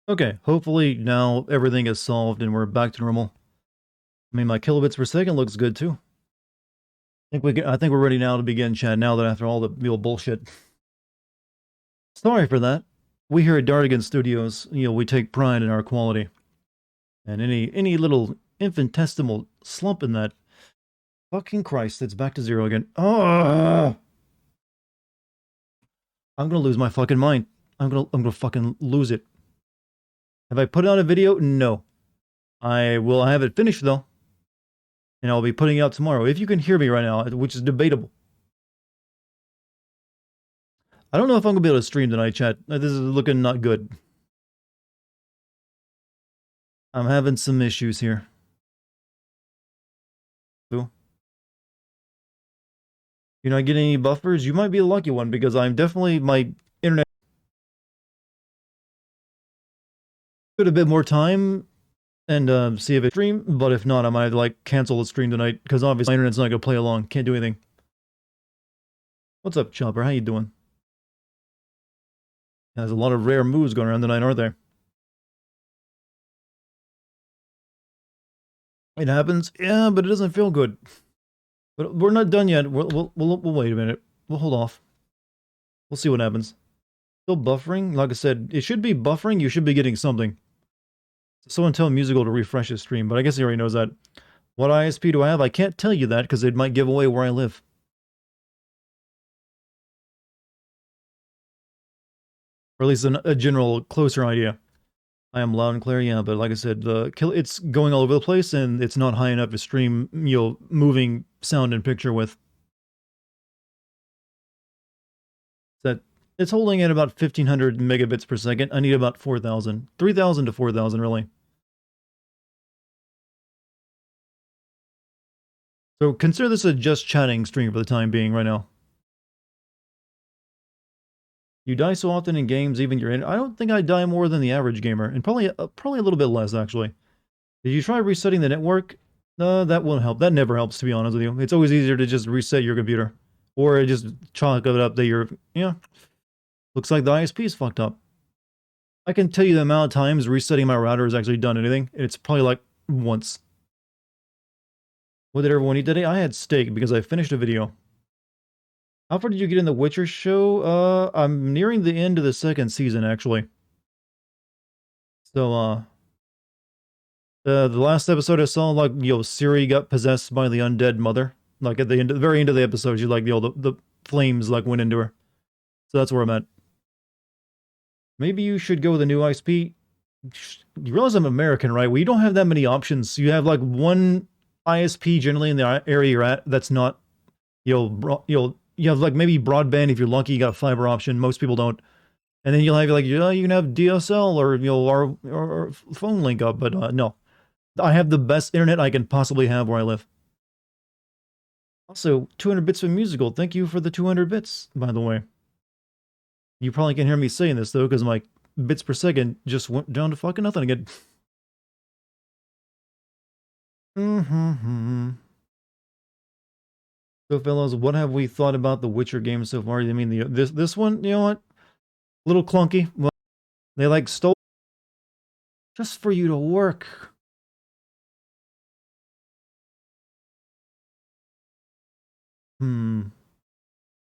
Okay, hopefully now everything is solved and we're back to normal. I mean, my kilobits per second looks good too. I think we're ready now to begin, Chad. Now that after all the real bullshit. Sorry for that. We here at Dartigan Studios, we take pride in our quality, and any little infinitesimal slump in that, fucking Christ, it's back to zero again. Oh, I'm gonna lose my fucking mind. I'm gonna fucking lose it. Have I put out a video? No. I will have it finished though, and I'll be putting it out tomorrow. If you can hear me right now, which is debatable. I don't know if I'm gonna be able to stream tonight, chat. This is looking not good. I'm having some issues here. You're not getting any buffers? You might be a lucky one because I'm definitely my internet. Put a bit more time and see if it stream, but if not, I might like cancel the stream tonight because obviously my internet's not gonna play along. Can't do anything. What's up, Chopper? How you doing? There's a lot of rare moves going around tonight, aren't there? It happens, yeah, but it doesn't feel good. But we're not done yet. We'll wait a minute. We'll hold off. We'll see what happens. Still buffering? Like I said, it should be buffering. You should be getting something. Someone tell Musical to refresh his stream, but I guess he already knows that. What ISP do I have? I can't tell you that because it might give away where I live. Or at least a general, closer idea. I am loud and clear, yeah, but like I said, it's going all over the place and it's not high enough to stream, moving sound and picture with. That it's holding at about 1500 megabits per second. I need about 4000. 3000 to 4000 really. So consider this a just chatting stream for the time being right now. You die so often in games, even you're in. I don't think I die more than the average gamer, and probably a little bit less actually. Did you try resetting the network? That won't help. That never helps, to be honest with you. It's always easier to just reset your computer, or just chalk it up that you're. Yeah, looks like the ISP is fucked up. I can tell you the amount of times resetting my router has actually done anything. It's probably like once. What did everyone eat today? I had steak because I finished a video. How far did you get in the Witcher show? I'm nearing the end of the second season, actually. So, the last episode I saw, like, Siri got possessed by the undead mother. Like, at the end, the very end of the episode, she, like, the flames, like, went into her. So that's where I'm at. Maybe you should go with a new ISP. You realize I'm American, right? We don't have that many options. You have, like, one ISP generally in the area you're at that's not, you have, like, maybe broadband if you're lucky, you got a fiber option. Most people don't. And then you'll have, like, you can have DSL or phone link up, but no. I have the best internet I can possibly have where I live. Also, 200 bits for musical. Thank you for the 200 bits, by the way. You probably can hear me saying this, though, because my bits per second just went down to fucking nothing again. So, fellas, what have we thought about the Witcher game so far? I mean, this one, you know what? A little clunky. Well, they, like, stole just for you to work.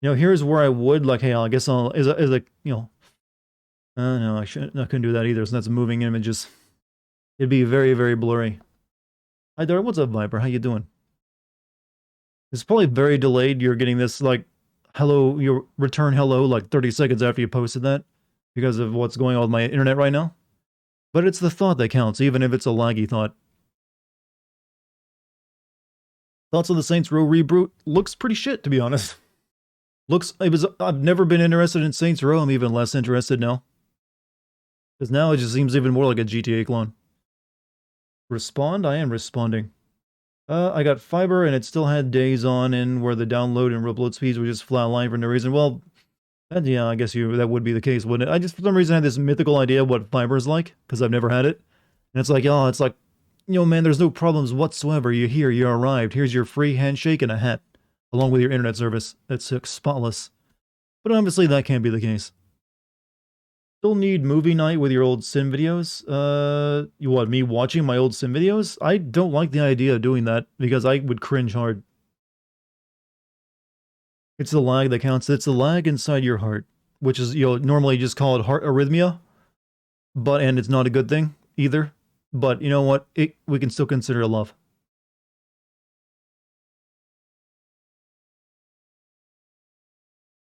Here's where I would, like, hey, I guess I'll, no, I couldn't do that either, so that's moving images. It'd be very, very blurry. Hi there, what's up, Viper? How you doing? It's probably very delayed. You're getting this, like, hello, your return hello, like 30 seconds after you posted that because of what's going on with my internet right now. But it's the thought that counts, even if it's a laggy thought. Thoughts on the Saints Row reboot? Looks pretty shit, to be honest. I've never been interested in Saints Row. I'm even less interested now. Because now it just seems even more like a GTA clone. Respond? I am responding. I got fiber and it still had days on in where the download and upload speeds were just flatline for no reason. Well, yeah, I guess that would be the case, wouldn't it? I just, for some reason, had this mythical idea of what fiber is like, because I've never had it. And it's like, man, there's no problems whatsoever. You're here, you arrived. Here's your free handshake and a hat, along with your internet service. That's spotless. But obviously that can't be the case. Still need movie night with your old sim videos? You want me watching my old sim videos? I don't like the idea of doing that because I would cringe hard. It's the lag that counts. It's the lag inside your heart, which is, normally just call it heart arrhythmia, and it's not a good thing either. But you know what? We can still consider it love.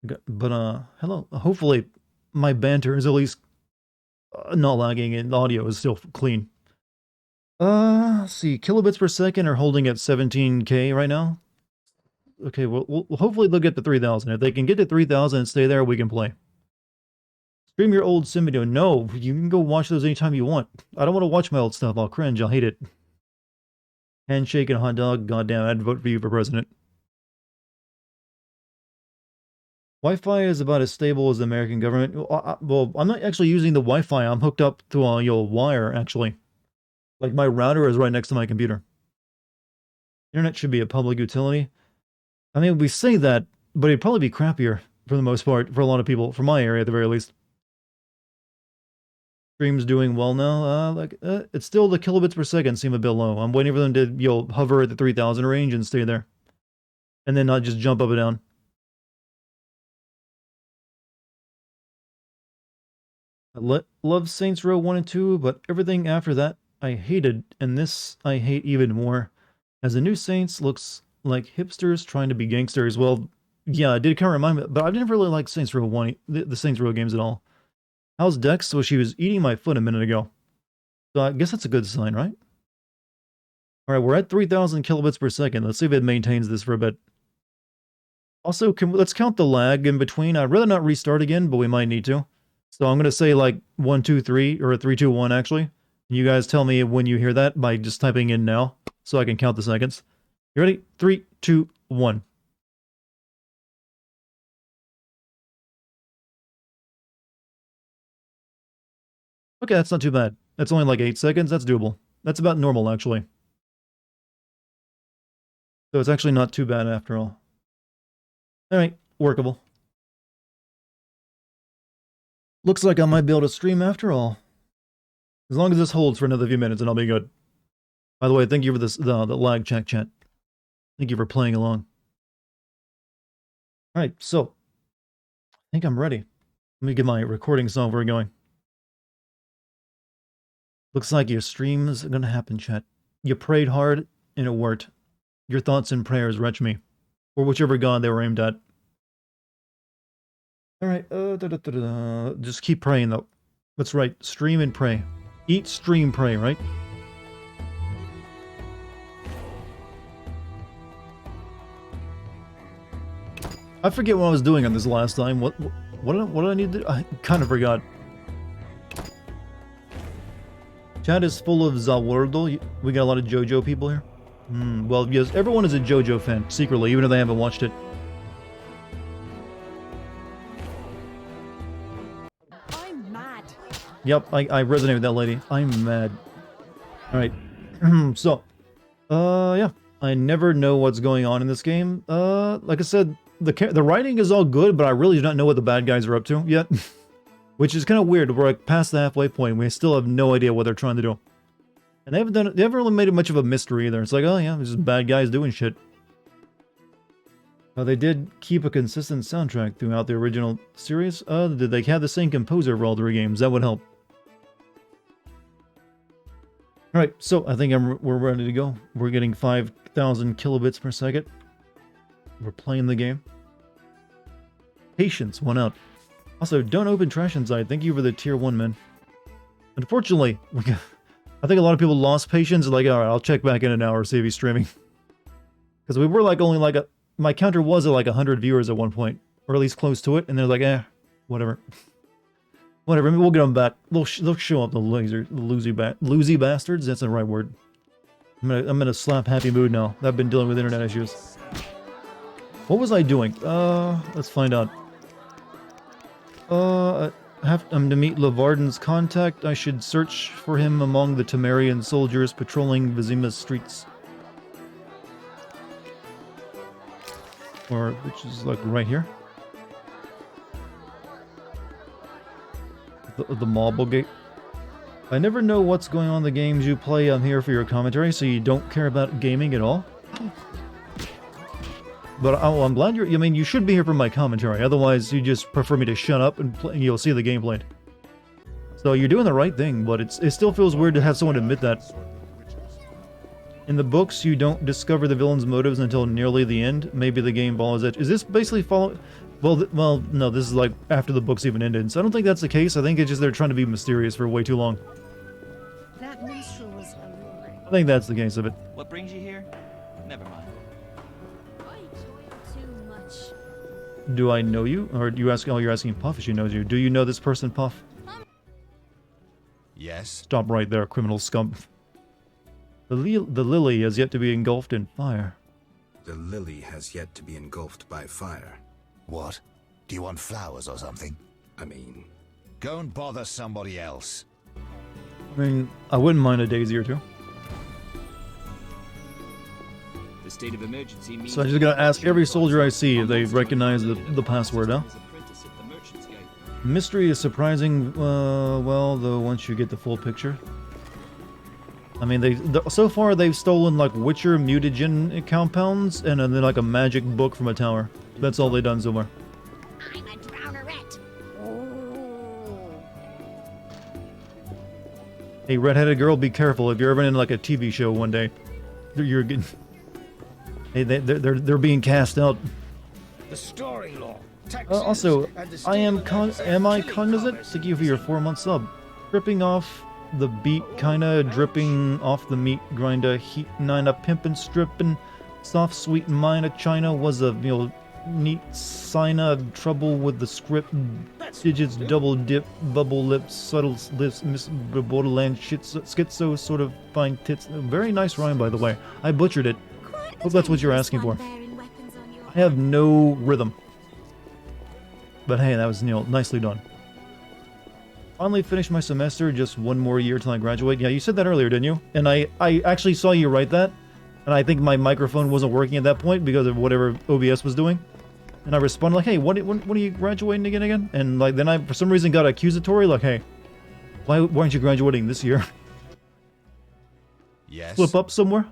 But hello. Hopefully, my banter is at least not lagging and the audio is still clean. Let's see. Kilobits per second are holding at 17K right now. Okay, well, hopefully they'll get to 3,000. If they can get to 3,000 and stay there, we can play. Stream your old sim video. No, you can go watch those anytime you want. I don't want to watch my old stuff. I'll cringe. I'll hate it. Handshake and hot dog. Goddamn, I'd vote for you for president. Wi-Fi is about as stable as the American government. Well, I'm not actually using the Wi-Fi. I'm hooked up to a wire, actually. Like, my router is right next to my computer. Internet should be a public utility. I mean, we say that, but it'd probably be crappier for the most part, for a lot of people, from my area at the very least. Stream's doing well now. It's still the kilobits per second seem a bit low. I'm waiting for them to, hover at the 3,000 range and stay there. And then not just jump up and down. I love Saints Row 1 and 2, but everything after that I hated, and this I hate even more. As the new Saints looks like hipsters trying to be gangsters. Well, yeah, it did kind of remind me, but I didn't really like Saints Row 1, the Saints Row games at all. How's Dex? Well, she was eating my foot a minute ago. So I guess that's a good sign, right? Alright, we're at 3,000 kilobits per second. Let's see if it maintains this for a bit. Also, let's count the lag in between. I'd rather not restart again, but we might need to. So I'm going to say like 1, 2, 3, or 3, 2, 1 actually. You guys tell me when you hear that by just typing in now, so I can count the seconds. You ready? 3, 2, 1. Okay, that's not too bad. That's only like 8 seconds. That's doable. That's about normal, actually. So it's actually not too bad after all. Alright, workable. Looks like I might be able to stream after all. As long as this holds for another few minutes, and I'll be good. By the way, thank you for the lag check chat. Thank you for playing along. Alright, so I think I'm ready. Let me get my recording software going. Looks like your stream is gonna happen, chat. You prayed hard, and it worked. Your thoughts and prayers reach me. Or whichever god they were aimed at. Alright, just keep praying, though. That's right, stream and pray. Eat, stream, pray, right? I forget what I was doing on this last time. What did I need to do? I kind of forgot. Chat is full of Zawardle. We got a lot of JoJo people here. Well, yes, everyone is a JoJo fan, secretly, even if they haven't watched it. I'm mad. Yep, I resonate with that lady. I'm mad. Alright. So, yeah. I never know what's going on in this game. Like I said, the writing is all good, but I really do not know what the bad guys are up to yet. Which is kind of weird. We're like past the halfway point. We still have no idea what they're trying to do. And they haven't really made it much of a mystery either. It's like, oh yeah, it's just bad guys doing shit. They did keep a consistent soundtrack throughout the original series. Did they have the same composer for all 3 games? That would help. Alright, so I think we're ready to go. We're getting 5,000 kilobits per second. We're playing the game. Patience, 1 out. Also, don't open trash inside. Thank you for the tier 1, man. Unfortunately, I think a lot of people lost patience. Like, alright, I'll check back in an hour, see if he's streaming. Because we were like only like my counter was at like 100 viewers at one point. Or at least close to it. And they're like, whatever. Whatever, we'll get them back. They'll show up, the loosey bastards. That's the right word. I'm in a slap happy mood now. I've been dealing with internet issues. What was I doing? Let's find out. I'm to meet Lavarden's contact. I should search for him among the Temerian soldiers patrolling Vizima's streets. Which is like right here. the marble gate. I never know what's going on in the games you play. I'm here for your commentary, so you don't care about gaming at all. But I'm glad I mean, you should be here for my commentary. Otherwise, you just prefer me to shut up and you'll see the gameplay. So you're doing the right thing, but it still feels weird to have someone admit that. In the books, you don't discover the villain's motives until nearly the end. Maybe the game follows it. Is this basically follow? Well, no. This is like after the books even ended. So I don't think that's the case. I think it's just they're trying to be mysterious for way too long. That minstrel was alluring. I think that's the case of it. What brings you here? Never mind. I toil too much. Do I know you, or do you ask? Oh, you're asking Puff if she knows you. Do you know this person, Puff? Yes. Stop right there, criminal scum. The lily has yet to be engulfed in fire. The lily has yet to be engulfed by fire. What? Do you want flowers or something? I mean, Go and bother somebody else. I mean, I wouldn't mind a daisy or two. The state of emergency means So I just gotta ask every soldier I see if they recognize the password, huh? Mystery is surprising, well, though once you get the full picture. I mean, so far they've stolen like Witcher mutagen compounds and then like a magic book from a tower. That's all they've done so far. I'm a drownerette. Oh. Hey, redheaded girl, be careful if you're ever in like a TV show one day. You're getting. Hey, they're being cast out. The story law. Also, am I cognizant? Thank you for your 4-month sub. Dripping off the beat, kinda dripping off the meat grinder, heat nine a pimpin' strippin', soft sweet mine of China was a neat sign of trouble with the script, digits double dip, bubble lips, subtle lips, Miss Borderland schizo sort of fine tits. Very nice rhyme, by the way. I butchered it. Hope that's what you're asking for. I have no rhythm. But hey, that was nicely done. Finally finished my semester, just one more year till I graduate. Yeah, you said that earlier, didn't you? And I actually saw you write that, and I think my microphone wasn't working at that point because of whatever OBS was doing. And I responded like, hey, when are you graduating again? And like then I, for some reason, got accusatory, like, hey, why aren't you graduating this year? Yes. Flip up somewhere?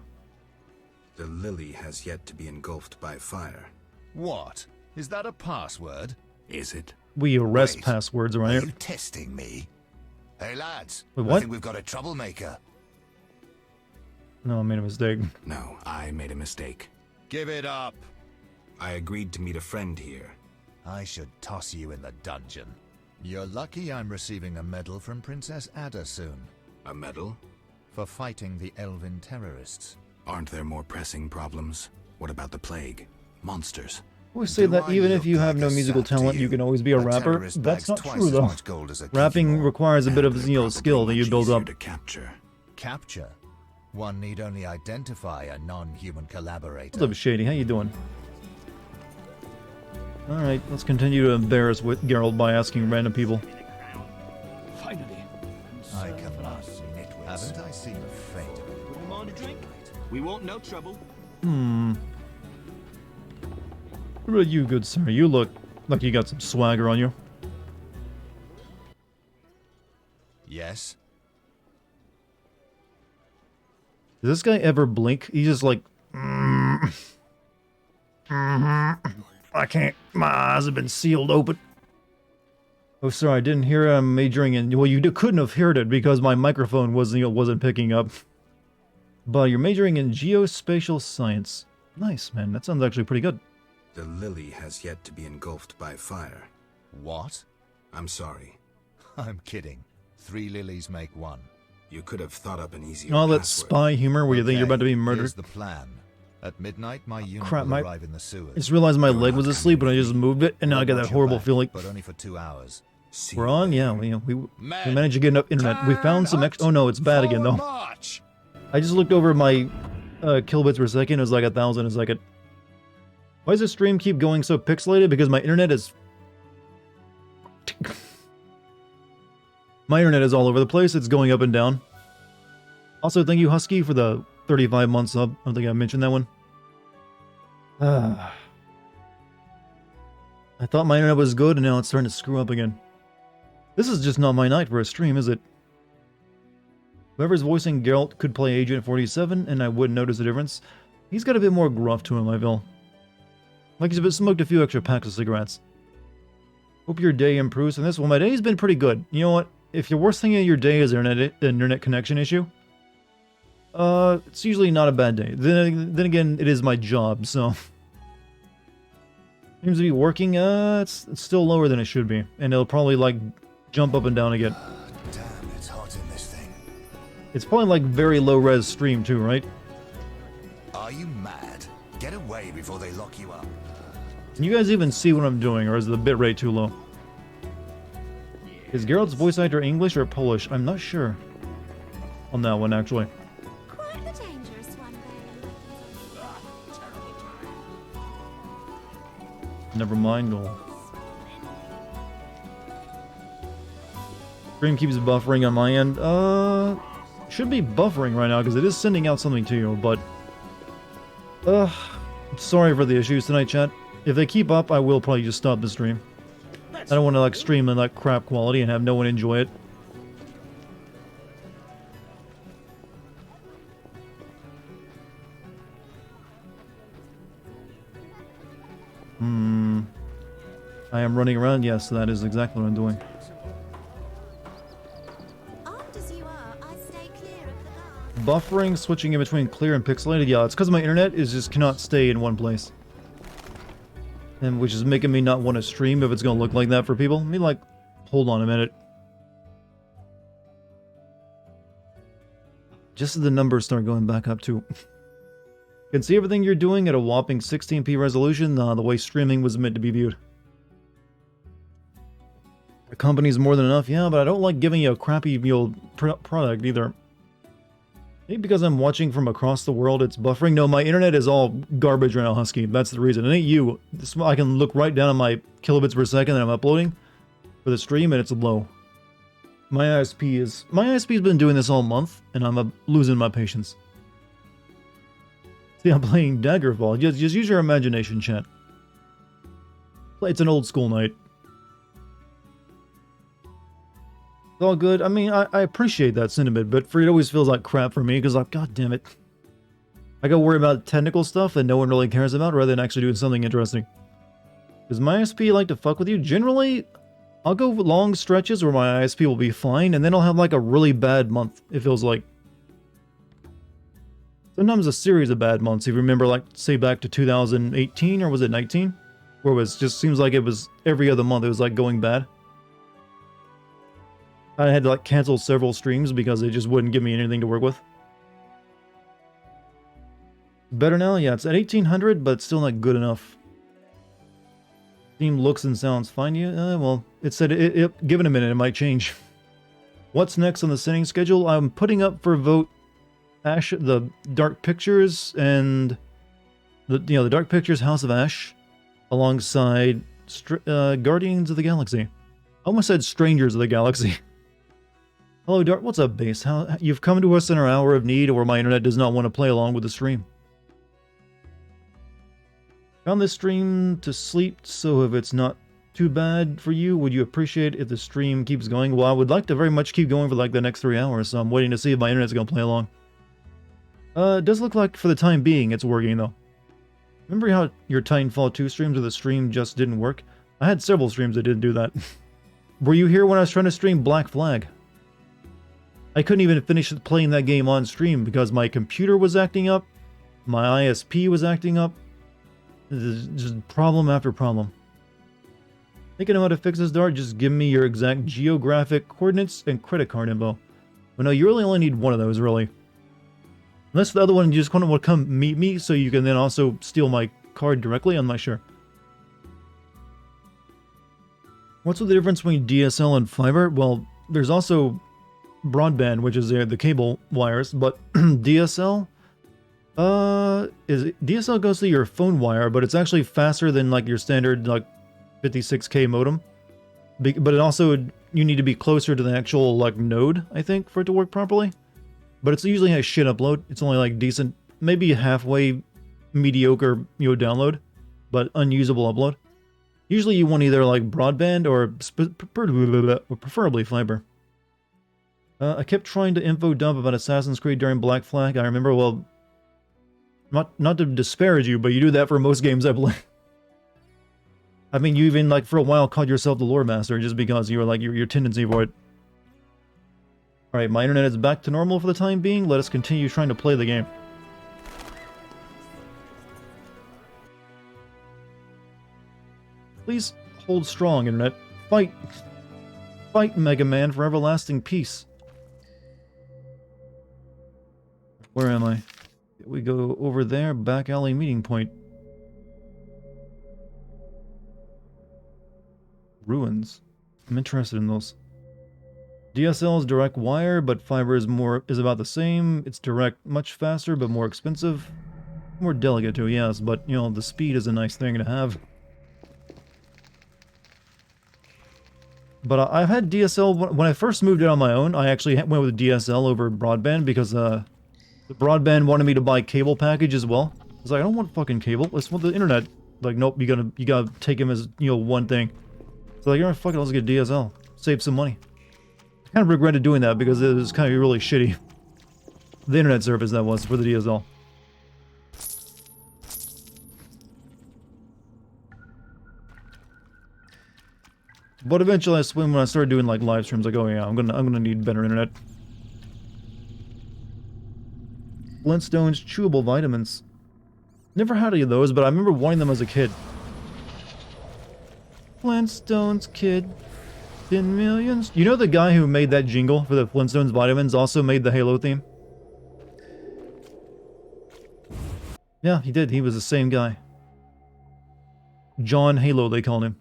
the lily has yet to be engulfed by fire. What? Is that a password? Is it? We arrest Wait, passwords around Are here. you testing me? Hey lads, Wait, I what? think we've got a troublemaker. No, I made a mistake. No, I made a mistake. Give it up. I agreed to meet a friend here. I should toss you in the dungeon. You're lucky I'm receiving a medal from Princess Ada soon. A medal? For fighting the elven terrorists. Aren't there more pressing problems? What about the plague? Monsters? I always say Do that I even if look you have like no a musical sap to talent, you can always be a rapper. terrorist That's bags not twice true, as though. much gold as a Rapping keyboard. requires a bit of, And you know, they're skill that you probably build much up. easier to capture. Capture. One need only identify a non-human collaborator. What's up, Shady? How you doing? Alright, let's continue to embarrass Geralt by asking random people. Finally. I come not nitwits. Haven't I seen a fate? Put him on a drink. We won't know trouble. What about you, good sir? You look like you got some swagger on you. Yes. Does this guy ever blink? He's just like, I can't. My eyes have been sealed open. Oh, sorry, I didn't hear I'm majoring in. Well, you couldn't have heard it because my microphone wasn't picking up. But you're majoring in geospatial science. Nice, man. That sounds actually pretty good. The lily has yet to be engulfed by fire. What? I'm sorry. I'm kidding. 3 lilies make 1. You could have thought up an easier All that password. spy humor where you think you're about to be Okay, murdered. Here's the plan. At midnight, my unit Crap, will arrive in the sewers. I just realized my You're leg not was coming asleep and I with just me. moved it, and now I got Watch that your horrible back, feeling. but only for 2 hours. See We're you on? later. Yeah, we Men, managed to get enough internet. We found some extra. Oh no, it's bad again though. March! I just looked over my kilobits per second. It was like 1,000 a second. Why does the stream keep going so pixelated? Because my internet is... my internet is all over the place. It's going up and down. Also, thank you, Husky, for the 35 month sub. I don't think I mentioned that one. I thought my internet was good, and now it's starting to screw up again. This is just not my night for a stream, is it? Whoever's voicing Geralt could play Agent 47, and I wouldn't notice the difference. He's got a bit more gruff to him, I feel. Like he's smoked a few extra packs of cigarettes. Hope your day improves from this. Well, my day's been pretty good. You know what? If your worst thing in your day is an internet connection issue, it's usually not a bad day. Then again, it is my job, so... Seems to be working. It's still lower than it should be. And it'll probably, like, jump up and down again. Damn, it's hot in this thing. It's probably, like, very low-res stream, too, right? Are you mad? Get away before they lock you up. Can you guys even see what I'm doing, or is the bitrate too low? Is Geralt's voice actor English or Polish? I'm not sure on that one, actually. Quite the dangerous one, Never mind. Stream keeps buffering on my end. Should be buffering right now because it is sending out something to you, but... sorry for the issues tonight, chat. If they keep up, I will probably just stop the stream. I don't want to, like, stream in, like, crap quality and have no one enjoy it. I am running around. Yes, that is exactly what I'm doing. armed as you are, I stay clear of the guards. Buffering, switching in between clear and pixelated. Yeah, it's because my internet is just cannot stay in one place. And which is making me not want to stream if it's going to look like that for people. I mean, like, hold on a minute. Just as the numbers start going back up too. Can see everything you're doing at a whopping 16p resolution, the way streaming was meant to be viewed. The company's more than enough, yeah, but I don't like giving you a crappy product either. Maybe because I'm watching from across the world, it's buffering. No, my internet is all garbage right now, Husky. That's the reason. It ain't you. I can look right down on my kilobits per second that I'm uploading for the stream, and it's low. My ISP's been doing this all month, and I'm losing my patience. See, I'm playing Daggerfall. Just use your imagination, chat. It's an old school night. It's all good. I mean, I appreciate that sentiment, but it always feels like crap for me, because, like, god damn it. I gotta worry about technical stuff that no one really cares about, rather than actually doing something interesting. Does my ISP like to fuck with you? Generally, I'll go long stretches where my ISP will be fine, and then I'll have, like, a really bad month, it feels like. Sometimes a series of bad months, if you remember, like, say back to 2018, or was it 19? Where it was, just seems like it was every other month, it was, like, going bad. I had to, like, cancel several streams because it just wouldn't give me anything to work with. Better now? Yeah, it's at 1800, but still not good enough. Steam looks and sounds fine. Yeah, well, it said give it a minute, it might change. What's next on the sending schedule? I'm putting up for vote Ash, the Dark Pictures, and the Dark Pictures House of Ash, alongside Guardians of the Galaxy. I almost said Strangers of the Galaxy. Hello, Dark. What's up, Base? You've come to us in our hour of need, or my internet does not want to play along with the stream. Found this stream to sleep, so if it's not too bad for you, would you appreciate if the stream keeps going? Well, I would like to very much keep going for like the next 3 hours, so I'm waiting to see if my internet's going to play along. It does look like for the time being it's working, though. Remember how your Titanfall 2 streams or the stream just didn't work? I had several streams that didn't do that. Were you here when I was trying to stream Black Flag? I couldn't even finish playing that game on stream because my computer was acting up, my ISP was acting up. Just problem after problem. Think I know how to fix this, Dart? Just give me your exact geographic coordinates and credit card info. But no, you really only need one of those, really. Unless the other one you just want to come meet me so you can then also steal my card directly, I'm not sure. What's the difference between DSL and fiber? Well, there's also broadband, which is the cable wires, but DSL DSL goes to your phone wire, but it's actually faster than like your standard like 56K modem. But it also, you need to be closer to the actual like node, I think, for it to work properly. But it's usually a shit upload. It's only like decent, maybe halfway mediocre, download, but unusable upload. Usually you want either like broadband or preferably fiber. I kept trying to info dump about Assassin's Creed during Black Flag. I remember, well, not to disparage you, but you do that for most games I play. I mean, you even, like, for a while called yourself the lore master just because you were, like, your tendency for it. Alright, my internet is back to normal for the time being. Let us continue trying to play the game. Please hold strong, internet. Fight! Fight, Mega Man, for everlasting peace. Where am I? We go over there, back alley meeting point. Ruins. I'm interested in those. DSL is direct wire, but fiber is about the same. It's direct, much faster, but more expensive. More delicate too, yes, but, you know, the speed is a nice thing to have. But I've had DSL, when I first moved it on my own, I actually went with DSL over broadband because, the broadband wanted me to buy cable package as well. I was like, I don't want fucking cable, I just want the internet. Like, nope, you gotta take him as, you know, one thing. So like, alright, fuck it, let's get DSL. Save some money. I kind of regretted doing that because it was kind of really shitty. The internet service that was for the DSL. But eventually when I started doing like live streams, like, oh yeah, I'm gonna need better internet. Flintstones chewable vitamins. Never had any of those, but I remember wanting them as a kid. Flintstones kid. 10 millions. You know the guy who made that jingle for the Flintstones vitamins also made the Halo theme? Yeah, he did. He was the same guy. John Halo, they called him.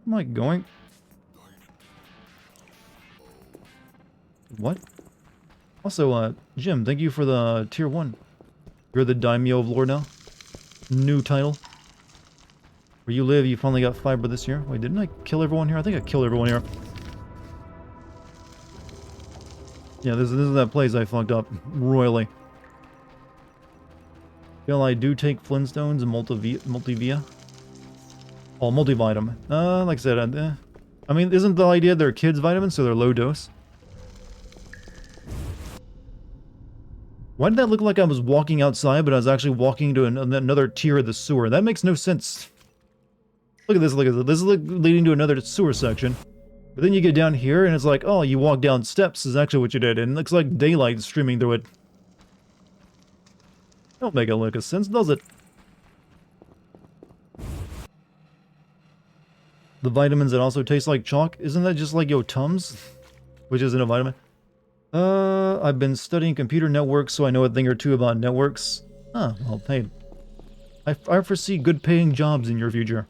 Where am I going? What? Also, Jim, thank you for the tier 1. You're the Daimyo of lore now. New title. Where you live, you finally got fiber this year. Wait, didn't I kill everyone here? I think I killed everyone here. Yeah, this is that place I fucked up royally. Well, I do take Flintstones and Multivia. Oh, multivitamin. Like I said, I mean, isn't the idea they're kids' vitamins, so they're low dose? Why did that look like I was walking outside, but I was actually walking to another tier of the sewer? That makes no sense. Look at this, look at this. This is leading to another sewer section. But then you get down here, and it's like, oh, you walk down steps is actually what you did, and it looks like daylight streaming through it. Don't make it look a sense, does it? The vitamins that also taste like chalk, isn't that just like your Tums? Which isn't a vitamin. I've been studying computer networks, so I know a thing or two about networks. Ah, well, hey. I foresee good paying jobs in your future.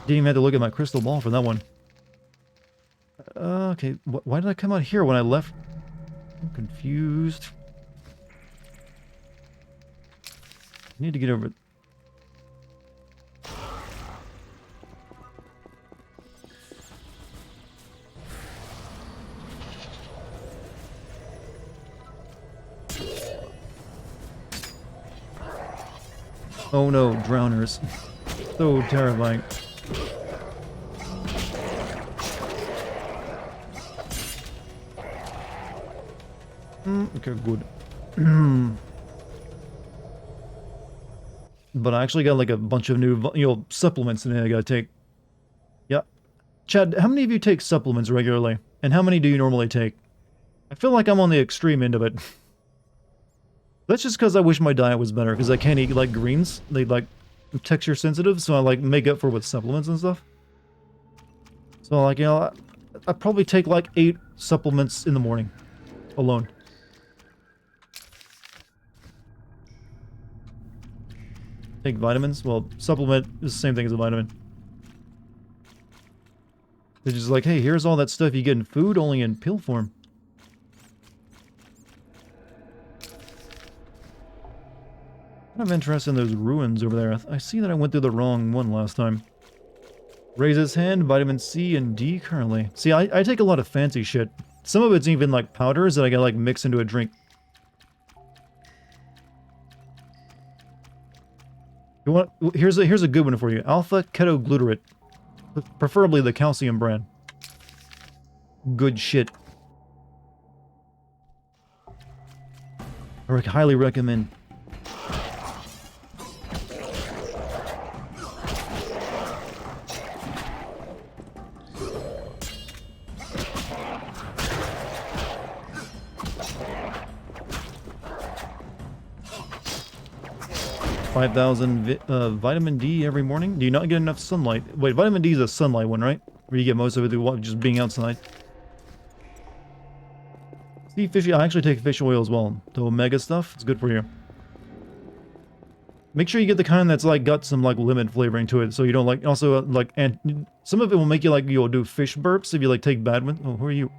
Didn't even have to look at my crystal ball for that one. Okay, why did I come out here when I left? I'm confused. I need to get over... Oh no, drowners. So terrifying. Okay, good. But I actually got like a bunch of new, supplements in it I gotta take. Yeah. Chad, how many of you take supplements regularly? And how many do you normally take? I feel like I'm on the extreme end of it. That's just because I wish my diet was better, because I can't eat, like, greens. They, like, texture sensitive, so I, like, make up for with supplements and stuff. So, like, I probably take, like, 8 supplements in the morning. Alone. Take vitamins? Well, supplement is the same thing as a vitamin. They're just like, hey, here's all that stuff you get in food, only in pill form. I'm interested in those ruins over there. I see that I went through the wrong one last time. Raise his hand, vitamin C and D currently. See, I take a lot of fancy shit. Some of it's even like powders that I gotta like mix into a drink. You want? Here's a good one for you. Alpha ketoglutarate, preferably the calcium brand. Good shit. I highly recommend. Vitamin D every morning. Do you not get enough sunlight? Wait, vitamin D is a sunlight one, right? Where you get most of it through just being outside. See, fish. I actually take fish oil as well. The omega stuff. It's good for you. Make sure you get the kind that's like got some like lemon flavoring to it, so you don't like. Also, like, and some of it will make you like you'll do fish burps if you like take Badmin. Oh, who are you?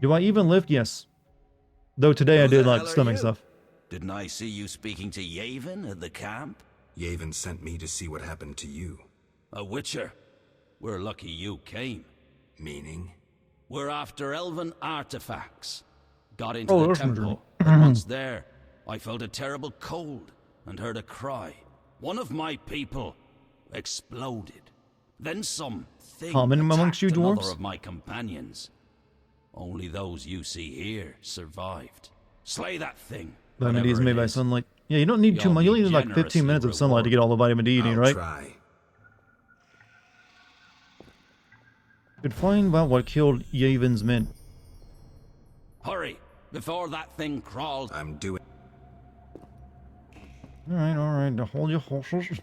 Do I even lift? Yes. Though today I did like stomach stuff. Didn't I see you speaking to Yavin at the camp? Yavin sent me to see what happened to you. A witcher. We're lucky you came. Meaning? We're after elven artifacts. Got into Oh, the that's temple, but once there, I felt a terrible cold and heard a cry. One of my people exploded. Then something Common amongst you attacked another dwarves? of my companions. Only those you see here survived. Slay that thing. Vitamin D is whatever made it by is. sunlight. Yeah, you don't need too You'll much. You be only need like 15 minutes of sunlight to get all the vitamin D you need, I'll right? try. Could find out what killed Yavin's men. Hurry, before that thing crawls. I'm doing... Alright, now hold your horses.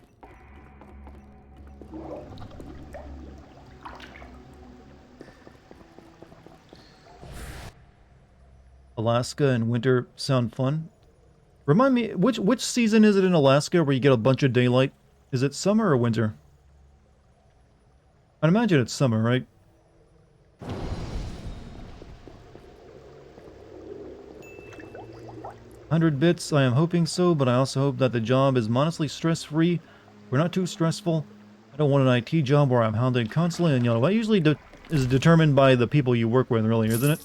Alaska and winter sound fun. Remind me, which season is it in Alaska where you get a bunch of daylight? Is it summer or winter? I'd imagine it's summer, right? $100 I am hoping so, but I also hope that the job is modestly stress-free. We're not too stressful. I don't want an IT job where I'm hounded constantly, and that usually is determined by the people you work with, really, isn't it?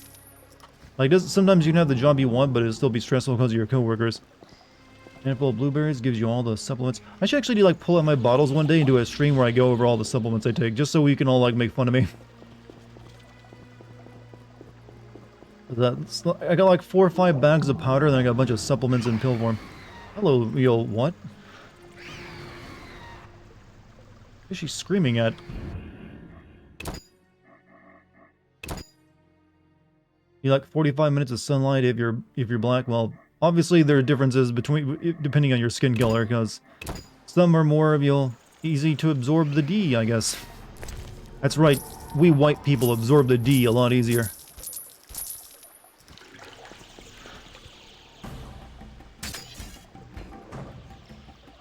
Like, sometimes you can have the job you want, but it'll still be stressful because of your coworkers. Handful of blueberries gives you all the supplements. I should actually like pull out my bottles one day and do a stream where I go over all the supplements I take, just so we can all like make fun of me. I got like 4 or 5 bags of powder, and then I got a bunch of supplements in pill form. Hello, yo, what? What is she screaming at? You like 45 minutes of sunlight if you're black. Well, obviously there are differences between depending on your skin color, because some are more easy to absorb the D, I guess. That's right. We white people absorb the D a lot easier.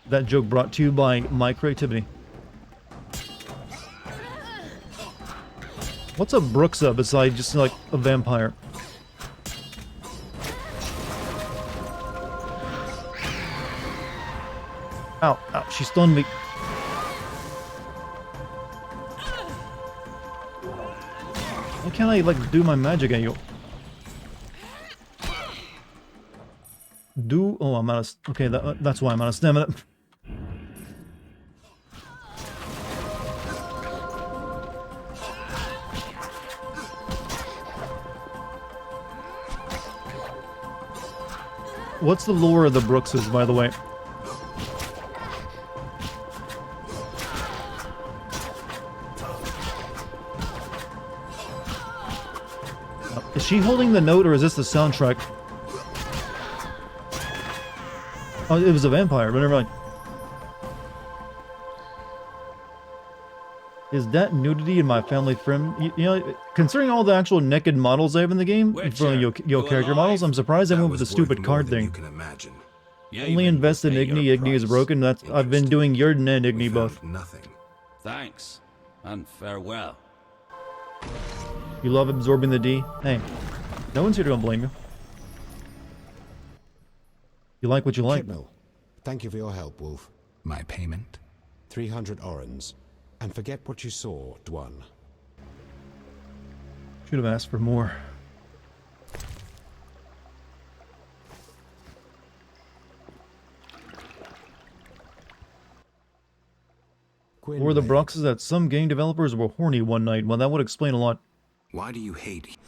That joke brought to you by my creativity. What's a Brooksa beside just like a vampire? Ow, ow, she stunned me. Why can't I like do my magic at you? Oh, I'm out of... Okay, that's why I'm out of stamina. What's the lore of the Brookses, by the way? Is she holding the note, or is this the soundtrack? Oh, it was a vampire, but never mind. Is that nudity in my family friend? You know, considering all the actual naked models I have in the game, for your character models, I'm surprised they went with the stupid card thing. You can imagine. Only invest in Igni. Igni is broken. I've been doing Yurden and Igni both. Nothing. Thanks, and farewell. You love absorbing the D? Hey, no one's here to blame you. You like what you like. Chibnall, thank you for your help, Wolf. My payment? 300 orens. And forget what you saw, Dwan. Should have asked for more. Or the Brox is that some game developers were horny one night. Well, that would explain a lot. Why do you hate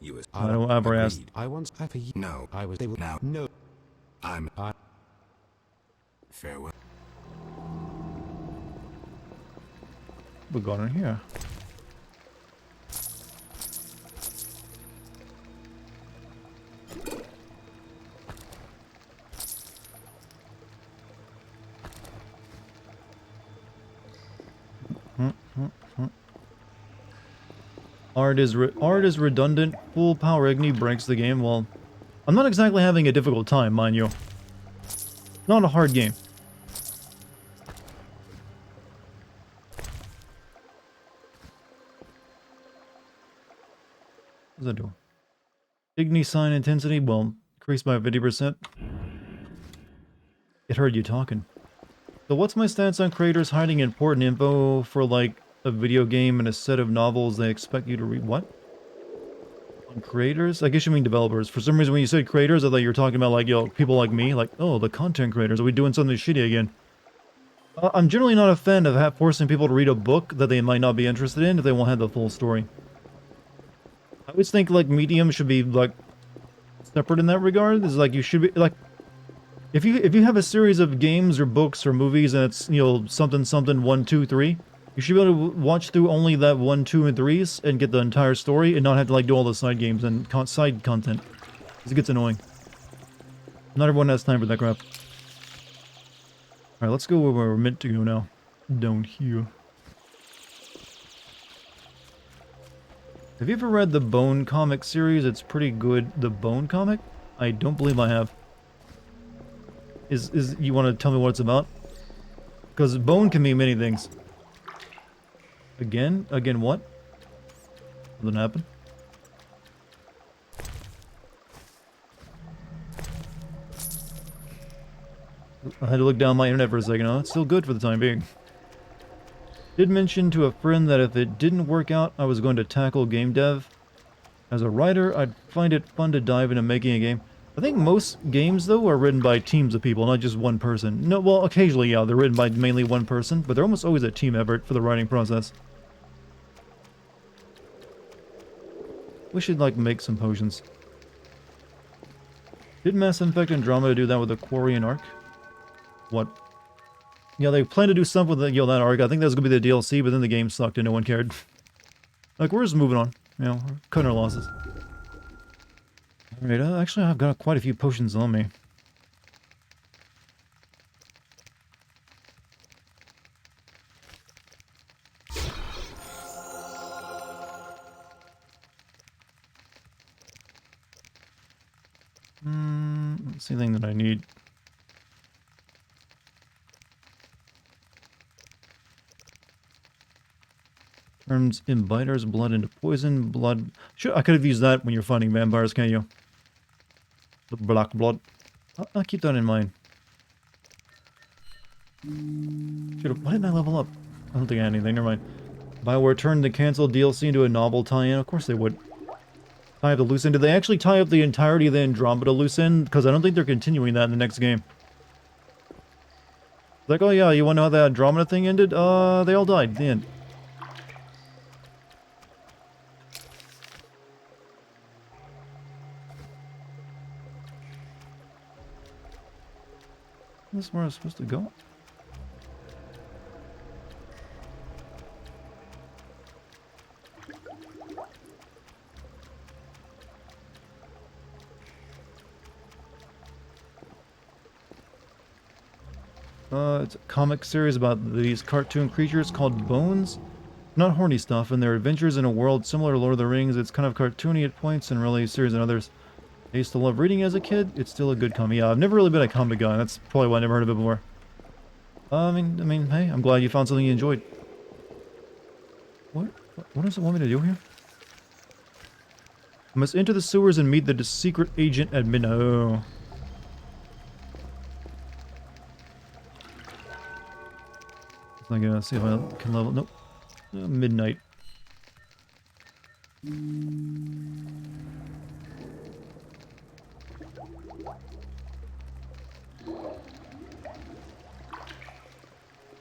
you? As I don't ever ask. I once have a No. I was able Now. no. I'm. I Farewell. We got in here. Art is redundant. Full power Igni breaks the game. Well, I'm not exactly having a difficult time, mind you. Not a hard game. What does that do? Igni sign intensity, well, increased by 50%. It heard you talking. So what's my stance on creators hiding important info for like a video game and a set of novels they expect you to read? What? On creators? I guess you mean developers. For some reason when you said creators, I thought you were talking about like, yo, people like me. Like, oh, the content creators. Are we doing something shitty again? I'm generally not a fan of forcing people to read a book that they might not be interested in if they won't have the full story. I always think like medium should be like separate in that regard. It's like you should be like if you have a series of games or books or movies and it's, you know, something 1, 2, 3, you should be able to watch through only that 1, 2, and 3s and get the entire story and not have to like do all the side games and side content. Because it gets annoying. Not everyone has time for that crap. Alright, let's go where we're meant to go now. Down here. Have you ever read the Bone comic series? It's pretty good. The Bone comic? I don't believe I have. Is you want to tell me what it's about? Because Bone can mean many things. Again? Again what? Something happened? I had to look down my internet for a second. Oh, it's still good for the time being. Did mention to a friend that if it didn't work out, I was going to tackle game dev. As a writer, I'd find it fun to dive into making a game. I think most games, though, are written by teams of people, not just one person. No, well, occasionally, yeah, they're written by mainly one person, but they're almost always a team effort for the writing process. We should, like, make some potions. Did Mass Effect Andromeda do that with the Quarry and Arc? What? Yeah, they plan to do something with the, you know, that arc. I think that was going to be the DLC, but then the game sucked and no one cared. Like, we're just moving on. You know, we're cutting our losses. Alright, actually I've got quite a few potions on me. That's the thing that I need. Turns imbiter's blood into poison. Blood. Sure, I could have used that when you're fighting vampires, can't you? The black blood. I'll keep that in mind. Why didn't I level up? I don't think I had anything. Never mind. BioWare turned the canceled DLC into a novel tie-in. Of course they would. Tie up the loose end. Did they actually tie up the entirety of the Andromeda loose end? Because I don't think they're continuing that in the next game. Like, oh yeah, you want to know how that Andromeda thing ended? They all died. The end. This is where I was supposed to go. It's a comic series about these cartoon creatures called Bones. Not horny stuff, and their adventures in a world similar to Lord of the Rings. It's kind of cartoony at points and really serious at others. I used to love reading as a kid. It's still a good comic. Yeah, I've never really been a comic guy. That's probably why I never heard of it before. I mean, hey, I'm glad you found something you enjoyed. What does it want me to do here? I must enter the sewers and meet the secret agent at midnight. Oh. I'm gonna see if I can level. Nope. Midnight.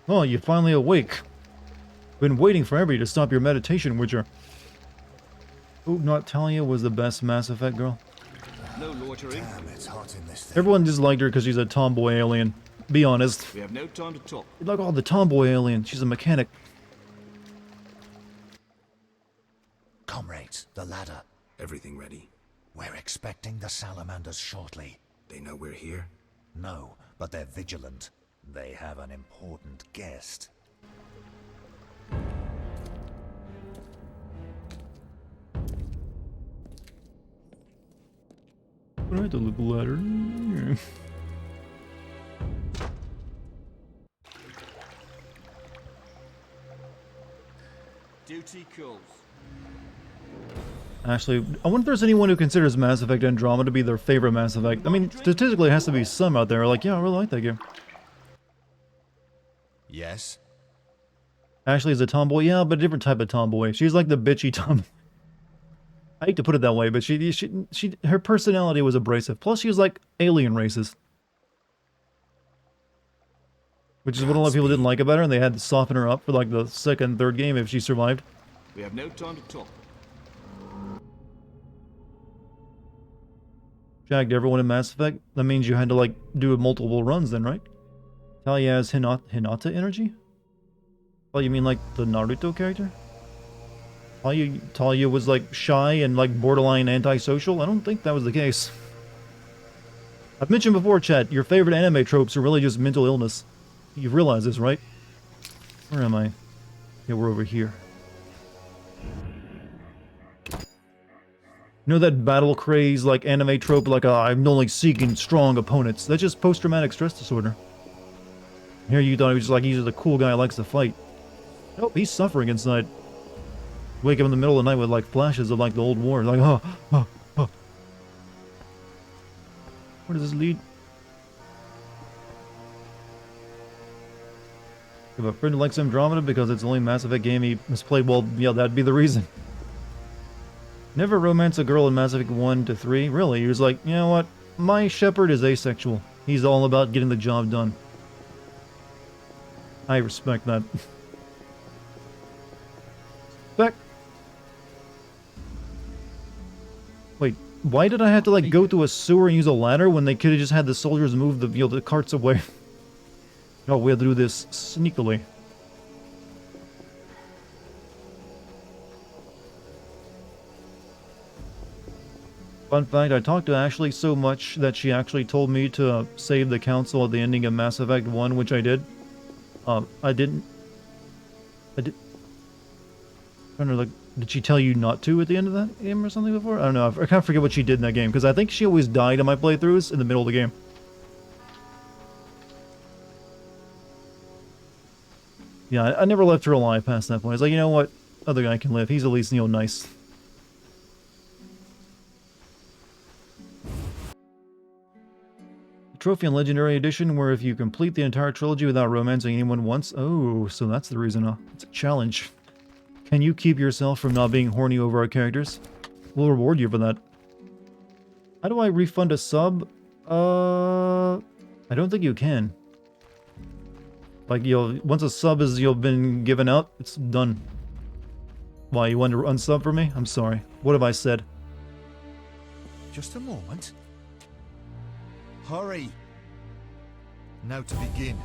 Oh, you're finally awake. Been waiting forever to stop your meditation, Witcher. Oh, not Talia was the best Mass Effect girl. No loitering. Damn, it's hot in this thing. Everyone disliked her because she's a tomboy alien. Be honest. We have no time to talk. You like, oh, the tomboy alien. She's a mechanic. Comrades, the ladder. Everything ready? We're expecting the salamanders shortly. They know we're here? No, but they're vigilant. They have an important guest. Where the little ladder? Duty calls. Actually, I wonder if there's anyone who considers Mass Effect Andromeda to be their favorite Mass Effect. I mean, statistically, it has to be some out there like, yeah, I really like that game. Yes? Ashley is a tomboy, yeah, but a different type of tomboy. She's like the bitchy tomboy. I hate to put it that way, but her personality was abrasive. Plus, she was like alien racist. Which is what a lot of people didn't like about her, and they had to soften her up for like the second, third game if she survived. We have no time to talk. Shagged everyone in Mass Effect? That means you had to like do multiple runs then, right? Talia has Hinata energy? Oh, you mean like the Naruto character? Talia was like shy and like borderline antisocial? I don't think that was the case. I've mentioned before, chat, your favorite anime tropes are really just mental illness. You realize this, right? Where am I? Yeah, we're over here. You know that battle craze, like anime trope, like I'm only seeking strong opponents? That's just post-traumatic stress disorder. Here you thought he was just like, he's just a cool guy who likes to fight. Nope, he's suffering inside. Wake up in the middle of the night with like flashes of like the old war. Like, oh. Where does this lead? If a friend likes Andromeda because it's the only Mass Effect game he has played, well, yeah, that'd be the reason. Never romance a girl in Mass Effect 1 to 3. Really, he was like, you know what? My Shepard is asexual. He's all about getting the job done. I respect that. Back. Wait, why did I have to like go through a sewer and use a ladder when they could have just had the soldiers move the the carts away? Oh, we have to do this sneakily. Fun fact, I talked to Ashley so much that she actually told me to save the council at the ending of Mass Effect 1, which I did. I did... trying to like, did she tell you not to at the end of that game or something before? I don't know, I kind of forget what she did in that game, because I think she always died in my playthroughs in the middle of the game. Yeah, I never left her alive past that point. I was like, you know what? Other guy can live. He's at least, you know, nice. Trophy and Legendary Edition, where if you complete the entire trilogy without romancing anyone once... Oh, so that's the reason, huh? It's a challenge. Can you keep yourself from not being horny over our characters? We'll reward you for that. How do I refund a sub? I don't think you can. Like, once a sub is, been given out, it's done. Why, you want to unsub for me? I'm sorry. What have I said? Just a moment. Hurry! Now to begin.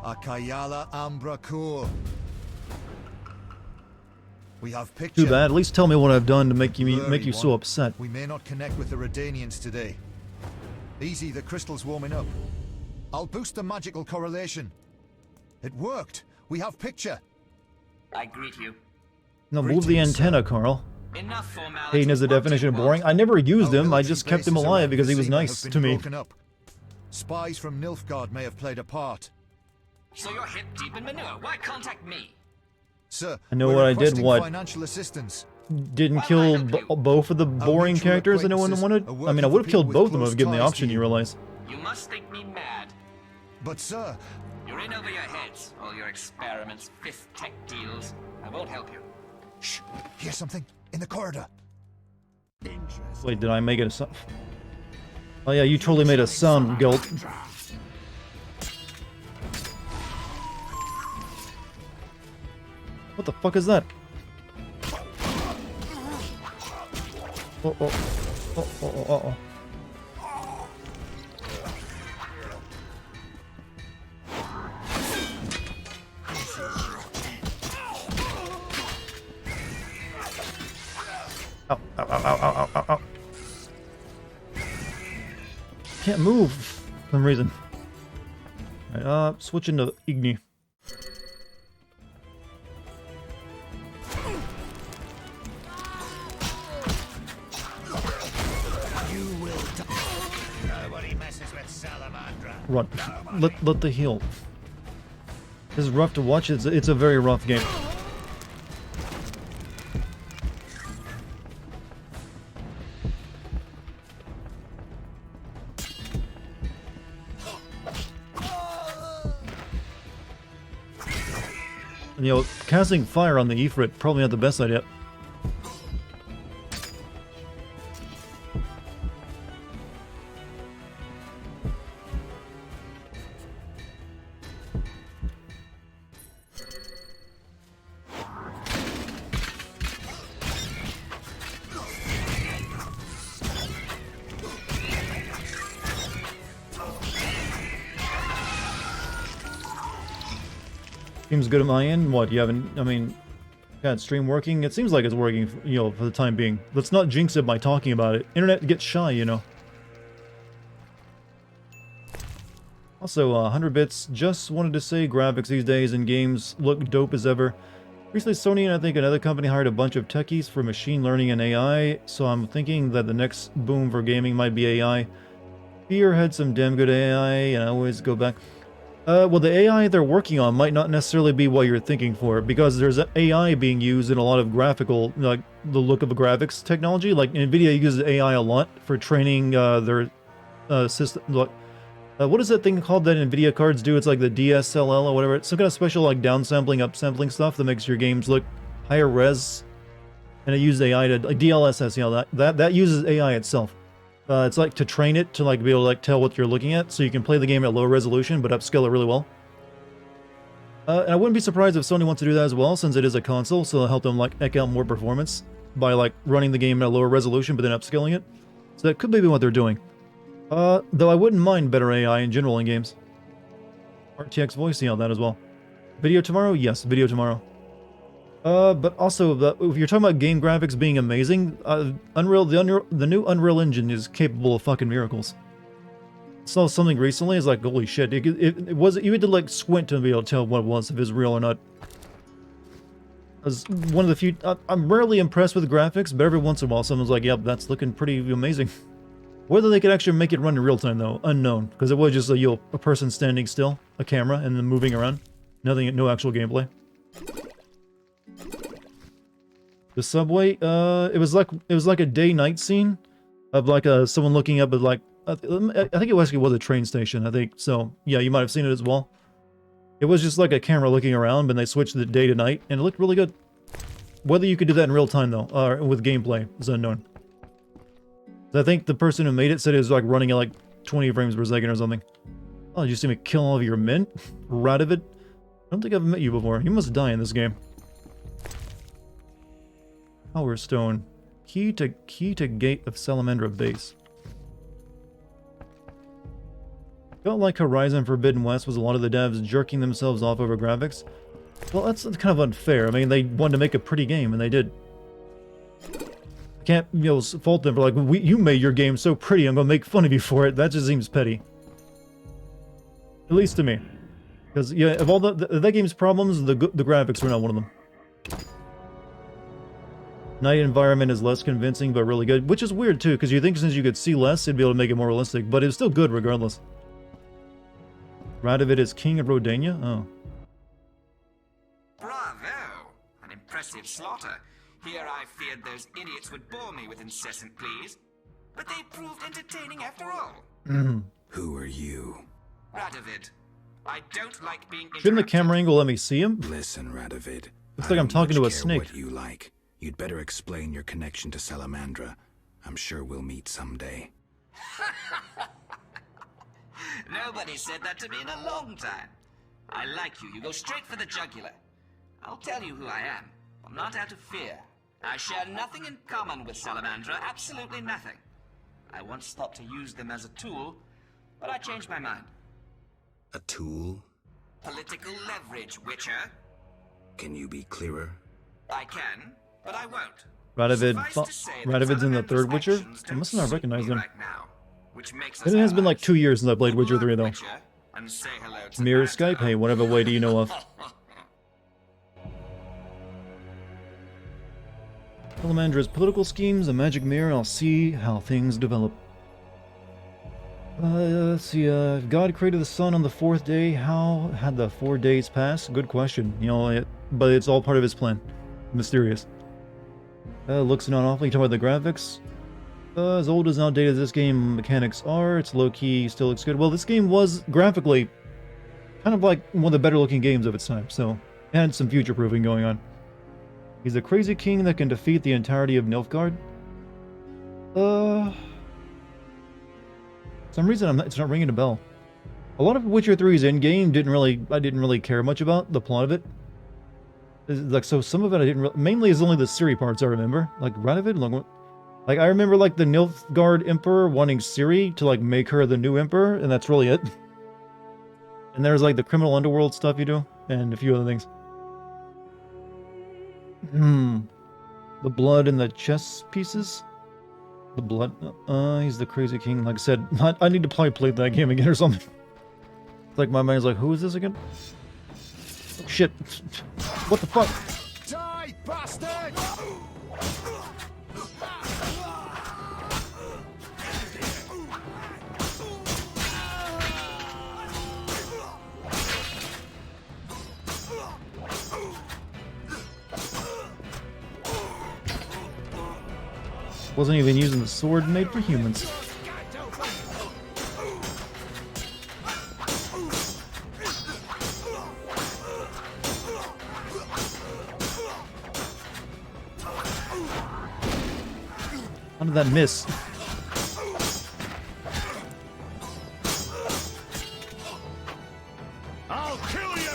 Akayala Ambra Kur. We have picture. Too bad. At least tell me what I've done to make you Blurry so one. upset. We may not connect with the Redanians today. Easy, the crystal's warming up. I'll boost the magical correlation. It worked. We have picture. I greet you. No, move the Greetings, antenna, Carl. Enough formality. Hating is the definition of boring. I never used him. I just kept him alive because he was nice to me. Up. Spies from Nilfgaard may have played a part. So you're hip deep in manure. Why contact me? Sir, I know we're what I did. requesting What? Financial assistance. Didn't kill both of the boring mutual characters that no one wanted? acquaintances I mean, I are would have working killed with both of them close if given the ties option, to you you. realize. You must think me mad. But sir, You're in over your heads. All your experiments, fifth tech deals. I won't help you. shh, hear something in the corridor. Wait, did I make it a sound? Oh yeah, you totally made a sound, Gult. What the fuck is that? Oh, oh. Oh, oh, oh, oh, oh. Ow, ow, ow, ow, ow, ow, ow. Can't move for some reason. Alright, switching to Igni. Nobody messes with Salamandra. Run. Let the heal. This is rough to watch. It's a very rough game. And, you know, casting fire on the Ifrit probably not the best idea. Seems good at my end. What, you haven't, I mean, got stream working? It seems like it's working, you know, for the time being. Let's not jinx it by talking about it. Internet gets shy, you know. Also, 100 bits, just wanted to say graphics these days in games look dope as ever. Recently, Sony and I think another company hired a bunch of techies for machine learning and AI, so I'm thinking that the next boom for gaming might be AI. Fear had some damn good AI, and I always go back. Well, the AI they're working on might not necessarily be what you're thinking for, because there's AI being used in a lot of graphical, like the look of the graphics technology. Like NVIDIA uses AI a lot for training their system. Like, what is that thing called that NVIDIA cards do? It's like the DSLL or whatever. It's some kind of special like downsampling, upsampling stuff that makes your games look higher res. And it uses AI to, like DLSS, you know, that uses AI itself. It's like to train it to like be able to like tell what you're looking at, so you can play the game at low resolution but upscale it really well. And I wouldn't be surprised if Sony wants to do that as well, since it is a console, so it'll help them like eke out more performance by like running the game at a lower resolution but then upscaling it. So that could be what they're doing. Though I wouldn't mind better AI in general in games. RTX voicing on that as well. Video tomorrow? Yes, video tomorrow. But also, if you're talking about game graphics being amazing, the new Unreal Engine is capable of fucking miracles. Saw something recently, it's like, holy shit, it was, you had to like squint to be able to tell what it was, if it's real or not. It was one of the few, I'm rarely impressed with graphics, but every once in a while someone's like, yep, that's looking pretty amazing. Whether they could actually make it run in real time though, unknown, because it was just a person standing still, a camera, and then moving around. No actual gameplay. The subway, it was like a day-night scene of like someone looking up at like, I think it actually was a train station, I think, so yeah, you might have seen it as well. It was just like a camera looking around, but they switched the day to night, and it looked really good. Whether you could do that in real time though, or with gameplay, is unknown. I think the person who made it said it was like running at like 20 frames per second or something. Oh, did you see me kill all of your men? Radovid? I don't think I've met you before. You must die in this game. Power Stone. Key to Gate of Salamandra Base. Felt like Horizon Forbidden West was a lot of the devs jerking themselves off over graphics. Well, that's kind of unfair. I mean, they wanted to make a pretty game, and they did. I can't, you know, fault them for like, you made your game so pretty, I'm gonna make fun of you for it. That just seems petty. At least to me. Because, yeah, of all that game's problems, the graphics were not one of them. Night environment is less convincing, but really good. Which is weird, too, because you think since you could see less, it'd be able to make it more realistic. But it's still good, regardless. Radovid is King of Rodania? Oh. Bravo! An impressive slaughter. Here I feared those idiots would bore me with incessant pleas. But they proved entertaining after all. Who are you? Radovid. I don't like being interrupted. Shouldn't the camera angle let me see him? Listen, Radovid. Looks like I'm talking to a snake. What you like. You'd better explain your connection to Salamandra. I'm sure we'll meet someday. Nobody said that to me in a long time. I like you. You go straight for the jugular. I'll tell you who I am. I'm not out of fear. I share nothing in common with Salamandra, absolutely nothing. I once thought to use them as a tool, but I changed my mind. A tool? Political leverage, Witcher. Can you be clearer? I can, but I won't. Radovid's in the third Witcher? I must not recognize him. Right now, which makes It has been like 2 years since I played Witcher 3 though. Witcher, and say hello to Mirror Nigel. Skype? Hey, whatever way do you know of? Salamandra's political schemes, a magic mirror, I'll see how things develop. Let's see, if God created the sun on the 4th day, how had the 4 days passed? Good question, you know, but it's all part of his plan. Mysterious. Looks not awfully. You talking about the graphics? As old as outdated as this game mechanics are, it's low-key, still looks good. Well, this game was graphically kind of like one of the better looking games of its time, so it had some future-proofing going on. He's a crazy king that can defeat the entirety of Nilfgaard. For some reason it's not ringing a bell. A lot of Witcher 3's endgame I didn't really care much about the plot of it. Like, so some of it mainly is only the Ciri parts I remember. Like, Radovid, like I remember like the Nilfgaard Emperor wanting Ciri to like make her the new emperor, and that's really it. And there's like the criminal underworld stuff you do, and a few other things. The blood in the chess pieces? The blood? He's the crazy king. Like I said, I need to probably play that game again or something. It's like my mind's like, who is this again? Oh, shit. What the fuck? Die, bastard! Wasn't even using the sword made for humans. How did that miss? I'll kill you!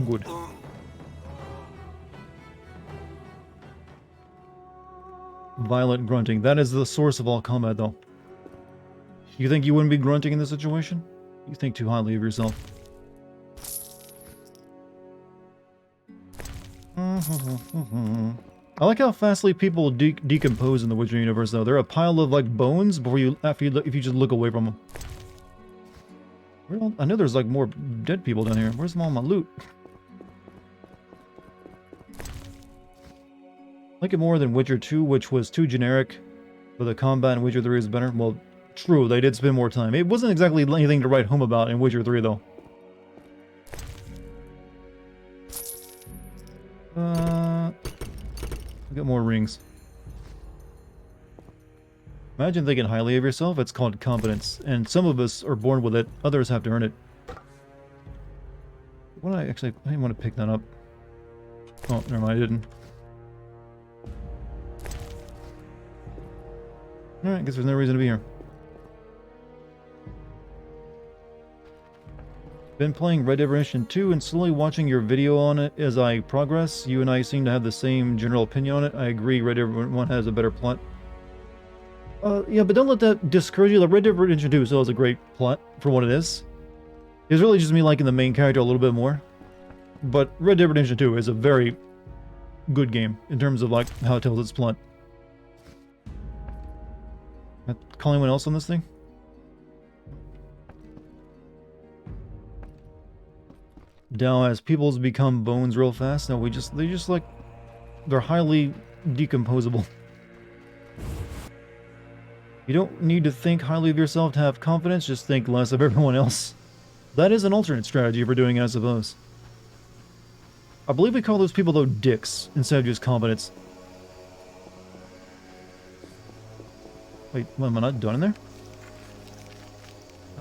Good. Violent grunting. That is the source of all combat, though. You think you wouldn't be grunting in this situation? You think too highly of yourself. I like how fastly people decompose in the Witcher universe, though. They're a pile of like bones if you just look away from them. I know there's like more dead people down here. Where's all my loot? I like it more than Witcher 2, which was too generic, but the combat in Witcher 3 is better. Well, true, they did spend more time. It wasn't exactly anything to write home about in Witcher 3, though. Get more rings. Imagine thinking highly of yourself. It's called competence, and some of us are born with it. Others have to earn it. I didn't want to pick that up. Oh, never mind, I didn't. Alright, guess there's no reason to be here. Been playing Red Dead Redemption 2 and slowly watching your video on it as I progress. You and I seem to have the same general opinion on it. I agree Red Dead Redemption 1 has a better plot. Yeah, but don't let that discourage you. The Red Dead Redemption 2 still has a great plot for what it is. It's really just me liking the main character a little bit more. But Red Dead Redemption 2 is a very good game in terms of like how it tells its plot. Call anyone else on this thing? Now, as peoples become bones real fast, no, they're highly decomposable. You don't need to think highly of yourself to have confidence, just think less of everyone else. That is an alternate strategy for doing it, I suppose. I believe we call those people, though, dicks, instead of just competence. Wait, well, am I not done in there?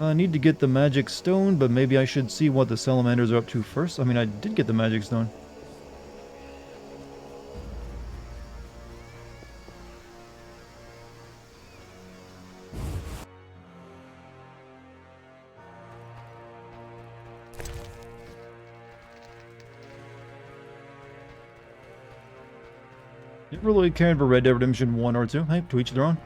I need to get the magic stone, but maybe I should see what the salamanders are up to first. I mean, I did get the magic stone. Didn't really care for Red Dead Redemption 1 or 2. Hey, to each their own.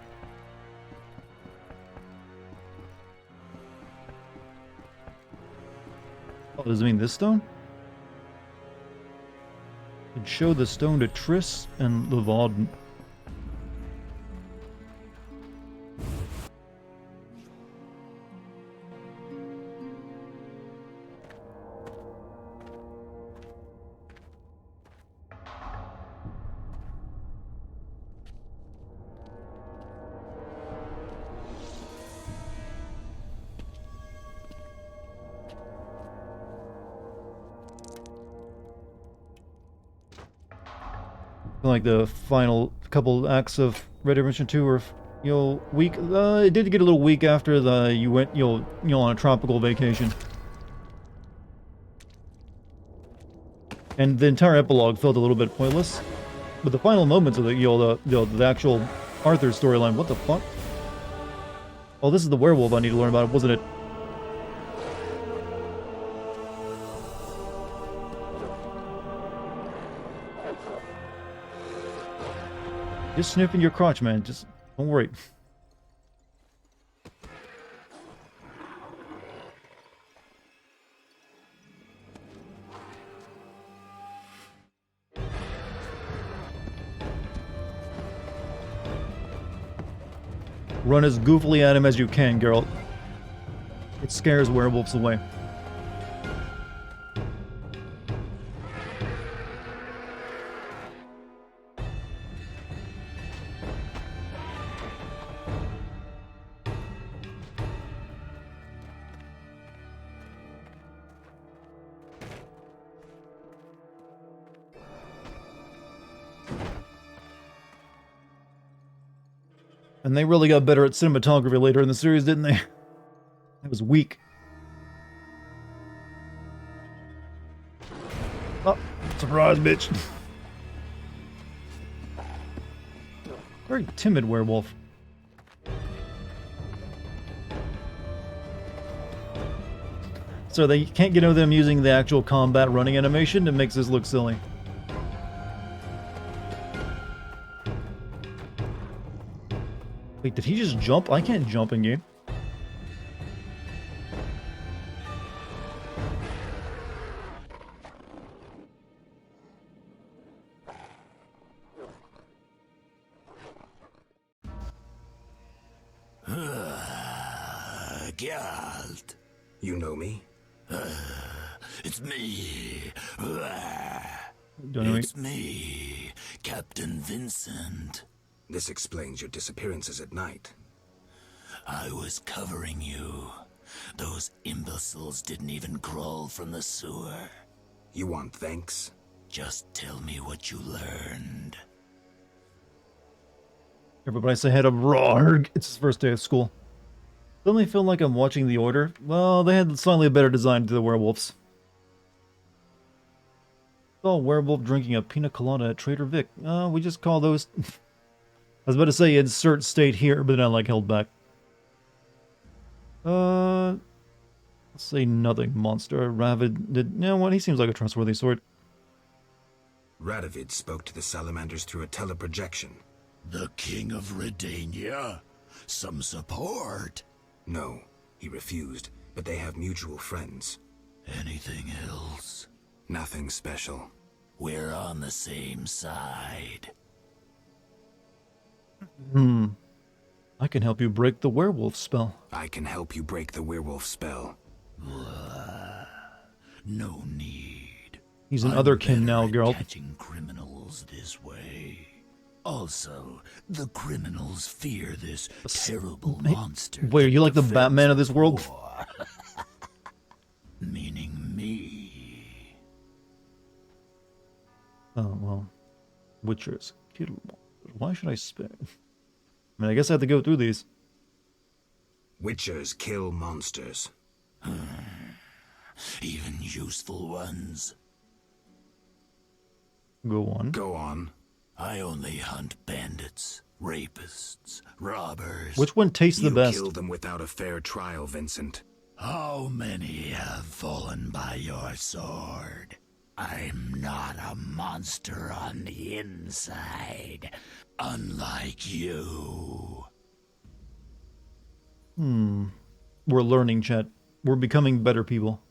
Oh, does it mean this stone? It showed the stone to Triss and Levaud. Like the final couple acts of Red Dead Redemption 2 were, you know, weak. It did get a little weak after you went, you know, on a tropical vacation. And the entire epilogue felt a little bit pointless. But the final moments of the actual Arthur storyline, what the fuck? Oh, this is the werewolf I need to learn about, wasn't it? Just sniffing your crotch, man. Just don't worry. Run as goofily at him as you can, Geralt. It scares werewolves away. And they really got better at cinematography later in the series, didn't they? It was weak. Oh, surprise, bitch. Very timid werewolf. So they can't get over them using the actual combat running animation. It makes this look silly. Wait, did he just jump? I can't jump in game. Geralt. You know me? It's me. Don't It's me, Captain Vincent. This explains your disappearances at night. I was covering you. Those imbeciles didn't even crawl from the sewer. You want thanks? Just tell me what you learned. Everybody's ahead of Rarg. It's his first day of school. Suddenly feel like I'm watching The Order. Well, they had slightly a better design to the werewolves. Saw a werewolf drinking a pina colada at Trader Vic. We just call those... I was about to say insert state here, but then I like held back. Let's say nothing. Monster. Ravid did... You know what? He seems like a trustworthy sort. Radovid spoke to the salamanders through a teleprojection. The King of Redania? Some support? No, he refused, but they have mutual friends. Anything else? Nothing special. We're on the same side. I can help you break the werewolf spell. I can help you break the werewolf spell. No need. He's an I'm otherkin now, better at Geralt. catching criminals this way. Also, the criminals fear this terrible monster. Wait, are you like the Batman of this world? Meaning me. Oh, well. Witcher's killable. Why should I spare? I mean, I guess I have to go through these. Witchers kill monsters. Even useful ones. Go on. Go on. I only hunt bandits, rapists, robbers. Which one tastes the You best? killed them without a fair trial, Vincent. How many have fallen by your sword? I'm not a monster on the inside, unlike you. We're learning, chat. We're becoming better people.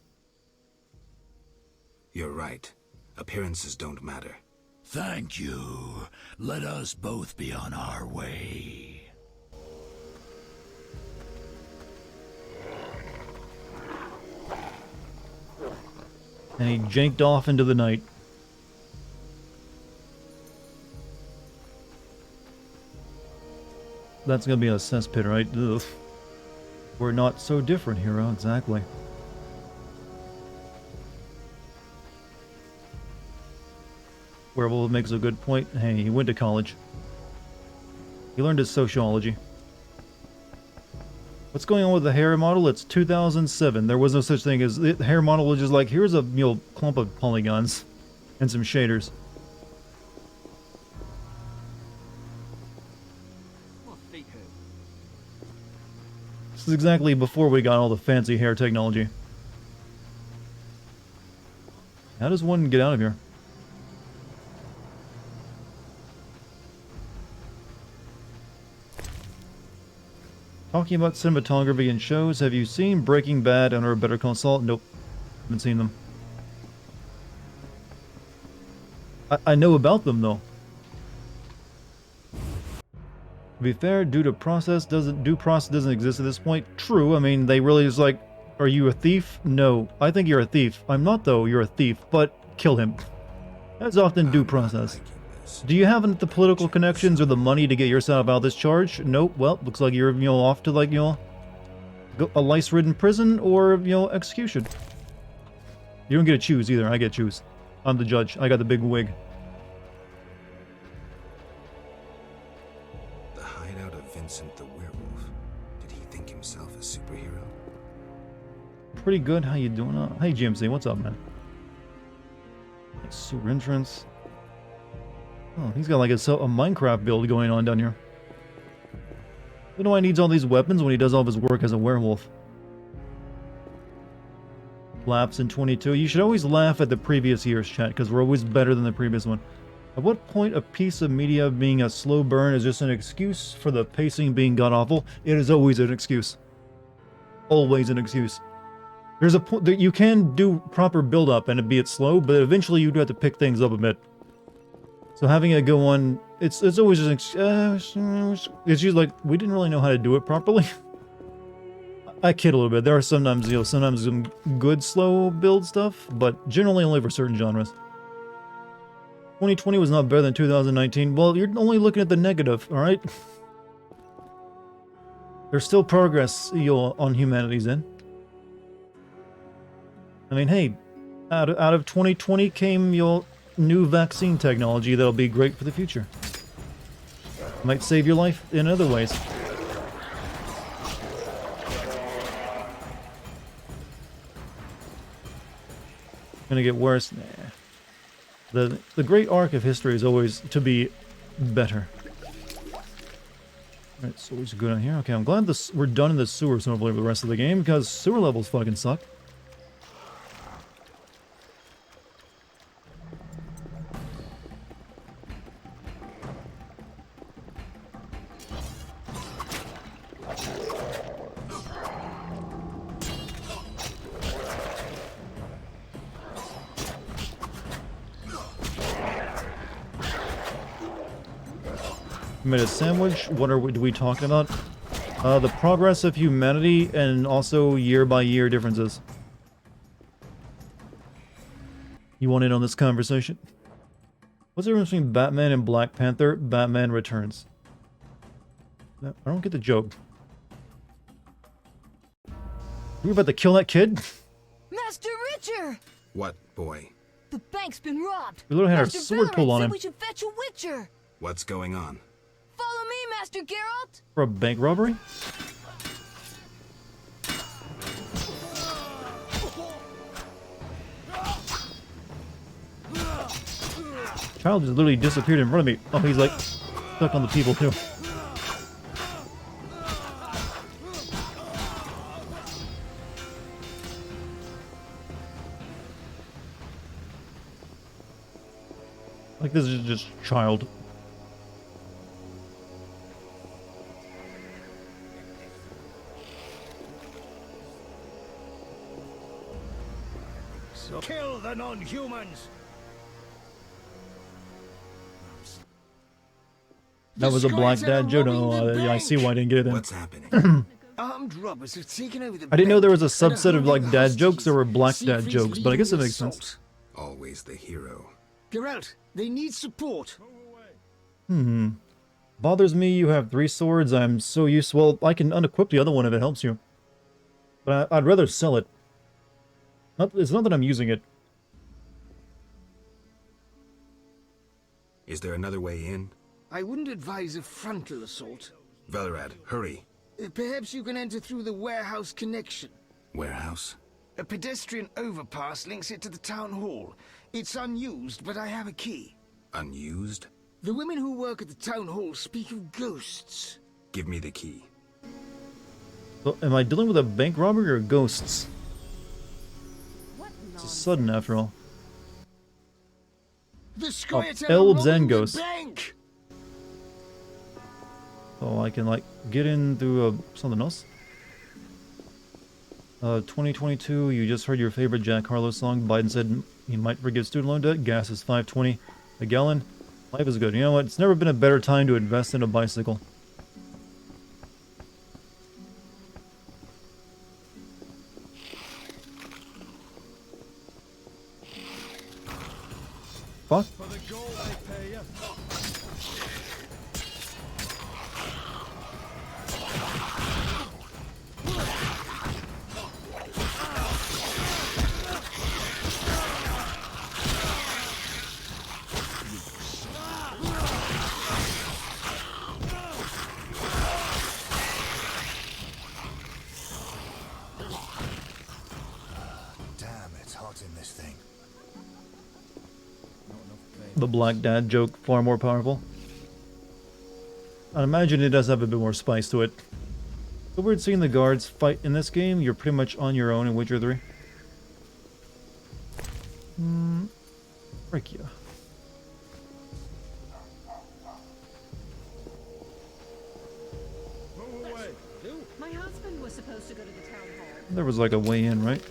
You're right. Appearances don't matter. Thank you. Let us both be on our way. And he janked off into the night. That's gonna be a cesspit, right? Ugh. We're not so different, hero. Exactly. Werewolf makes a good point. Hey, he went to college. He learned his sociology. What's going on with the hair model? It's 2007. There was no such thing as... The hair model was just like, here's a clump of polygons and some shaders. This is exactly before we got all the fancy hair technology. How does one get out of here? Talking about cinematography and shows, have you seen Breaking Bad and or Better Call Saul? Nope. Haven't seen them. I know about them though. To be fair, due process doesn't exist at this point. True, I mean they really is like, are you a thief? No. I think you're a thief. I'm not though, you're a thief, but kill him. That's often due process. Do you have the political connections or the money to get yourself out of this charge? Nope. Well, looks like you're, off to, like, a lice-ridden prison or, execution. You don't get to choose either. I get to choose. I'm the judge. I got the big wig. The hideout of Vincent the Werewolf. Did he think himself a superhero? Pretty good. How you doing? Hey, GMC. What's up, man? Nice sewer entrance. Oh, he's got like a Minecraft build going on down here. You know why he needs all these weapons when he does all of his work as a werewolf? Laughs in 22. You should always laugh at the previous year's chat, because we're always better than the previous one. At what point a piece of media being a slow burn is just an excuse for the pacing being god-awful? It is always an excuse. Always an excuse. There's a point that you can do proper build-up and it be slow, but eventually you do have to pick things up a bit. So having it go on, it's always just it's usually like we didn't really know how to do it properly. I kid a little bit. There are sometimes sometimes some good slow build stuff, but generally only for certain genres. 2020 was not better than 2019. Well, you're only looking at the negative, all right? There's still progress on humanity's end. I mean, hey, out of 2020 came new vaccine technology that'll be great for the future. Might save your life in other ways. Gonna get worse? Nah. The great arc of history is always to be better. Alright, so we're good on here. Okay, I'm glad we're done in the sewer so hopefully for the rest of the game, because sewer levels fucking suck. Made a sandwich. What are we talking about? The progress of humanity and also year-by-year differences. You want in on this conversation? What's the difference between Batman and Black Panther? Batman Returns. I don't get the joke. We were about to kill that kid? Master Richard! What, boy? The bank's been robbed. We literally had our Master sword pulled on said him. we should fetch a witcher. What's going on? Follow me, Master Geralt? For a bank robbery? Child just literally disappeared in front of me. Oh, he's like stuck on the people too. Like this is just child. So kill the non-humans. That was a black dad joke. No, yeah, I see why I didn't get it then. What's happening? Armed robbers have taken over the I didn't know there was a bank subset and of are like holding dad jokes that were black hostages. dad jokes, but I guess it makes Assault. sense. Always the hero. Geralt, they need support. Bothers me you have 3 swords. I'm so used. Well, I can unequip the other one if it helps you. But I'd rather sell it. It's not that I'm using it. Is there another way in? I wouldn't advise a frontal assault. Valorad, hurry. Perhaps you can enter through the warehouse connection. Warehouse? A pedestrian overpass links it to the town hall. It's unused, but I have a key. Unused? The women who work at the town hall speak of ghosts. Give me the key. So, am I dealing with a bank robbery or ghosts? What It's a sudden after all. The Squire elves and ghosts. Bank! Oh, I can like get in through something else. 2022, you just heard your favorite Jack Harlow song. Biden said he might forgive student loan debt. Gas is $5.20 a gallon. Life is good. You know what? It's never been a better time to invest in a bicycle. Fuck. Damn, it's hot in this thing. The black dad joke, far more powerful. I imagine it does have a bit more spice to it. So weird seeing the guards fight in this game. You're pretty much on your own in Witcher 3. Frick yeah. My husband was supposed to go to the town hall. There was like a way in, right?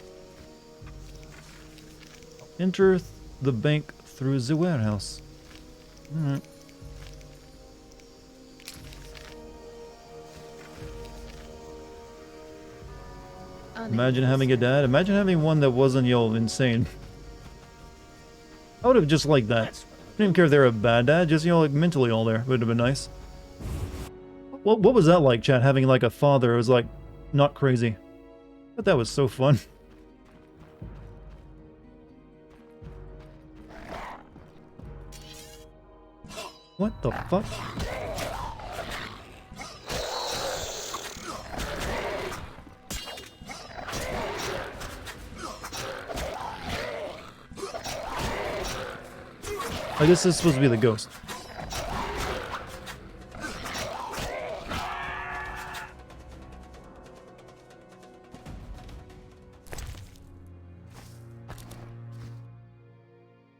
Enter the bank through the warehouse. Alright. Imagine having a dad. Imagine having one that wasn't, insane. I would have just liked that. I didn't even care if they were a bad dad, just, like mentally all there. Would have been nice. What was that like, chat? Having like a father who was like, not crazy. But that was so fun. What the fuck? I guess this is supposed to be the ghost.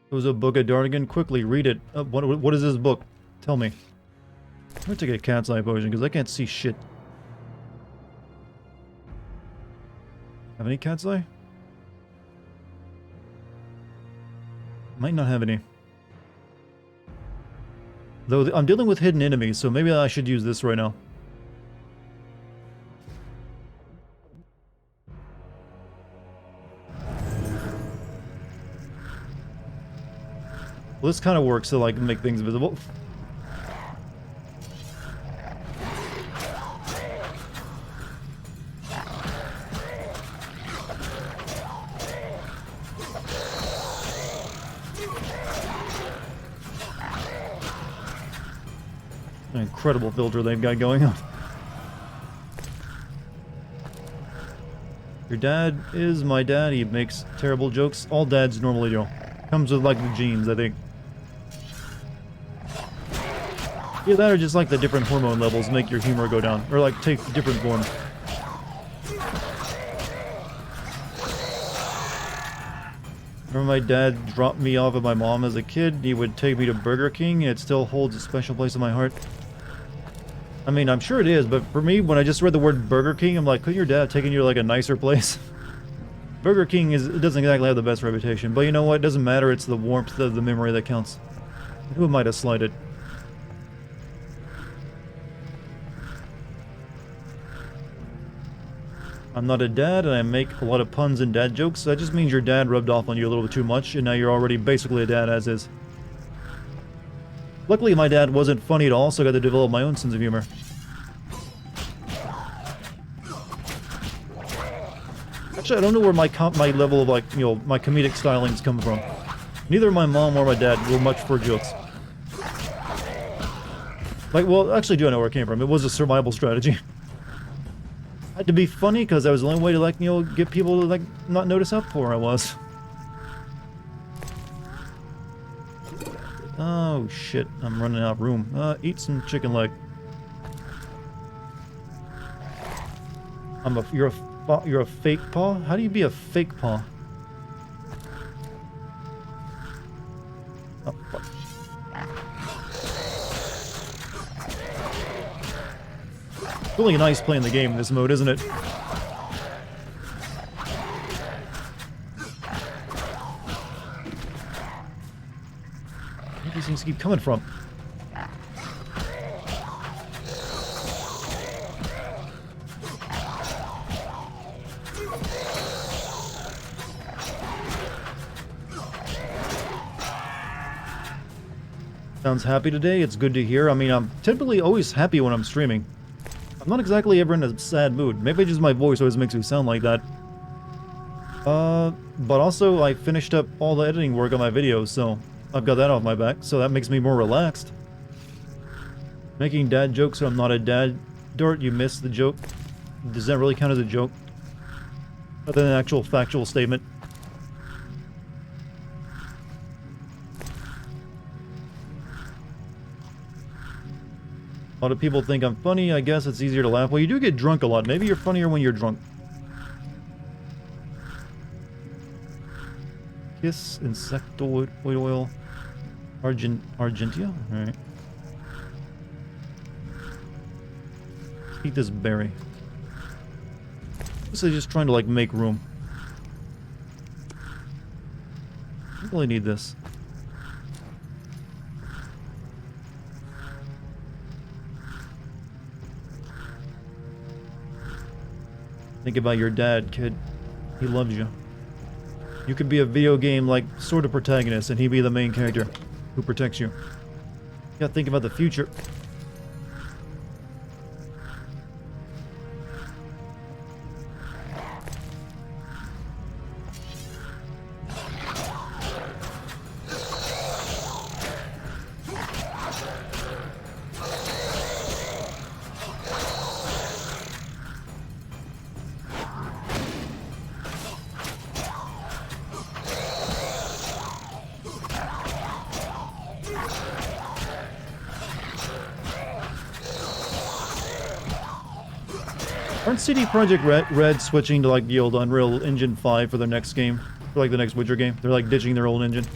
It was a book at Dartigan. Quickly read it. What is this book? Tell me. I'm gonna take a cat's eye potion because I can't see shit. Have any cat's eye? Might not have any. Though I'm dealing with hidden enemies, so maybe I should use this right now. Well, this kind of works to like make things visible. incredible filter they've got going on. Your dad is my dad. He makes terrible jokes. All dads normally do. Comes with, like, the genes, I think. Yeah, that or just, like, the different hormone levels make your humor go down. Or, like, take different form. Remember my dad dropped me off at my mom as a kid? He would take me to Burger King, and it still holds a special place in my heart. I mean, I'm sure it is, but for me, when I just read the word Burger King, I'm like, couldn't your dad have taken you to, like, a nicer place? Burger King it doesn't exactly have the best reputation, but you know what? It doesn't matter. It's the warmth of the memory that counts. Who might have slighted? I'm not a dad, and I make a lot of puns and dad jokes. That just means your dad rubbed off on you a little bit too much, and now you're already basically a dad as is. Luckily, my dad wasn't funny at all, so I got to develop my own sense of humor. Actually, I don't know where my level of, like, you know, my comedic stylings come from. Neither my mom or my dad were much for jokes. Like, well, actually, do I know where it came from? It was a survival strategy. I had to be funny because that was the only way to, like, you know, get people to, like, not notice how poor I was. Oh, shit. I'm running out of room. Eat some chicken leg. You're a fake paw? How do you be a fake paw? Oh, fuck. It's really nice playing the game in this mode, isn't it? Where do these things keep coming from? Sounds happy today. It's good to hear. I mean, I'm typically always happy when I'm streaming. I'm not exactly ever in a sad mood. Maybe just my voice always makes me sound like that. But also I finished up all the editing work on my videos, so I've got that off my back, so that makes me more relaxed. Making dad jokes when I'm not a dad. Dort, you missed the joke. Does that really count as a joke? Other than an actual factual statement. A lot of people think I'm funny. I guess it's easier to laugh. Well, you do get drunk a lot. Maybe you're funnier when you're drunk. Kiss, insectoid oil, Argentia? Alright. Let's eat this berry. This is just trying to, like, make room. I don't really need this. Think about your dad, kid. He loves you. You could be a video game, like, sort of protagonist, and he'd be the main character who protects you. You gotta think about the future. Aren't CD Projekt Red switching to, like, the old Unreal Engine 5 for their next game? For, like, the next Witcher game? They're, like, ditching their old engine.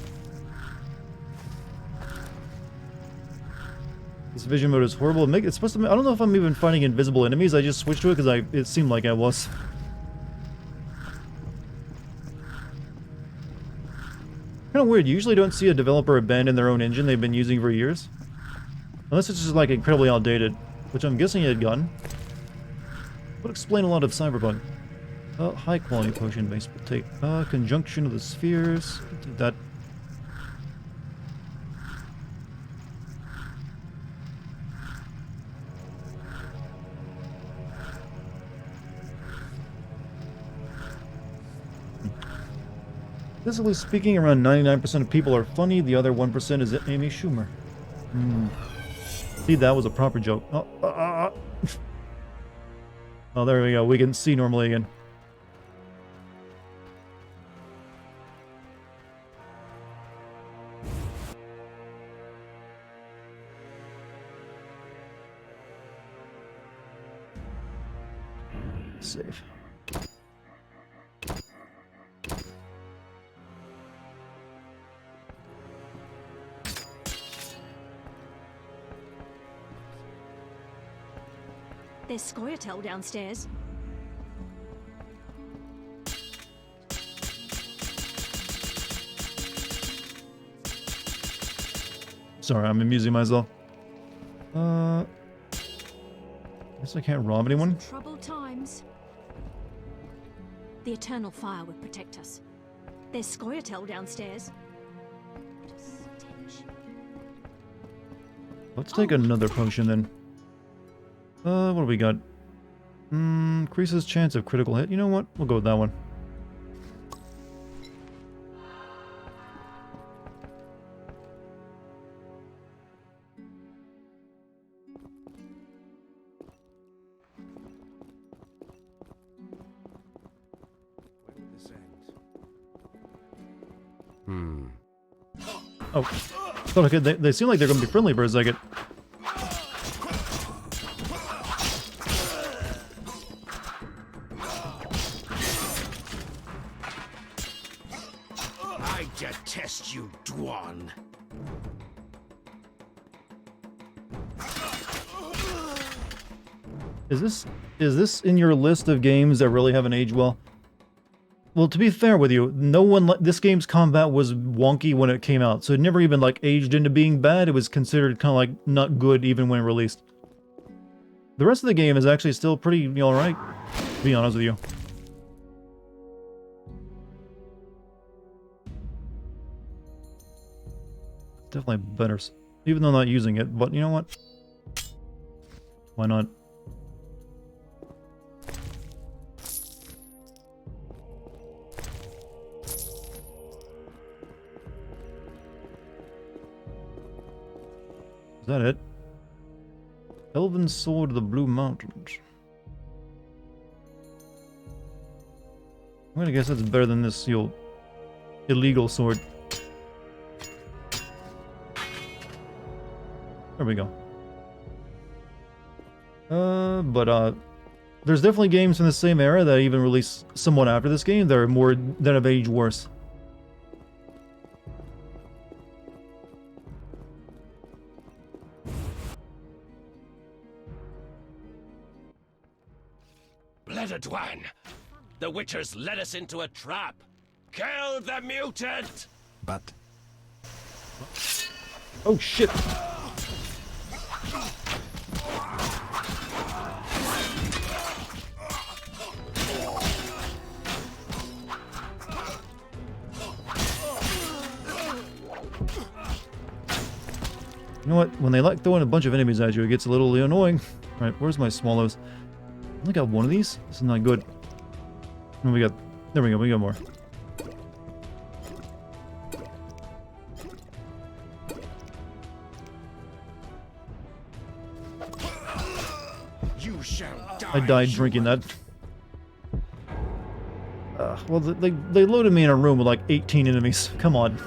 This vision mode is horrible. It's supposed to... I don't know if I'm even fighting invisible enemies. I just switched to it because it seemed like I was. Kind of weird. You usually don't see a developer abandon their own engine they've been using for years. Unless it's just, like, incredibly outdated. Which I'm guessing it had gotten. Would explain a lot of Cyberpunk. High quality potion base will take. Conjunction of the spheres. That. Physically speaking, around 99% of people are funny. The other 1% is Amy Schumer. See, that was a proper joke. Oh, oh, there we go. We can see normally again. Save. There's Scoia'tael downstairs. Sorry, I'm amusing myself. Guess I can't rob anyone. Troubled times. The eternal fire would protect us. There's Scoia'tael downstairs. Let's take another potion then. What do we got? Increases chance of critical hit. You know what? We'll go with that one. Oh, thought I could. They seem like they're gonna be friendly for a second. I detest you, Dwan. Is this in your list of games that really haven't aged well? Well, to be fair with you, this game's combat was wonky when it came out, so it never even like aged into being bad. It was considered kind of like not good even when released. The rest of the game is actually still pretty alright, to be honest with you. Definitely better, even though I'm not using it, but you know what? Why not? Is that it? Elven Sword of the Blue Mountains. I'm gonna guess that's better than this, illegal sword. There we go. There's definitely games from the same era that even released somewhat after this game that have aged worse. Dwan, the Witchers led us into a trap. Kill the mutant! But oh shit! You know what? When they like throwing a bunch of enemies at you, it gets a little annoying. Alright, where's my swallows? I only got one of these? This is not good. Oh, we got... There we go, we got more. You shall die. I died drinking that. Well, they loaded me in a room with like 18 enemies. Come on.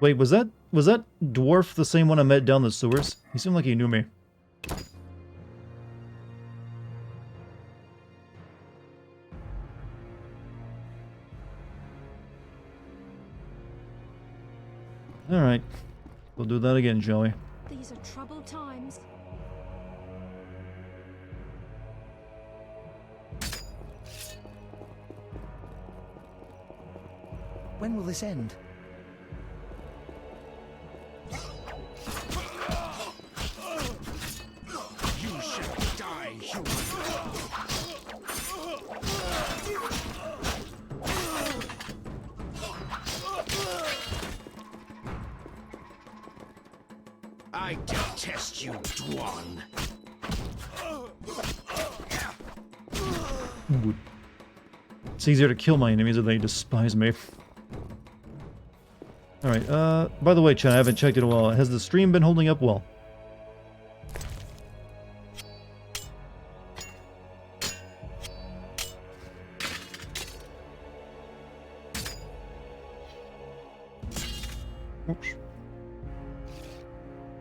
Wait, was that dwarf the same one I met down the sewers? He seemed like he knew me. Alright. We'll do that again, shall we? These are troubled times. When will this end? You shall die, human. I detest you, Dwan. It's easier to kill my enemies if they despise me. Alright, by the way, chat, I haven't checked it in a while. Has the stream been holding up well?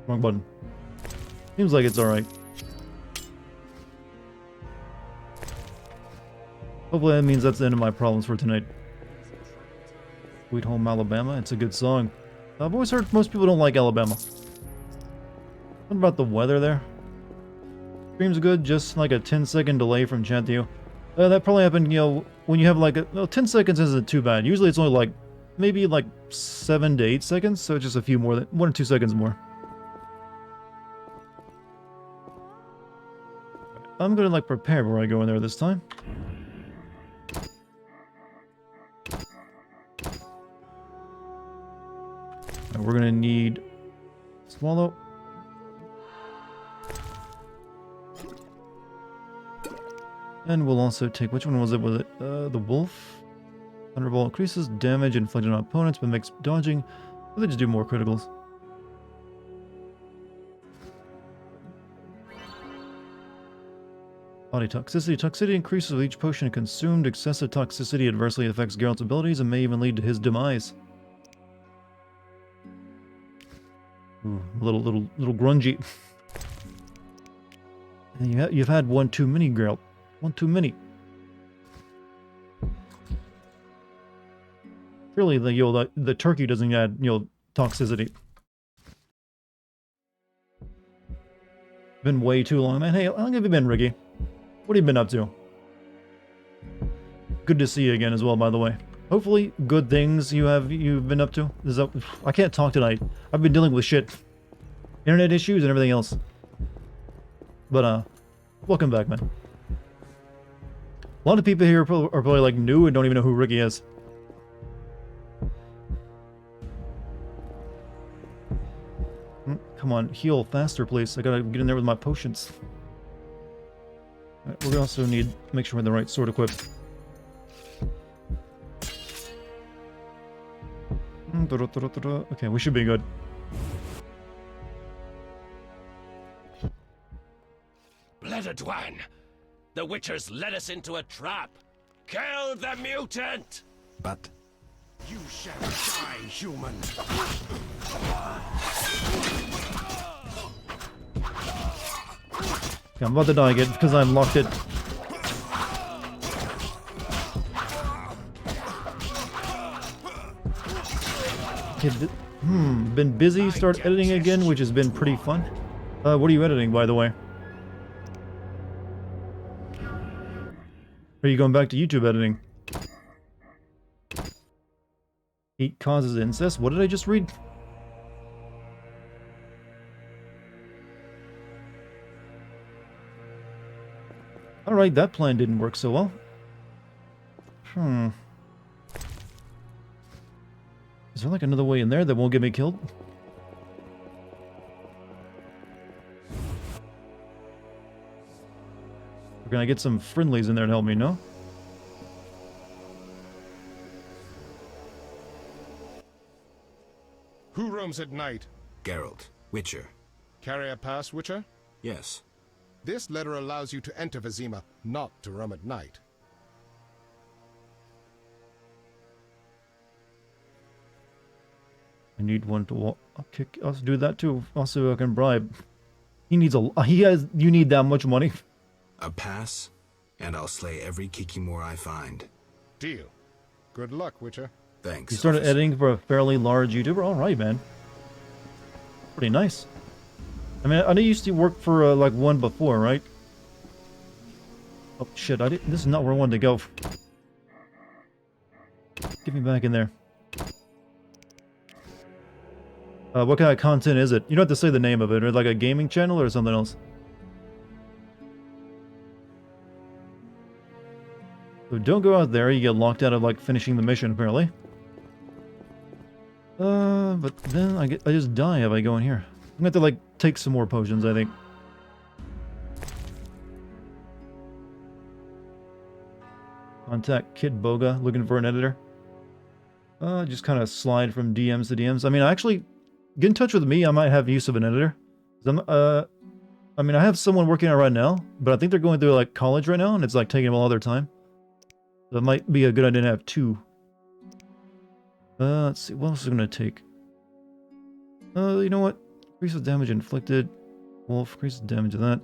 Wrong button. Seems like it's alright. Hopefully that means that's the end of my problems for tonight. Sweet Home Alabama, it's a good song. I've always heard most people don't like Alabama. What about the weather there? Stream's good, just like a 10-second delay from chat to you. That probably happened, you know, when you have like a... No, 10 seconds isn't too bad. Usually it's only like, maybe like 7 to 8 seconds, so it's just a few more, 1 or 2 seconds more. I'm gonna like prepare before I go in there this time. And we're gonna need swallow. And we'll also take, which one was it? Was it the wolf? Thunderbolt increases damage inflicted on opponents, but makes dodging. Or they just do more criticals. Body toxicity. Toxicity increases with each potion consumed. Excessive toxicity adversely affects Geralt's abilities and may even lead to his demise. Ooh, a little grungy. And you've had one too many, Geralt. One too many. Surely the turkey doesn't add toxicity. Been way too long, man. Hey, how long have you been, Ricky? What have you been up to? Good to see you again as well, by the way. Hopefully, good things you've been up to. I can't talk tonight. I've been dealing with shit. Internet issues and everything else. But, welcome back, man. A lot of people here are probably like new and don't even know who Ricky is. Come on, heal faster, please. I gotta get in there with my potions. Right, we also need to make sure we have the right sword equipped. Okay, we should be good. Blooded one! The Witchers led us into a trap! Kill the mutant! But... You shall die, human! Okay, I'm about to die again because I unlocked it. Okay, been busy, start editing again, which has been pretty fun. What are you editing, by the way? Are you going back to YouTube editing? Heat causes incest? What did I just read? Alright, that plan didn't work so well. Is there like another way in there that won't get me killed? We're gonna get some friendlies in there to help me, no? Who roams at night? Geralt, Witcher. Carry a pass, Witcher? Yes. This letter allows you to enter Vizima, not to roam at night. I need one to walk. I'll do that too. Also, I can bribe. He needs you need that much money? A pass, and I'll slay every Kikimor I find. Deal. Good luck, Witcher. Thanks. You started editing for a fairly large YouTuber? Alright, man. Pretty nice. I mean, I know you used to work for, like, one before, right? Oh, shit, this is not where I wanted to go. Get me back in there. What kind of content is it? You don't have to say the name of it, or like a gaming channel or something else. So don't go out there, you get locked out of, like, finishing the mission, apparently. But then I just die if I go in here. I'm gonna have to, like, take some more potions, I think. Contact Kid Boga, looking for an editor. Just kind of slide from DMs to DMs. I mean, actually, get in touch with me, I might have use of an editor. I mean, I have someone working on it right now, but I think they're going through, like, college right now, and it's, like, taking them all their time. So it might be a good idea to have two. Let's see, what else is it gonna take? You know what? Increases damage inflicted. Wolf, increases damage of that.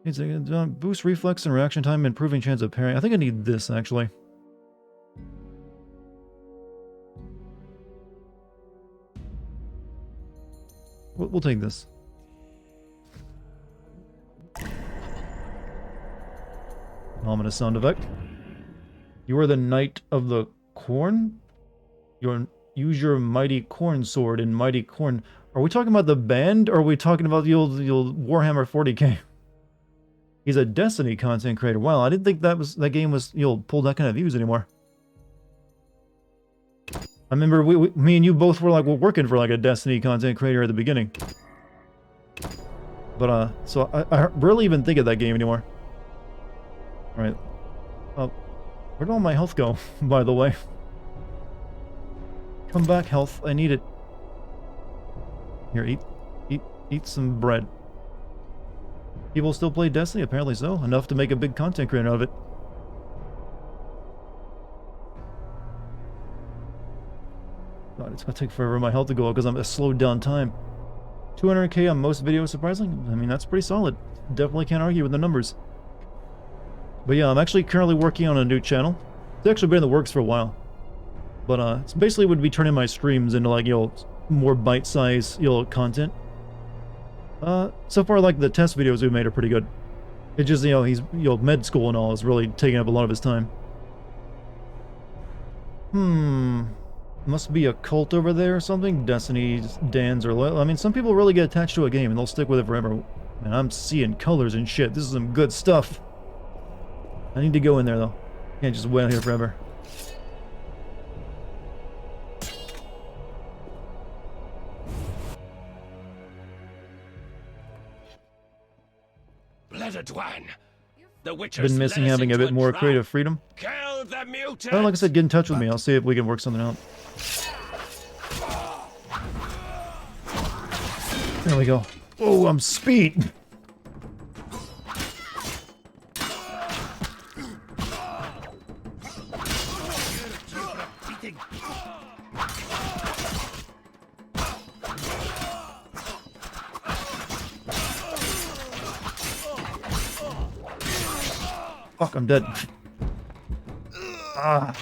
Needs to boost reflex and reaction time, improving chance of parrying. I think I need this, actually. We'll take this. Ominous sound effect. You are the Knight of the Corn? Use your mighty corn sword and mighty corn. Are we talking about the band, or are we talking about the old Warhammer 40k? He's a Destiny content creator. Wow, I didn't think that game was pull that kind of views anymore. I remember me and you both were like, we're working for like a Destiny content creator at the beginning. But so I barely even think of that game anymore. All right. Oh, where'd all my health go? By the way. Come back, health. I need it. Here, eat some bread. People still play Destiny? Apparently so. Enough to make a big content creator out of it. God, it's gonna take forever for my health to go up because I'm a slowed down time. 200k on most videos, surprisingly. I mean, that's pretty solid. Definitely can't argue with the numbers. But yeah, I'm actually currently working on a new channel. It's actually been in the works for a while. But it's basically would be turning my streams into like, more bite-sized, content. So far, like, the test videos we made are pretty good. It just, he's, med school and all is really taking up a lot of his time. Must be a cult over there or something? Destiny's, Dan's, or... I mean, some people really get attached to a game and they'll stick with it forever. And I'm seeing colors and shit. This is some good stuff. I need to go in there, though. Can't just wait out here forever. The Witcher's been missing having a bit more creative freedom. Kill the mutant. Well, like I said, get in touch with me. I'll see if we can work something out. There we go. Oh, I'm speed. Fuck, I'm dead. Ah.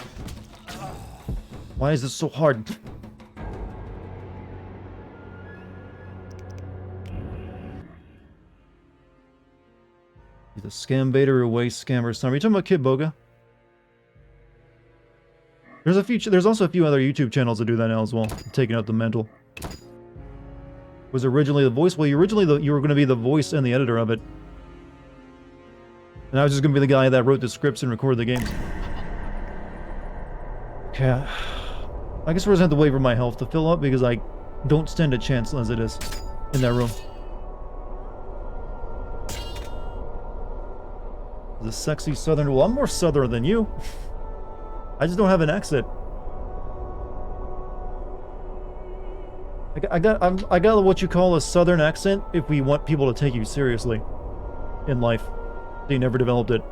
Why is this so hard? The scam baiter or waste scammer summer. Are you talking about Kid Boga? There's also a few other YouTube channels that do that now as well. Taking out the mental. Was originally the voice? Well, you were going to be the voice and the editor of it. And I was just going to be the guy that wrote the scripts and recorded the games. Okay. I guess we're just going to have to wait for my health to fill up because I don't stand a chance as it is in that room. The sexy southern... Well, I'm more southern than you. I just don't have an accent. I got what you call a southern accent if we want people to take you seriously in life. They never developed it.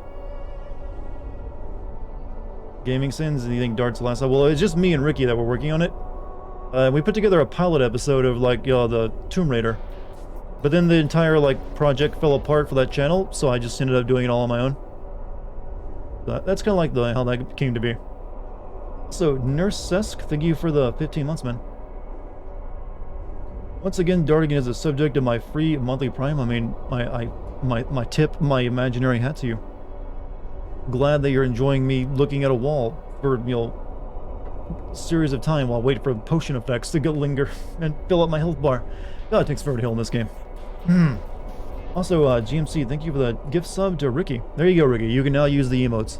Gaming sins? Anything Dart's last time? Well, it's just me and Ricky that were working on it. We put together a pilot episode of like the Tomb Raider, but then the entire like project fell apart for that channel, so I just ended up doing it all on my own. That's kind of like how that came to be. So Nurse Sesk, thank you for the 15 months, man. Once again, Dartigan is the subject of my free monthly Prime. I mean, my tip, my imaginary hat to you. Glad that you're enjoying me looking at a wall for, series of time while I wait for potion effects to go linger and fill up my health bar. God, it takes forever to heal in this game. Also, GMC, thank you for the gift sub to Ricky. There you go, Ricky. You can now use the emotes.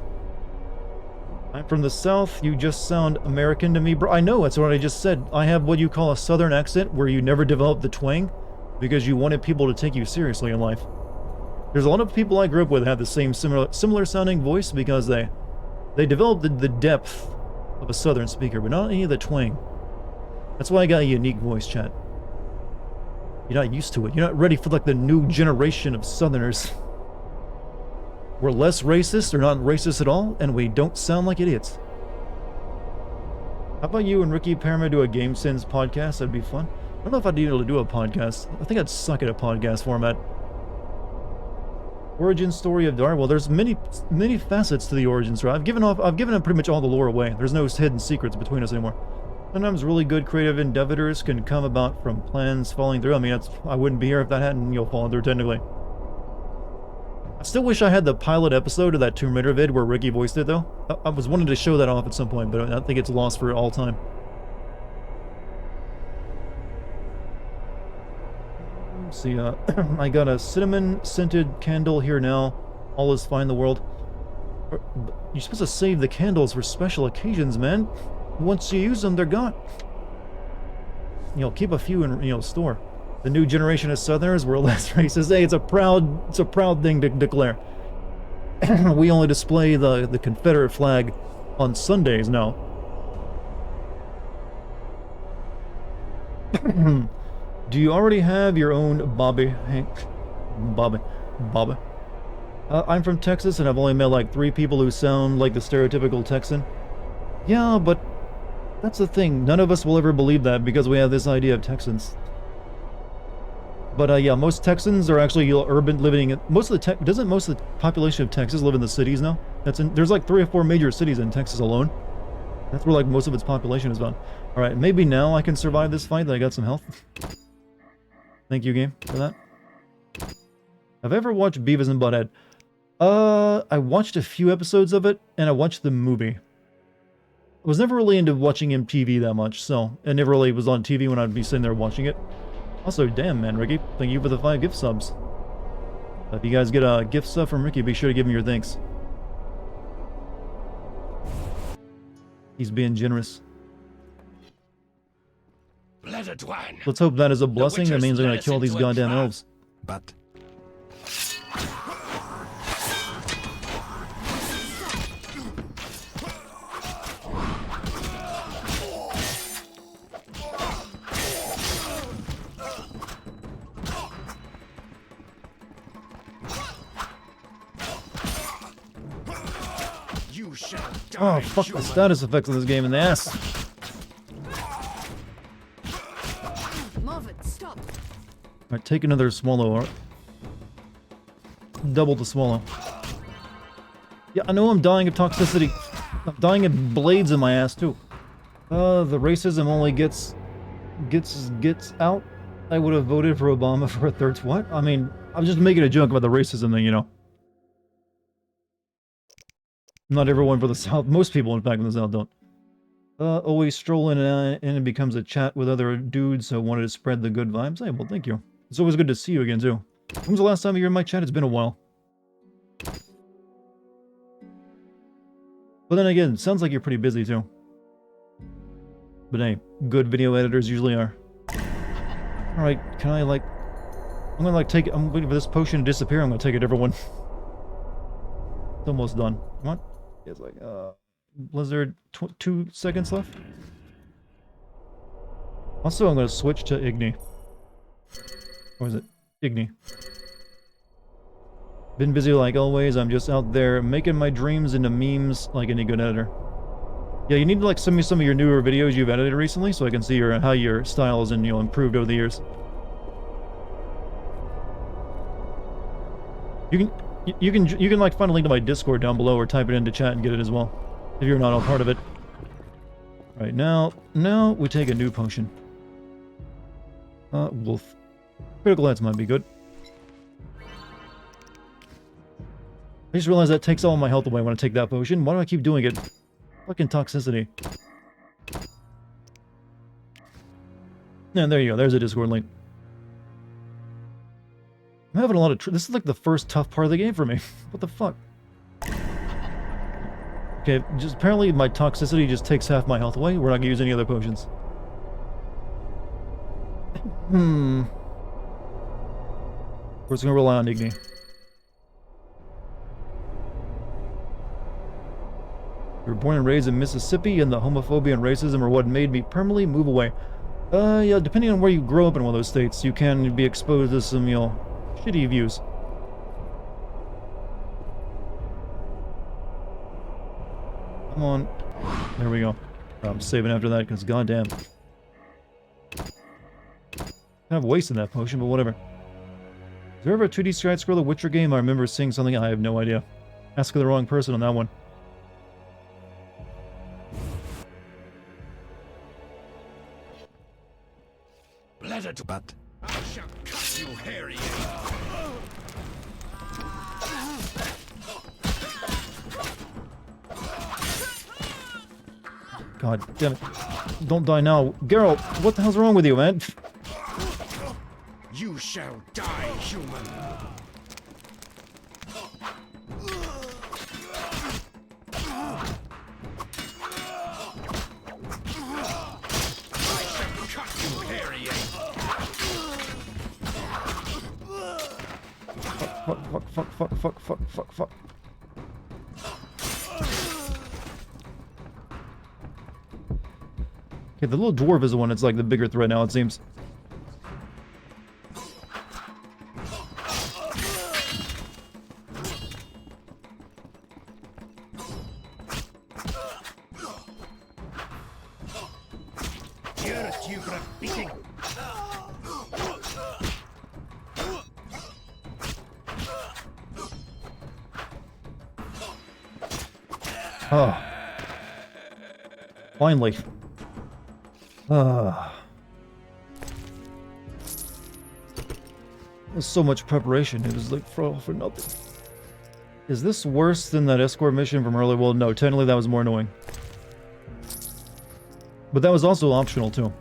I'm from the South. You just sound American to me, bro. I know, that's what I just said. I have what you call a Southern accent where you never develop the twang because you wanted people to take you seriously in life. There's a lot of people I grew up with that have the same similar sounding voice because they developed the depth of a Southern speaker, but not any of the twang. That's why I got a unique voice, chat. You're not used to it. You're not ready for like the new generation of Southerners. We're less racist or not racist at all, and we don't sound like idiots. How about you and Ricky Parama do a Game Sins podcast? That'd be fun. I don't know if I'd be able to do a podcast. I think I'd suck at a podcast format. Origin story of Dar. Well, there's many facets to the origin story. I've given up pretty much all the lore away. There's no hidden secrets between us anymore. Sometimes really good creative endeavors can come about from plans falling through. I mean, I wouldn't be here if that hadn't, fallen through technically. I still wish I had the pilot episode of that Tomb Raider vid where Ricky voiced it, though. I was wanting to show that off at some point, but I think it's lost for all time. Let's see, I got a cinnamon-scented candle here now. All is fine in the world. You're supposed to save the candles for special occasions, man. Once you use them, they're gone. Keep a few in, store. The new generation of Southerners were less racist. Hey, it's a proud thing to declare. We only display the Confederate flag on Sundays now. Do you already have your own Bobby? Bobby. I'm from Texas, and I've only met like 3 people who sound like the stereotypical Texan. Yeah, but that's the thing. None of us will ever believe that because we have this idea of Texans. But yeah, most Texans are actually urban, living. Doesn't most of the population of Texas live in the cities now? There's like 3 or 4 major cities in Texas alone. That's where like most of its population is found. All right, maybe now I can survive this fight. That I got some health. Thank you, game, for that. Have I ever watched Beavis and Butthead? I watched a few episodes of it, and I watched the movie. I was never really into watching MTV that much, so it never really was on TV when I'd be sitting there watching it. Also, damn, man, Ricky, thank you for the 5 gift subs. If you guys get a gift sub from Ricky, be sure to give him your thanks. He's being generous. Let's hope that is a blessing. That means I'm gonna kill these goddamn elves. But... Oh, fuck the status effects of this game in the ass. Stop. Alright, take another swallow. Or double the swallow. Yeah, I know I'm dying of toxicity. I'm dying of blades in my ass, too. The racism only gets out. I would have voted for Obama for a third... What? I mean, I'm just making a joke about the racism thing, Not everyone for the South. Most people, in fact, in the South don't. Always strolling and it becomes a chat with other dudes, so wanted to spread the good vibes. Hey, well, thank you. It's always good to see you again, too. When was the last time you were in my chat? It's been a while. But then again, sounds like you're pretty busy, too. But hey, good video editors usually are. Alright, can I, like... I'm gonna, like, take it... I'm waiting for this potion to disappear. I'm gonna take a different one. It's almost done. Come on. It's like, Blizzard, 2 seconds left. Also, I'm going to switch to Igni. Or is it? Igni. Been busy like always. I'm just out there making my dreams into memes like any good editor. Yeah, you need to like send me some of your newer videos you've edited recently so I can see how your style has improved over the years. You can like find a link to my Discord down below or type it into chat and get it as well, if you're not a part of it. Right, now we take a new potion. Wolf. Critical hits might be good. I just realized that takes all my health away when I take that potion. Why do I keep doing it? Fucking toxicity. And there you go, there's a Discord link. I'm having a lot of... This is like the first tough part of the game for me. What the fuck? Okay, just apparently my toxicity just takes half my health away. We're not gonna use any other potions. We're just gonna rely on Igni. You were born and raised in Mississippi, and the homophobia and racism are what made me permanently move away. Yeah, depending on where you grow up in one of those states, you can be exposed to some, shitty views. Come on. There we go. I'm saving after that, because goddamn. Kind of wasted that potion, but whatever. Is there ever a 2D side-scroller The Witcher game? I remember seeing something. I have no idea. Ask the wrong person on that one. Blooded, but I shall cut you, hairy. God damn it. Don't die now. Geralt, what the hell's wrong with you, man? You shall die, human. I shall cut you, hairy. Fuck. Okay, the little dwarf is the one that's like the bigger threat now, it seems. Oh. Finally. There's so much preparation, it was like for nothing. Is this worse than that escort mission from earlier? Well, no, technically that was more annoying. But that was also optional, too.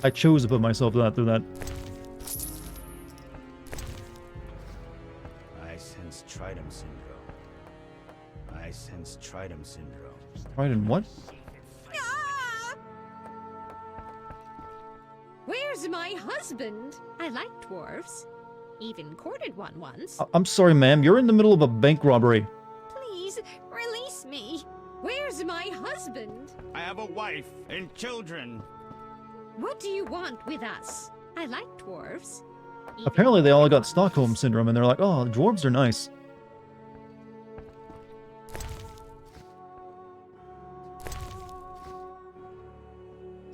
I chose to put myself through that. I sense Tridem syndrome. I sense Tridem syndrome. Tridem what? Where's my husband? I like dwarves. Even courted one once. I'm sorry, ma'am. You're in the middle of a bank robbery. Please, release me. Where's my husband? I have a wife and children. What do you want with us? I like dwarves. Apparently they all got Stockholm Syndrome, and they're like, oh, dwarves are nice.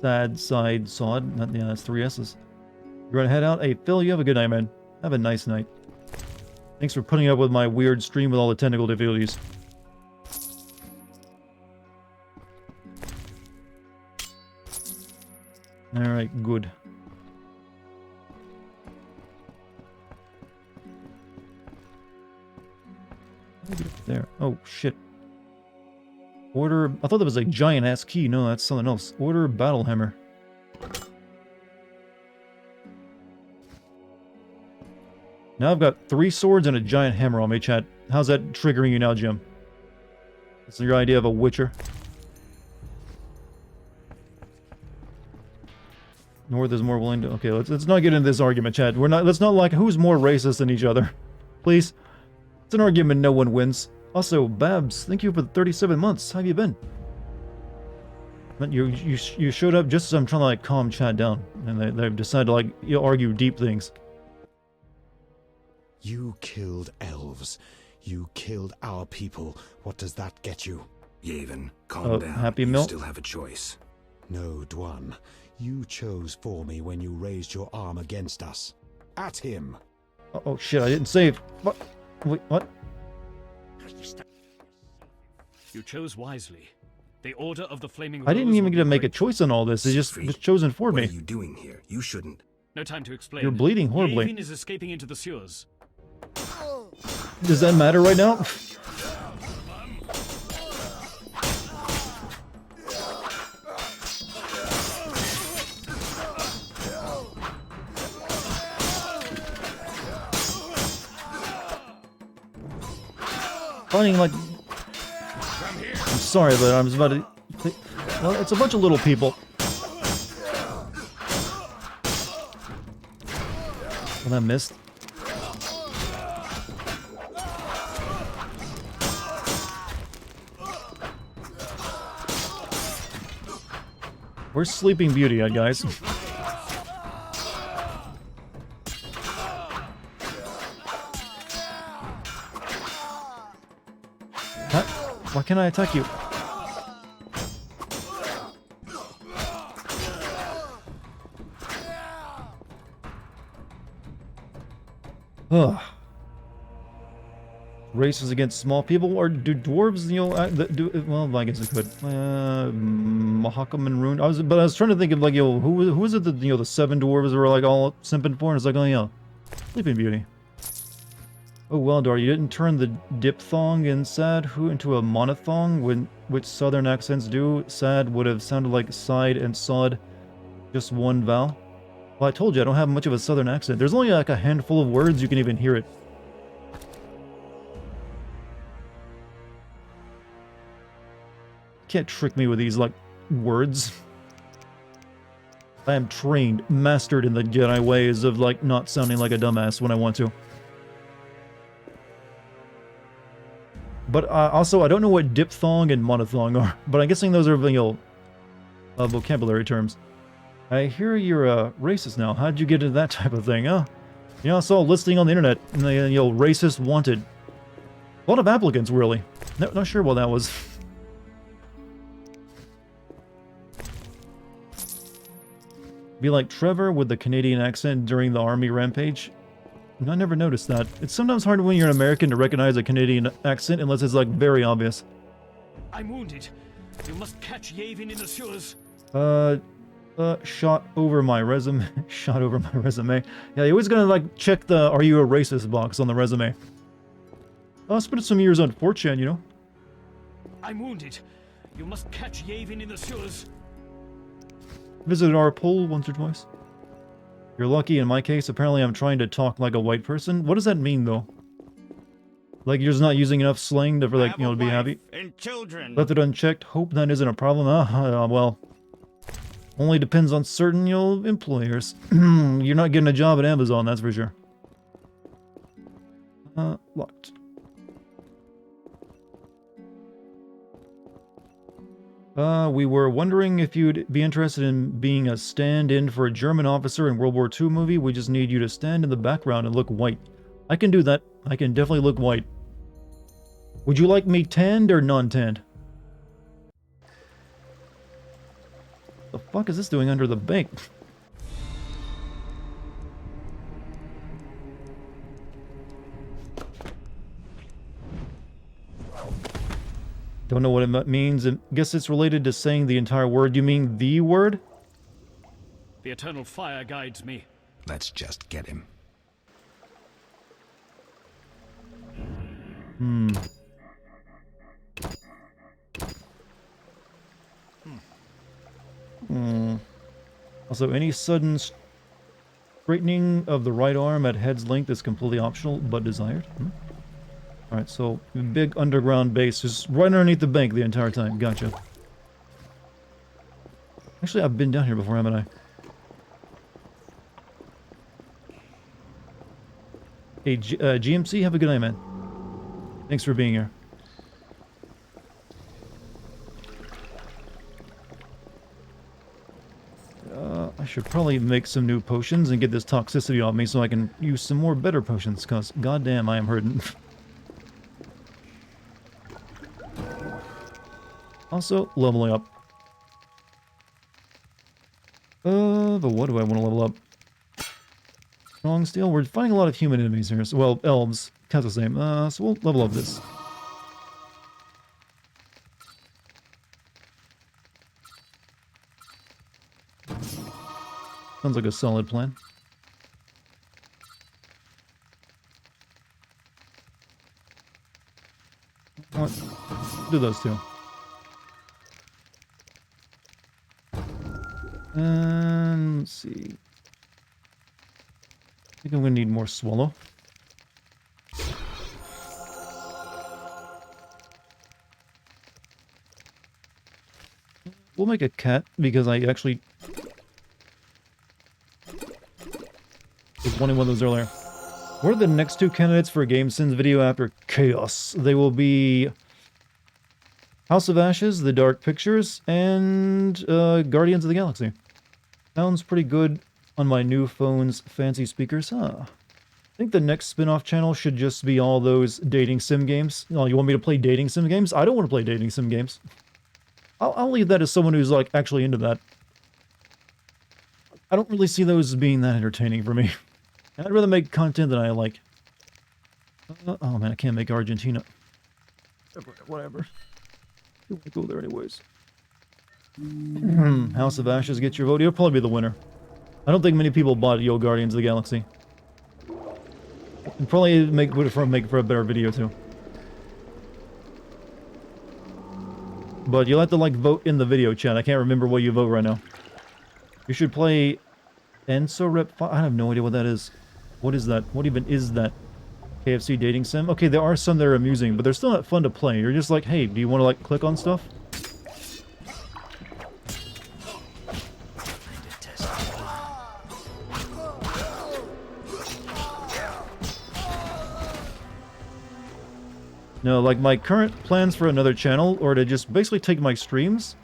Sad, side, sod. Yeah, that's 3 S's. You gonna head out? Hey, Phil, you have a good night, man. Have a nice night. Thanks for putting up with my weird stream with all the technical difficulties. Alright, good. How do I get up there? Oh, shit. Order... I thought that was a giant-ass key. No, that's something else. Order Battle Hammer. Now I've got 3 swords and a giant hammer on me, chat. How's that triggering you now, Jim? That's your idea of a witcher? North is more willing to... Okay, let's not get into this argument, chat. Let's not like who's more racist than each other. Please. It's an argument no one wins. Also, Babs, thank you for the 37 months. How have you been? You showed up just as I'm trying to like calm chat down, and they've decided to like argue deep things. You killed elves. You killed our people. What does that get you? Yavin, calm down. Happy you Milk? Still have a choice. No, Dwan. You chose for me when you raised your arm against us. At him. Oh shit, I didn't save. What? Wait, what? You chose wisely. The Order of the Flaming I didn't Rose even will get to be make a great. choice on all this. It just was chosen for me. What are you doing here? You shouldn't. No time to explain. You're bleeding horribly. Yavin is escaping into the sewers. Does that matter right now? Finding like... I'm sorry, but I was about to... Well, it's a bunch of little people. Well, that missed. Where's Sleeping Beauty at, guys? Huh? Why can't I attack you? Ugh. Races against small people, or do dwarves, you know, well, I guess it could. Mahakam and Rune. I was trying to think of, like, you know, who was it that, you know, the 7 dwarves were, like, all simping for? And it's like, oh, yeah, Sleeping Beauty. Oh, well, Dar, you didn't turn the diphthong in sad who into a monophthong, which southern accents do. Sad would have sounded like side and sod, just one vowel. Well, I told you, I don't have much of a southern accent. There's only, like, a handful of words you can even hear it. Can't trick me with these, like, words. I am trained, mastered in the Jedi ways of, like, not sounding like a dumbass when I want to. But also, I don't know what diphthong and monophthong are, but I'm guessing those are, you know, vocabulary terms. I hear you're racist now. How'd you get into that type of thing, huh? You know, I saw a listing on the internet, and they, you know, racist wanted. A lot of applicants, really. Not sure what that was. Be like Trevor with the Canadian accent during the army rampage. I never noticed that. It's sometimes hard when you're an American to recognize a Canadian accent unless it's, like, very obvious. I'm wounded. You must catch Yavin in the sewers. Shot over my resume. Shot over my resume. Yeah, you're always gonna, like, check the "Are you a racist?" box on the resume. I spent some years on 4chan, you know. I'm wounded. You must catch Yavin in the sewers. Visited our pool once or twice. You're lucky in my case. Apparently I'm trying to talk like a white person. What does that mean, though? Like, you're just not using enough slang to, like, you know, to be happy? And children. Left it unchecked. Hope that isn't a problem. Well, only depends on certain, you know, employers. You're not getting a job at Amazon, that's for sure. Locked. We were wondering if you'd be interested in being a stand-in for a German officer in World War II movie. We just need you to stand in the background and look white. I can do that. I can definitely look white. Would you like me tanned or non-tanned? The fuck is this doing under the bank? Don't know what it means. I guess it's related to saying the entire word. You mean the word? The eternal fire guides me. Let's just get him. Also, any sudden straightening of the right arm at head's length is completely optional, but desired. Alright, so big underground base, just right underneath the bank the entire time. Gotcha. Actually, I've been down here before, haven't I? Hey, GMC, have a good night, man. Thanks for being here. I should probably make some new potions and get this toxicity off me so I can use some more better potions, because goddamn, I am hurting. Also, leveling up. But what do I want to level up? Strong steel? We're fighting a lot of human enemies here. So, well, elves. Kind of the same. So we'll level up this. Sounds like a solid plan. What? Do those two. And let's see. I think I'm gonna need more swallow. We'll make a cat because I actually was wanting one of those earlier. What are the next two candidates for a GameSins video after Chaos? They will be House of Ashes, The Dark Pictures, and Guardians of the Galaxy. Sounds pretty good on my new phone's fancy speakers, huh? I think the next spin-off channel should just be all those dating sim games. Oh, you want me to play dating sim games? I don't want to play dating sim games. I'll leave that as someone who's, like, actually into that. I don't really see those as being that entertaining for me. I'd rather make content that I like. Oh man, I can't make Argentina. Whatever. We'll go there anyways. House of Ashes, get your vote. You'll probably be the winner. I don't think many people bought Yo Guardians of the Galaxy. And probably make for a better video too. But you'll have to like vote in the video chat. I can't remember what you vote right now. You should play Enso Rep 5. I have no idea what that is. What is that? What even is that? KFC dating sim? Okay, there are some that are amusing, but they're still not fun to play. You're just like, hey, do you want to like click on stuff? No, like my current plans for another channel are to just basically take my streams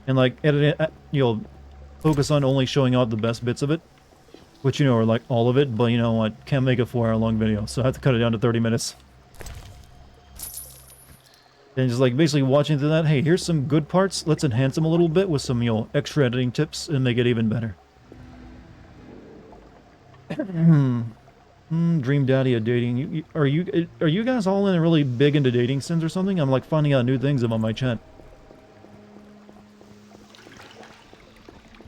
and like edit it, you know, focus on only showing out the best bits of it. Which, you know, are like all of it, but you know what, can't make a 4-hour long video, so I have to cut it down to 30 minutes. And just like basically watching through that, hey, here's some good parts, let's enhance them a little bit with some, you know, extra editing tips and make it even better. Dream Daddy of dating. Are you guys all in really big into dating sims or something? I'm like finding out new things about my chat.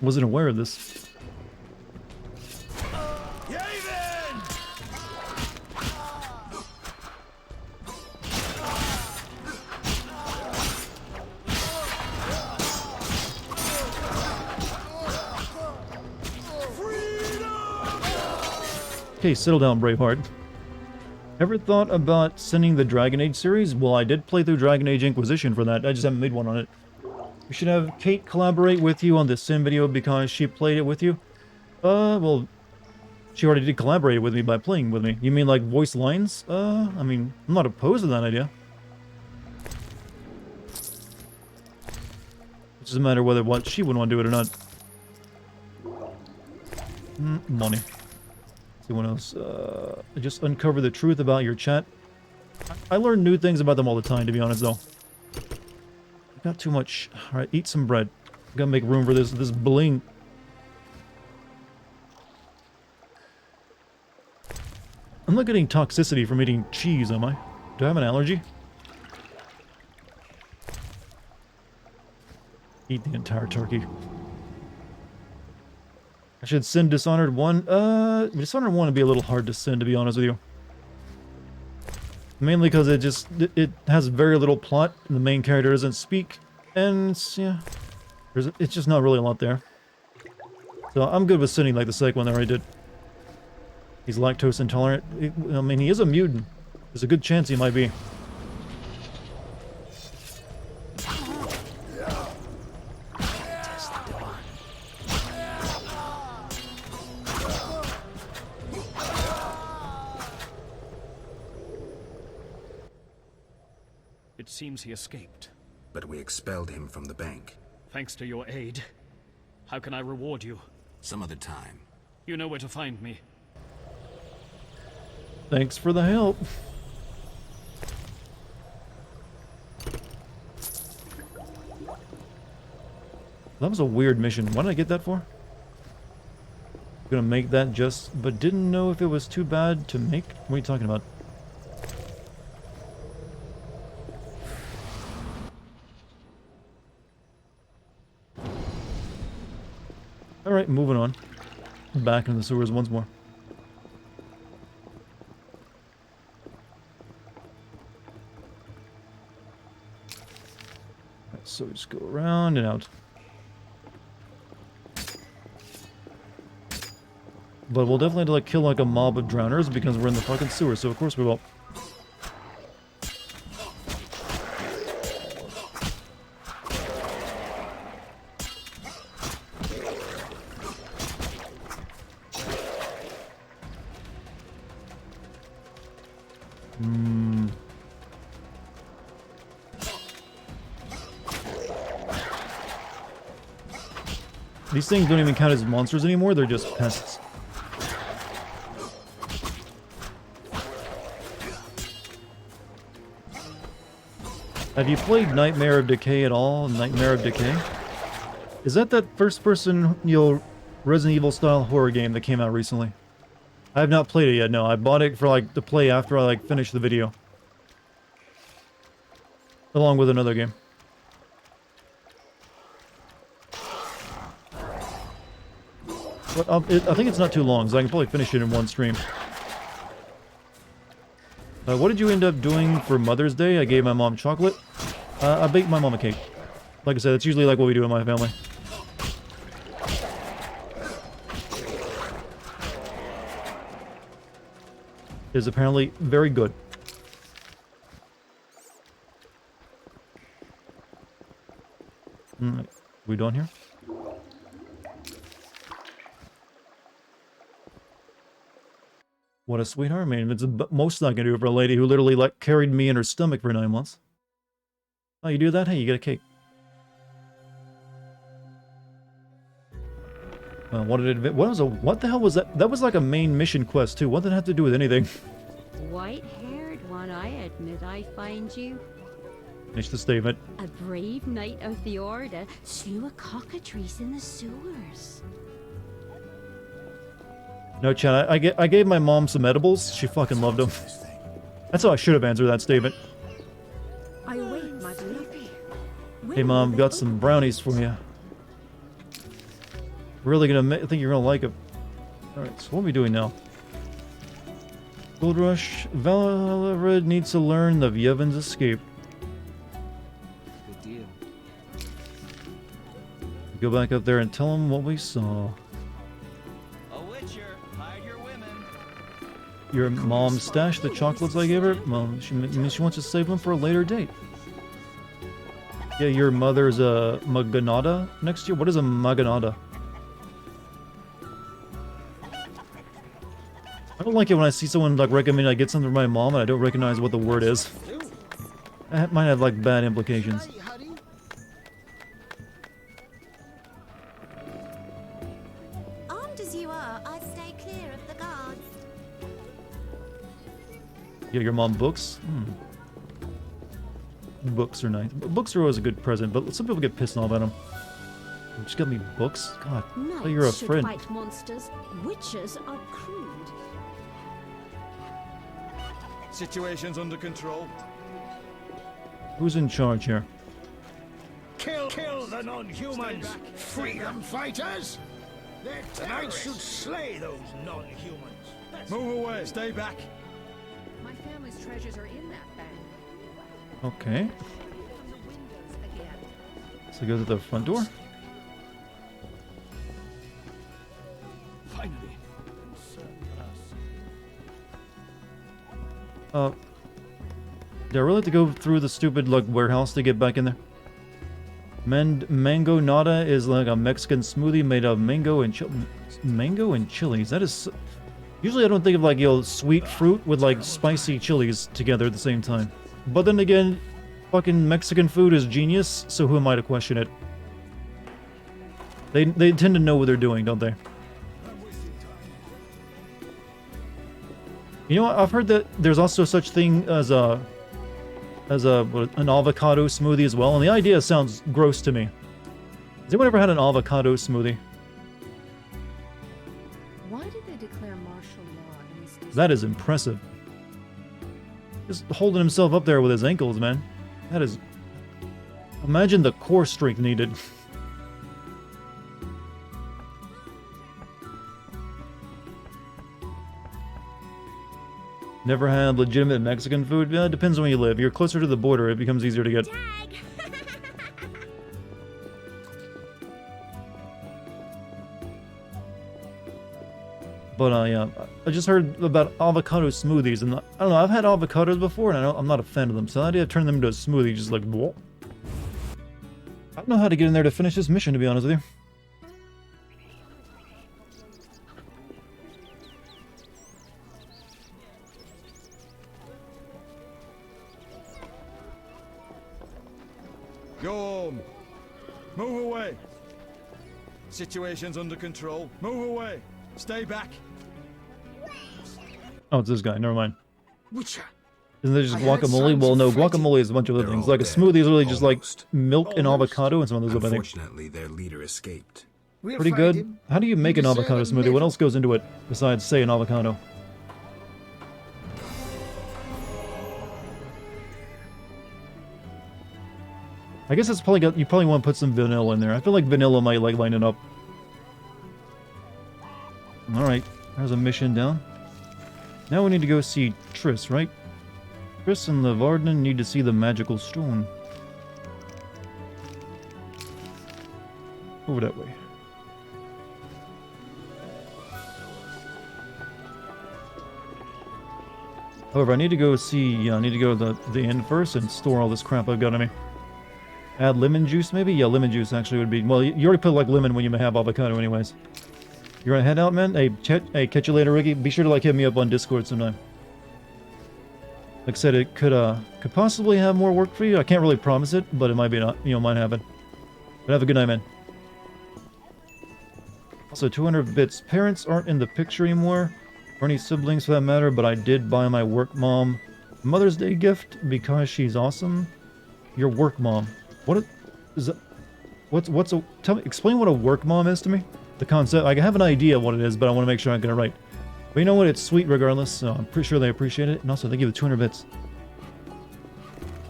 Wasn't aware of this. Okay, settle down, Braveheart. Ever thought about sending the Dragon Age series? Well, I did play through Dragon Age Inquisition for that. I just haven't made one on it. You should have Kate collaborate with you on this sim video because she played it with you. Well, she already did collaborate with me by playing with me. You mean like voice lines? I mean, I'm not opposed to that idea. It doesn't matter whether what she would want to do it or not. Money. See what else? Just uncover the truth about your chat. I learn new things about them all the time, to be honest, though. Got too much. Alright, eat some bread. Gotta make room for this bling. I'm not getting toxicity from eating cheese, am I? Do I have an allergy? Eat the entire turkey. I should send Dishonored 1. Dishonored 1 would be a little hard to send, to be honest with you. Mainly because it has very little plot, and the main character doesn't speak, and yeah, it's just not really a lot there. So I'm good with sending like the second one that I already did. He's lactose intolerant. I mean, he is a mutant. There's a good chance he might be. It seems he escaped. But we expelled him from the bank. Thanks to your aid. How can I reward you? Some other time. You know where to find me. Thanks for the help. That was a weird mission. What did I get that for? Gonna make that but didn't know if it was too bad to make. What are you talking about? Alright, moving on. Back into the sewers once more. Right, so we just go around and out. But we'll definitely have to like kill like a mob of drowners because we're in the fucking sewer, so of course we will. These things don't even count as monsters anymore, they're just pests. Have you played Nightmare of Decay at all? Nightmare of Decay? Is that first-person, you know, Resident Evil style horror game that came out recently? I have not played it yet, no. I bought it for, like, to play after I, like, finish the video. Along with another game. But I think it's not too long, so I can probably finish it in one stream. What did you end up doing for Mother's Day? I gave my mom chocolate. I baked my mom a cake. Like I said, it's usually like what we do in my family. It is apparently very good. We done here? What a sweetheart. I mean, it's the most I can do for a lady who literally, like, carried me in her stomach for 9 months. Oh, you do that? Hey, you get a cake. What did it... What the hell was that? That was like a main mission quest, too. What did it have to do with anything? White-haired one, I admit I find you. Finish the statement. A brave knight of the Order slew a cockatrice in the sewers. No, Chad, I gave my mom some edibles. She fucking loved them. That's how I should have answered that statement. I wait, my dear. Hey, Mom, got some brownies for you. Really gonna think you're gonna like them. Alright, so what are we doing now? Gold Rush. Valred needs to learn of Yevon's escape. Good deal. Go back up there and tell him what we saw. Your mom stashed the chocolates I gave her? Well, she wants to save them for a later date. Yeah, your mother's a Maganada next year? What is a Maganada? I don't like it when I see someone, like, recommend I get something for my mom and I don't recognize what the word is. That might have, like, bad implications. Armed as you are, I'd stay clear of the guards. Yeah, your mom books? Books are nice. Books are always a good present, but some people get pissed off at them. You just got me books? God, oh, you're a friend. Fight monsters. Witches are crude. Situation's under control. Who's in charge here? Kill the non-humans! Freedom fighters! Tonight should slay those non-humans. Move away, stay back. My family's treasures are in that bank. Okay. So go to the front door. Finally. Do I really have to go through the stupid, like, warehouse to get back in there? Mango nada is like a Mexican smoothie made of mango and chilies. That is... Usually I don't think of, like, you know, sweet fruit with, like, spicy chilies together at the same time. But then again, fucking Mexican food is genius, so who am I to question it? They tend to know what they're doing, don't they? You know what? I've heard that there's also such thing as an avocado smoothie as well, and the idea sounds gross to me. Has anyone ever had an avocado smoothie? Why did they declare martial law in this district? That is impressive. Just holding himself up there with his ankles, man. That is... Imagine the core strength needed. Never had legitimate Mexican food? Yeah, it depends on where you live. You're closer to the border, it becomes easier to get. But, yeah, I just heard about avocado smoothies, and I don't know, I've had avocados before, and I'm not a fan of them, so the idea of turning them into a smoothie, just like, whoa. I don't know how to get in there to finish this mission, to be honest with you. Go home. Move away. Situation's under control. Move away. Stay back. Oh, it's this guy. Never mind. Witcher. Isn't there just guacamole? Well, no, guacamole is a bunch of other things. Like a smoothie is really just like milk and avocado and some of those other things. Unfortunately, their leader escaped. We'll Pretty find good. him. How do you make an deserve avocado a smoothie? What medal. else goes into it besides, say, an avocado? I guess it's probably got, you probably want to put some vanilla in there. I feel like vanilla might like line it up. Alright, there's a mission down. Now we need to go see Triss, right? Triss and the Varden need to see the magical stone. Over that way. However, I need to go see, I need to go to the inn first and store all this crap I've got on me. Add lemon juice, maybe? Yeah, lemon juice actually would be... Well, you already put, like, lemon when you have avocado anyways. You wanna head out, man? Hey, catch you later, Ricky. Be sure to, like, hit me up on Discord sometime. Like I said, it could possibly have more work for you. I can't really promise it, but it might be not, you know, might happen. But have a good night, man. Also, 200 bits. Parents aren't in the picture anymore, or any siblings for that matter, but I did buy my work mom Mother's Day gift because she's awesome. Your work mom. What is that? What's a... Tell me, explain what a work mom is to me. The concept. I have an idea what it is, but I want to make sure I get it right. But you know what? It's sweet regardless, so I'm pretty sure they appreciate it. And also, they give it 200 bits.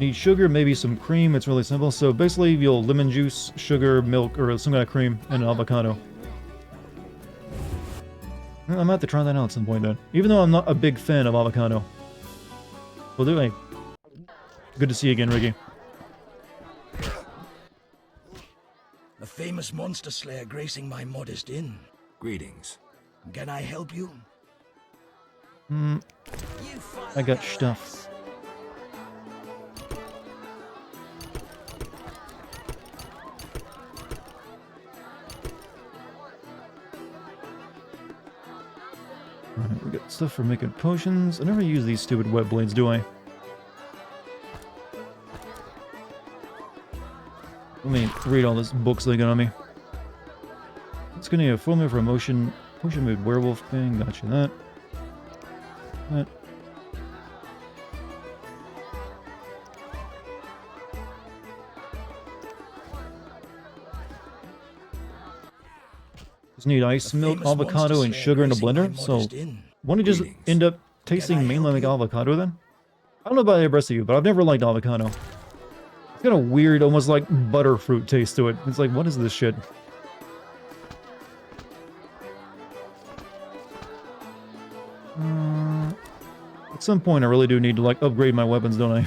Need sugar, maybe some cream. It's really simple. So basically, you'll lemon juice, sugar, milk, or some kind of cream, and an avocado. I'm gonna have to try that out at some point then. Even though I'm not a big fan of avocado. Well, do I? Good to see you again, Ricky. A famous monster slayer gracing my modest inn. Greetings. Can I help you? I got stuff. Alright, we got stuff for making potions. I never use these stupid web blades, do I? Let me read all this books they got on me. It's gonna need a formula for potion made werewolf thing. Gotcha that. That. Just need ice milk, avocado, and sugar in a blender. So, won't it just end up tasting mainly like avocado then? I don't know about the rest of you, but I've never liked avocado. It's got a weird, almost like butterfruit taste to it. It's like, what is this shit? At some point, I really do need to, like, upgrade my weapons, don't I?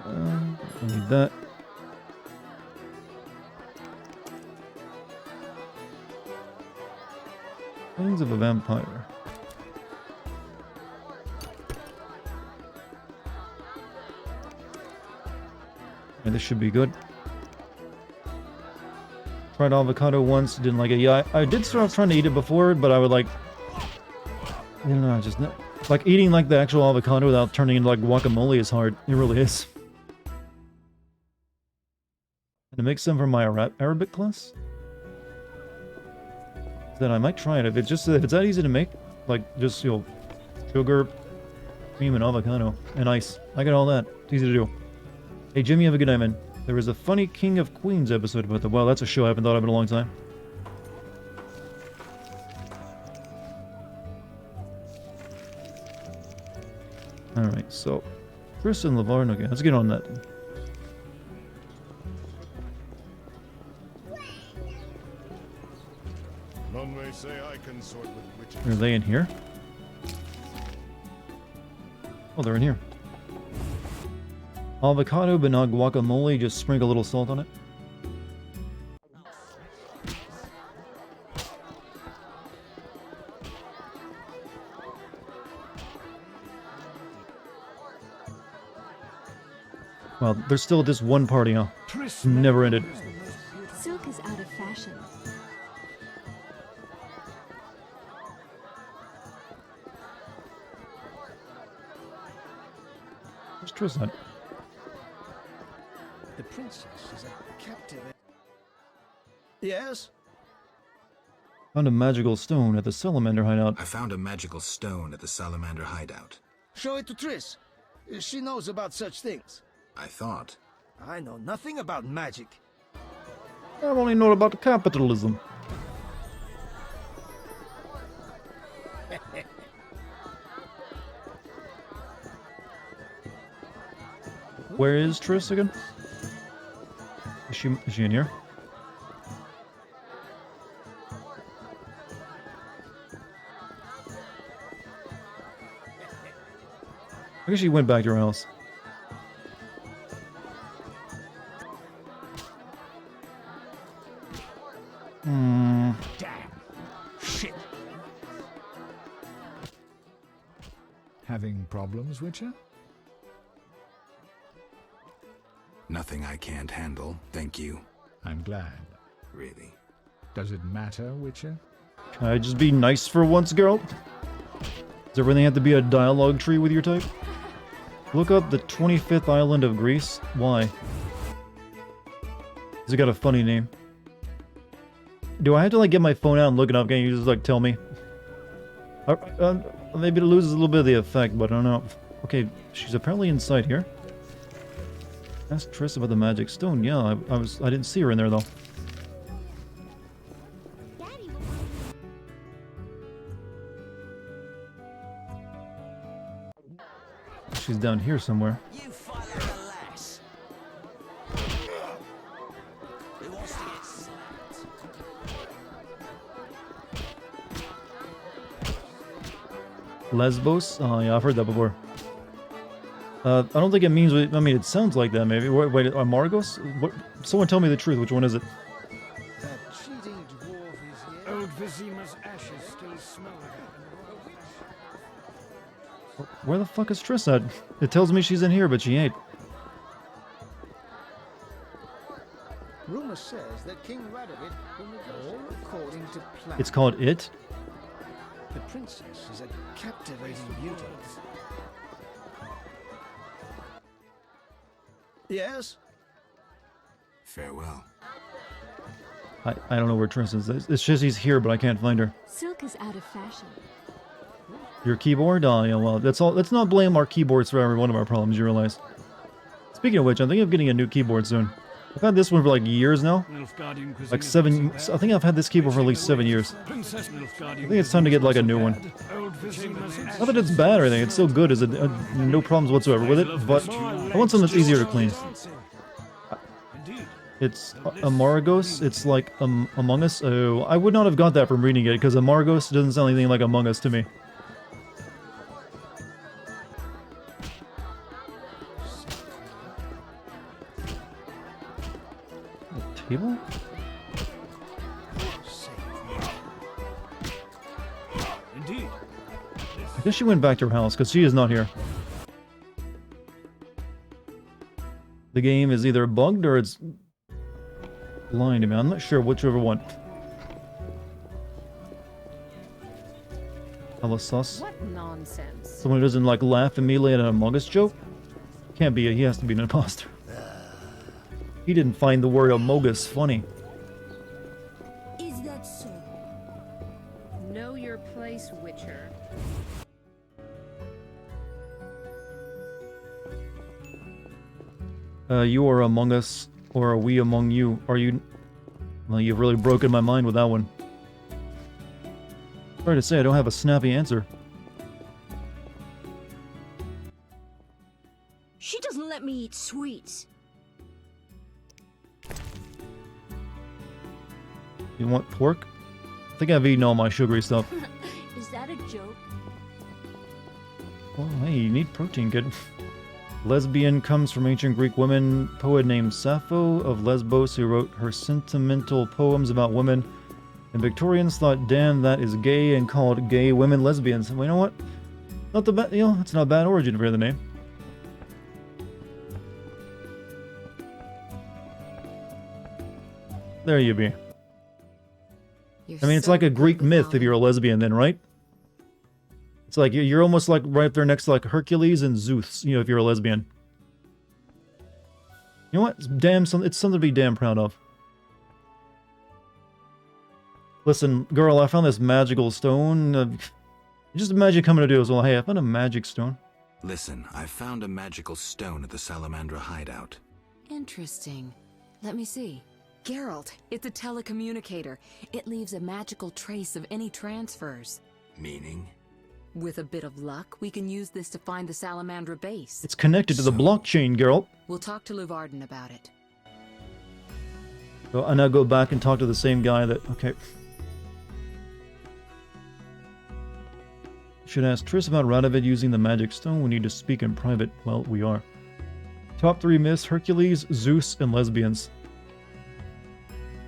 I need that. Wings of a vampire. And this should be good. Tried avocado once, didn't like it. Yeah, I did start trying to eat it before, but I would like... I don't know, just... Like, eating like the actual avocado without turning into like guacamole is hard. It really is. And to make some for my Arabic class? Then I might try it. If it's that easy to make, like, just, you know, sugar, cream, and avocado, and ice. I got all that. It's easy to do. Hey, Jimmy, have a good night, man. There was a funny King of Queens episode about the... Wow, that's a show I haven't thought of in a long time. Alright, so... Chris and Lavarn, okay, let's get on that. None may say I consort with witches. Are they in here? Oh, they're in here. Avocado, but not guacamole. Just sprinkle a little salt on it. Well, there's still this one party, huh? Never ended. Silk is out of fashion. Where's Triss at? The princess is a captive. Yes? Found a magical stone at the salamander hideout. I found a magical stone at the salamander hideout. Show it to Triss. She knows about such things. I thought. I know nothing about magic. I only know about capitalism. Where is Triss again? Is she in here? I guess she went back to her house. Damn. Shit. Having problems, Witcher? Nothing I can't handle, thank you. I'm glad. Really. Does it matter, Witcher? Can I just be nice for once, girl? Does everything have to be a dialogue tree with your type? Look up the 25th island of Greece. Why? Has it got a funny name? Do I have to like get my phone out and look it up? Can you just like tell me? Maybe it loses a little bit of the effect, but I don't know. Okay, she's apparently inside here. Ask Triss about the magic stone. Yeah, I didn't see her in there though. She's down here somewhere. You fight like a lass. Who wants to get slapped? Lesbos? Oh yeah, I've heard that before. I don't think it means. I mean, it sounds like that. Maybe. Wait, Amargos? What? Someone tell me the truth. Which one is it? That cheating dwarf is here. Old Vizima's ashes still smell like it. Where the fuck is Triss at? It tells me she's in here, but she ain't. Rumor says that King Radovid will negotiate according to plan. It's called It? The princess is a captivating beauty. Yes? Farewell. I don't know where Triss is. It's just he's here, but I can't find her. Silk is out of fashion. Your keyboard? Oh, yeah, well, that's all. Let's not blame our keyboards for every one of our problems, you realize. Speaking of which, I'm thinking of getting a new keyboard soon. I've had this one for like years now. Like 7... I think I've had this keyboard for at least 7 years. I think it's time to get like a new one. Not that it's bad or anything, it's so good, no problems whatsoever with it, but I want something that's easier to clean. It's Amargos, it's like Among Us. Oh, I would not have got that from reading it, because Amargos doesn't sound anything like Among Us to me. Table? Indeed. I guess she went back to her house, because she is not here. The game is either bugged or it's lying to me. I'm not sure whichever one. Hella sus. What nonsense. Someone who doesn't like laugh immediately at an Among Us joke? Can't be. He has to be an imposter. He didn't find the word Amogus funny. Is that so? Know your place, Witcher. You are among us, or are we among you? Are you... Well, you've really broken my mind with that one. Sorry to say, I don't have a snappy answer. She doesn't let me eat sweets. You want pork? I think I've eaten all my sugary stuff. Is that a joke? Well, hey, you need protein, kid. Lesbian comes from ancient Greek women poet named Sappho of Lesbos who wrote her sentimental poems about women. And Victorians thought, damn, that is gay, and called gay women lesbians. Well, you know what? Not the bad, it's not a bad origin for the name. There you be. I mean, it's like a Greek myth if you're a lesbian then, right? It's like, you're almost like right up there next to like Hercules and Zeus, if you're a lesbian. You know what? It's something to be damn proud of. Listen, girl, I found this magical stone. Just imagine coming to do as well. Hey, I found a magic stone. Listen, I found a magical stone at the Salamandra hideout. Interesting. Let me see. Geralt, it's a telecommunicator. It leaves a magical trace of any transfers. Meaning? With a bit of luck, we can use this to find the Salamandra base. It's connected to the blockchain, Geralt. We'll talk to Luvarden about it. So I now go back and talk to the same guy that... Okay. Should ask Triss about Radovid using the magic stone. We need to speak in private. Well, we are. Top 3 myths: Hercules, Zeus, and lesbians.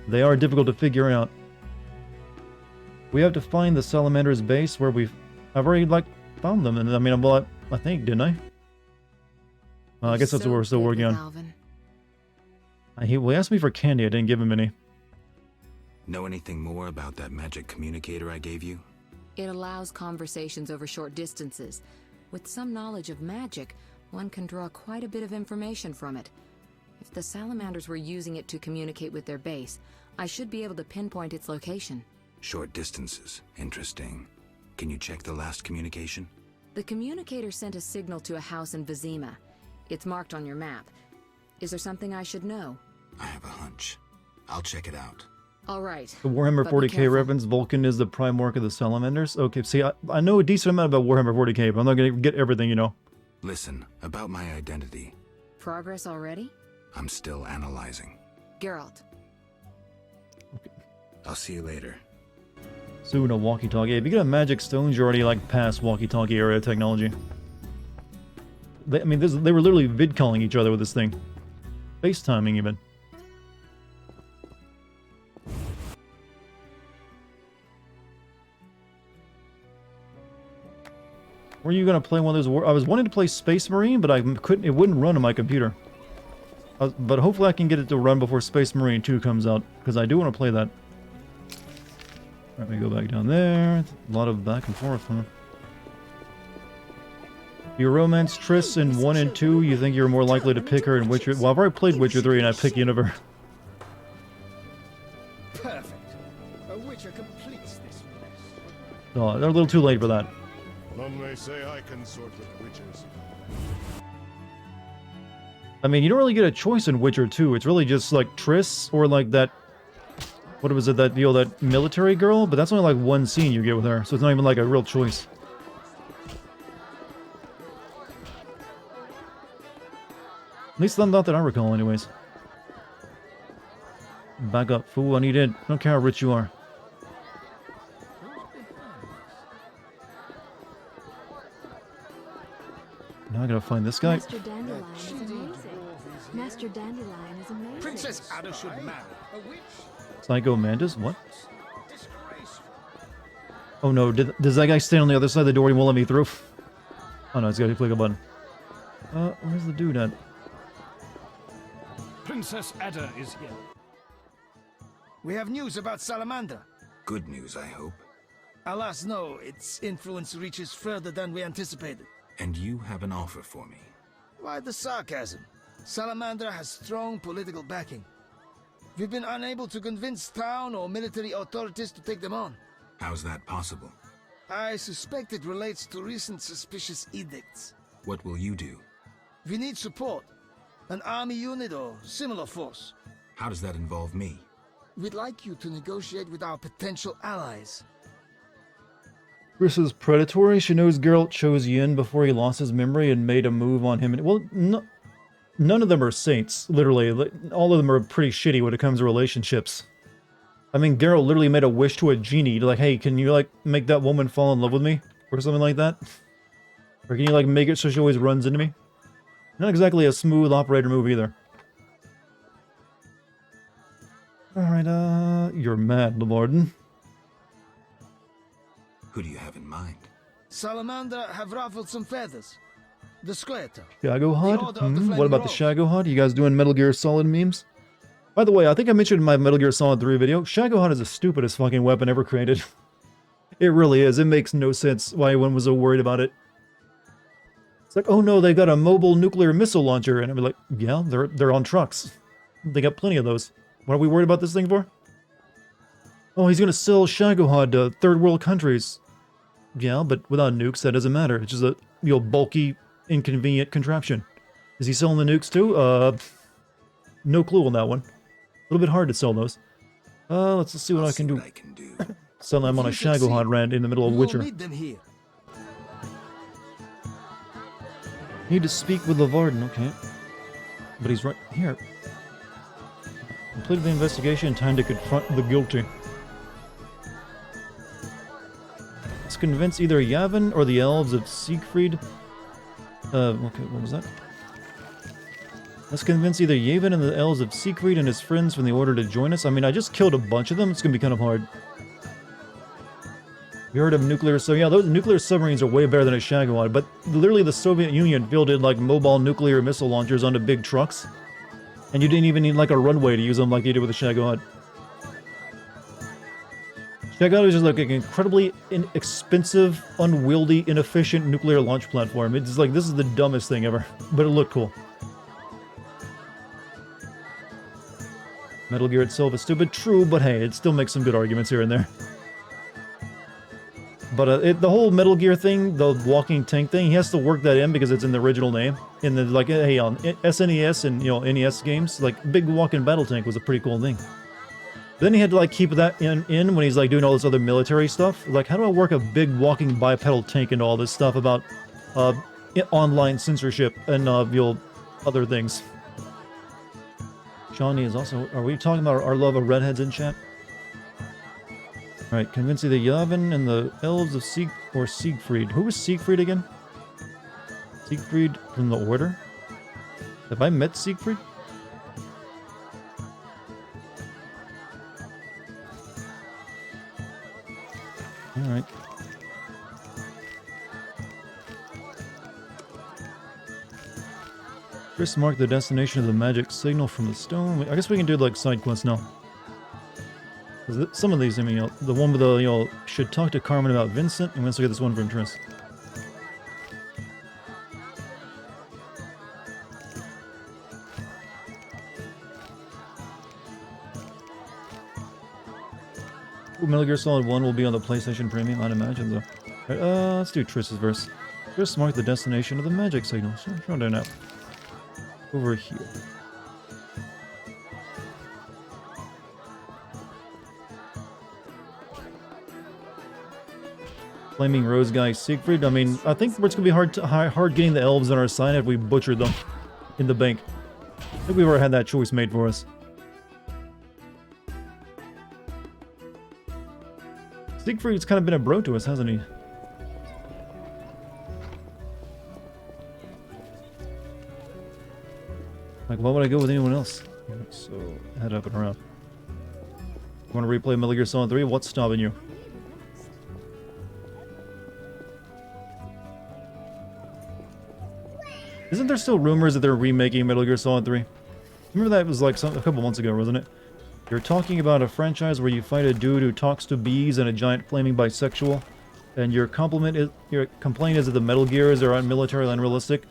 They are difficult to figure out. We have to find the Salamander's base where I've already, like, found them. And I mean, well, I think, didn't I? Well, I guess that's what we're still working on. He asked me for candy. I didn't give him any. Know anything more about that magic communicator I gave you? It allows conversations over short distances. With some knowledge of magic, one can draw quite a bit of information from it. If the Salamanders were using it to communicate with their base, I should be able to pinpoint its location. Short distances. Interesting. Can you check the last communication? The communicator sent a signal to a house in Vizima. It's marked on your map. Is there something I should know? I have a hunch. I'll check it out. All right. The Warhammer 40k reference, Vulcan is the Primarch of the Salamanders. Okay, see, I know a decent amount about Warhammer 40k, but I'm not going to get everything, you know. Listen, about my identity. Progress already? I'm still analyzing. Geralt. Okay. I'll see you later. Soon a walkie-talkie. If you get a magic stones, you're already, like, past walkie-talkie area technology. I mean, they were literally vid-calling each other with this thing. FaceTiming, even. Were you gonna play one of those? I was wanting to play Space Marine, but I couldn't. It wouldn't run on my computer. But hopefully, I can get it to run before Space Marine 2 comes out, because I do want to play that. Let me go back down there. A lot of back and forth, huh? Your romance Triss in 1 and 2. You think you're more likely to pick her in Witcher? Well, I've already played Witcher 3, and I pick Yennefer. Perfect. A Witcher completes this mess. Oh, they're a little too late for that. None may say I consort with witches. I mean, you don't really get a choice in Witcher 2. It's really just like Triss or like that... What was it, that deal, that military girl? But that's only like one scene you get with her, so it's not even like a real choice. At least not that I recall, anyways. Back up, fool. I need it. I don't care how rich you are. Now I gotta find this guy. Master Dandelion is amazing. Master Dandelion is amazing. Princess Ada should marry a witch. Psycho Mantis? What? Oh no, does that guy stand on the other side of the door and he won't let me through? Oh no, it's gotta click a button. Where's the dude at? Princess Ada is here. We have news about Salamander. Good news, I hope. Alas, no. Its influence reaches further than we anticipated. And you have an offer for me. Why the sarcasm? Salamander has strong political backing. We've been unable to convince town or military authorities to take them on. How's that possible? I suspect it relates to recent suspicious edicts. What will you do? We need support. An army unit or similar force. How does that involve me? We'd like you to negotiate with our potential allies. Chris is predatory. She knows Geralt chose Yin before he lost his memory and made a move on him. Well, none of them are saints, literally. All of them are pretty shitty when it comes to relationships. I mean, Geralt literally made a wish to a genie to like, hey, can you like make that woman fall in love with me? Or something like that? Or can you like make it so she always runs into me? Not exactly a smooth operator move either. Alright, you're mad, Lamorden. Who do you have in mind? Salamander have ruffled some feathers. The Squatter. Shago HUD? What about the Shago HUD? You guys doing Metal Gear Solid memes? By the way, I think I mentioned in my Metal Gear Solid 3 video, Shago HUD is the stupidest fucking weapon ever created. It really is. It makes no sense why anyone was so worried about it. It's like, oh no, they've got a mobile nuclear missile launcher. And I'd be like, yeah, they're on trucks. They got plenty of those. What are we worried about this thing for? Oh, he's gonna sell Shago HUD to third world countries. Yeah, but without nukes, that doesn't matter. It's just a, you know, bulky, inconvenient contraption. Is he selling the nukes too? No clue on that one. A little bit hard to sell those. Let's see what I can do. Sell them on a Shagohod rant in the middle of Witcher. Meet them here. Need to speak with Lavarden, okay. But he's right here. Completed the investigation, time to confront the guilty. Let's convince either Yavin or the elves of Siegfried. Okay, what was that? Let's convince either Yavin and the elves of Siegfried and his friends from the Order to join us. I mean, I just killed a bunch of them. It's gonna be kind of hard. You heard of nuclear... So yeah, those nuclear submarines are way better than a Shagohod, but literally the Soviet Union fielded like mobile nuclear missile launchers onto big trucks. And you didn't even need like a runway to use them like you did with the Shagohod. Shagohod is just like an incredibly inexpensive, unwieldy, inefficient nuclear launch platform. It's like, this is the dumbest thing ever, but it looked cool. Metal Gear itself is stupid, true, but hey, it still makes some good arguments here and there. But the whole Metal Gear thing, the walking tank thing, he has to work that in because it's in the original name. In the, like, hey, on SNES and, you know, NES games, like, big walking battle tank was a pretty cool thing. Then he had to, like, keep that in when he's, like, doing all this other military stuff. Like, how do I work a big walking bipedal tank into all this stuff about, online censorship and, you know, other things? Shawnee is also... Are we talking about our love of redheads in chat? Alright, convince either Yavin and the elves of Siegfried. Who was Siegfried again? Siegfried from the Order? Have I met Siegfried? Alright. Chris marked the destination of the magic signal from the stone. I guess we can do like side quests now. Some of these, I mean, you know, the one with the, you know, should talk to Carmen about Vincent, and let's look at this one from Triss. Ooh, Metal Gear Solid 1 will be on the PlayStation Premium, I'd imagine, though. Right, let's do Triss's verse. Triss marked the destination of the magic signal. So, show down now. Over here. Flaming Rose guy Siegfried. I mean, I think it's gonna be hard getting the elves on our side if we butchered them in the bank. I think we've already had that choice made for us. Siegfried's kind of been a bro to us, hasn't he? Like, why would I go with anyone else? So, head up and around. You want to replay Metal Gear Solid 3? What's stopping you? Isn't there still rumors that they're remaking Metal Gear Solid 3? Remember that was like a couple months ago, wasn't it? You're talking about a franchise where you fight a dude who talks to bees and a giant flaming bisexual, and your complaint is that the Metal Gears are militarily unrealistic.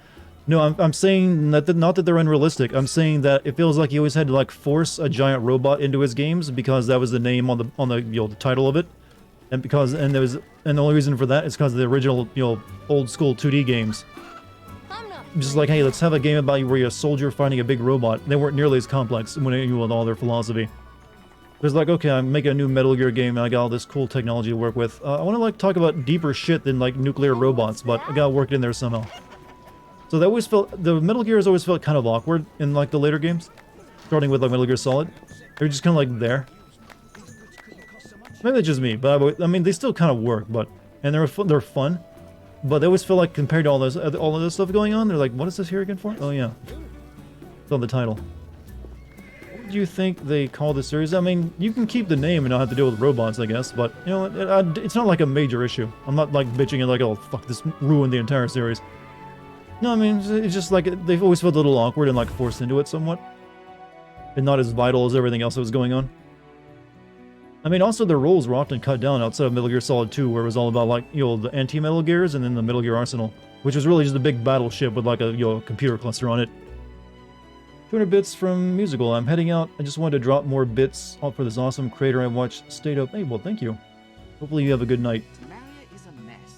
No, I'm saying that not that they're unrealistic. I'm saying that it feels like he always had to like force a giant robot into his games because that was the name on the you know, the title of it, and the only reason for that is because of the original, you know, old school 2D games. Just like, hey, let's have a game about where you're a soldier fighting a big robot. They weren't nearly as complex with all their philosophy. There's like, okay, I'm making a new Metal Gear game and I got all this cool technology to work with. I want to like talk about deeper shit than like nuclear robots, but I gotta work it in there somehow. So that always felt, the Metal Gears always felt kind of awkward in like the later games. Starting with like Metal Gear Solid. They're just kind of like there. Maybe it's just me, but I mean, they still kind of work, but, and they're fun. But they always feel like, compared to all of this stuff going on, they're like, what is this here again for? Oh yeah. It's on the title. What do you think they call this series? I mean, you can keep the name and not have to deal with robots, I guess, but, you know, it's not like a major issue. I'm not like bitching and like, oh fuck, this ruined the entire series. No, I mean, it's just like, they've always felt a little awkward and like forced into it somewhat. And not as vital as everything else that was going on. I mean, also their roles were often cut down outside of Metal Gear Solid 2, where it was all about, like, you know, the anti-Metal Gears and then the Metal Gear Arsenal, which was really just a big battleship with, like, a, you know, computer cluster on it. 200 bits from Musical. I'm heading out. I just wanted to drop more bits off for this awesome creator I watched. Stayed up. Hey, well, thank you. Hopefully you have a good night.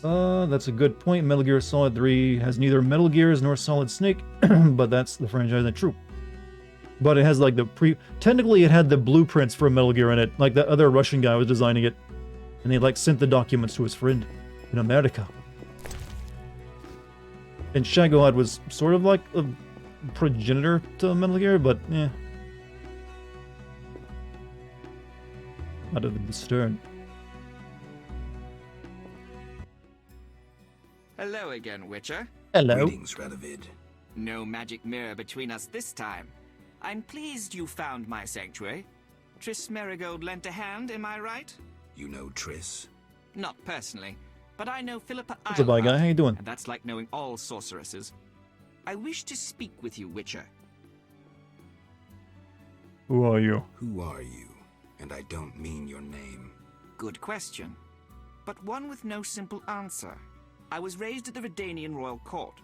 That's a good point. Metal Gear Solid 3 has neither Metal Gears nor Solid Snake, but that's the franchise that's true. But it has like technically it had the blueprints for Metal Gear in it, like that other Russian guy was designing it. And they like sent the documents to his friend in America. And Shagohod was sort of like a progenitor to Metal Gear, but yeah. Out of the stern. Hello again, Witcher. Hello. Greetings, Radovid. No magic mirror between us this time. I'm pleased you found my sanctuary. Triss Merigold lent a hand, am I right? You know Triss? Not personally, but I know Philippa What's up, bye guy? How you doing? And that's like knowing all sorceresses. I wish to speak with you, Witcher. Who are you? Who are you? And I don't mean your name. Good question, but one with no simple answer. I was raised at the Redanian royal court.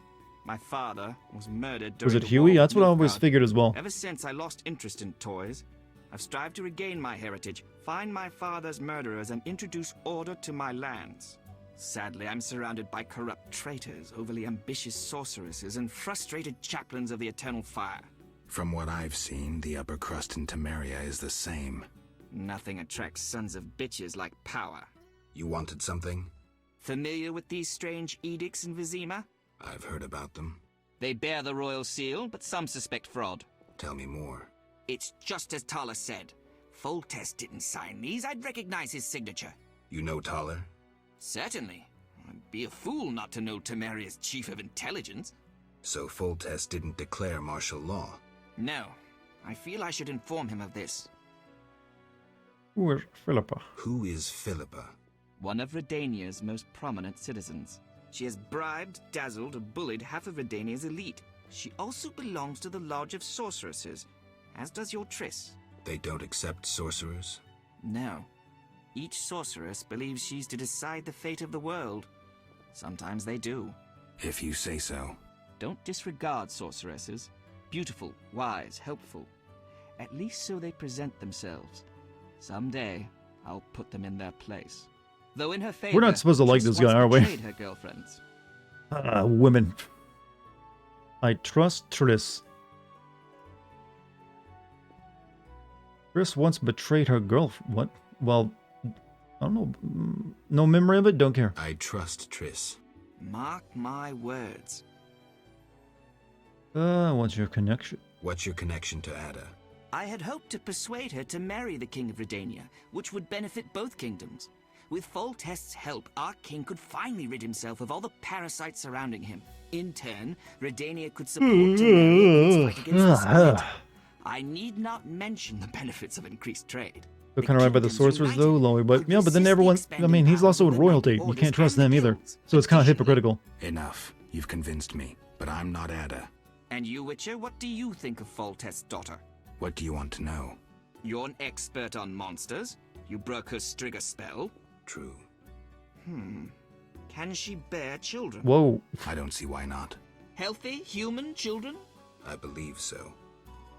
My father was murdered during Was it the Huey? War That's of what I always Nilfgaard. figured as well. Ever since I lost interest in toys, I've strived to regain my heritage, find my father's murderers, and introduce order to my lands. Sadly, I'm surrounded by corrupt traitors, overly ambitious sorceresses, and frustrated chaplains of the Eternal Fire. From what I've seen, the upper crust in Temeria is the same. Nothing attracts sons of bitches like power. You wanted something? Familiar with these strange edicts in Vizima? I've heard about them. They bear the royal seal, but some suspect fraud. Tell me more. It's just as Tala said. Foltest didn't sign these. I'd recognize his signature. You know Taller? Certainly. I'd be a fool not to know Temeria's chief of intelligence. So Foltest didn't declare martial law? No. I feel I should inform him of this. Who is Philippa? Who is Philippa? One of Redania's most prominent citizens. She has bribed, dazzled, or bullied half of Redania's elite. She also belongs to the Lodge of Sorceresses, as does your Triss. They don't accept sorcerers? No. Each sorceress believes she's to decide the fate of the world. Sometimes they do. If you say so. Don't disregard sorceresses. Beautiful, wise, helpful. At least so they present themselves. Someday, I'll put them in their place. Though in her favor, We're not supposed to like this guy, are we? Her girlfriends. Women. I trust Triss. Triss once betrayed her girlfriend. What? Well, I don't know. No memory of it? Don't care. I trust Triss. Mark my words. What's your connection? What's your connection to Ada? I had hoped to persuade her to marry the King of Redania, which would benefit both kingdoms. With Foltest's help, our king could finally rid himself of all the parasites surrounding him. In turn, Redania could support Temeria in its fight against the Spirit. I need not mention the benefits of increased trade. They're kind of right by the sorcerers, though, Lowy. But yeah, but then everyone. I mean, he's also with royalty. You can't trust them either. So it's kind of hypocritical. Enough. You've convinced me. But I'm not Ada. And you, Witcher, what do you think of Foltest's daughter? What do you want to know? You're an expert on monsters. You broke her Strigger spell. True. Can she bear children? Whoa. I don't see why not. Healthy, human children? I believe so.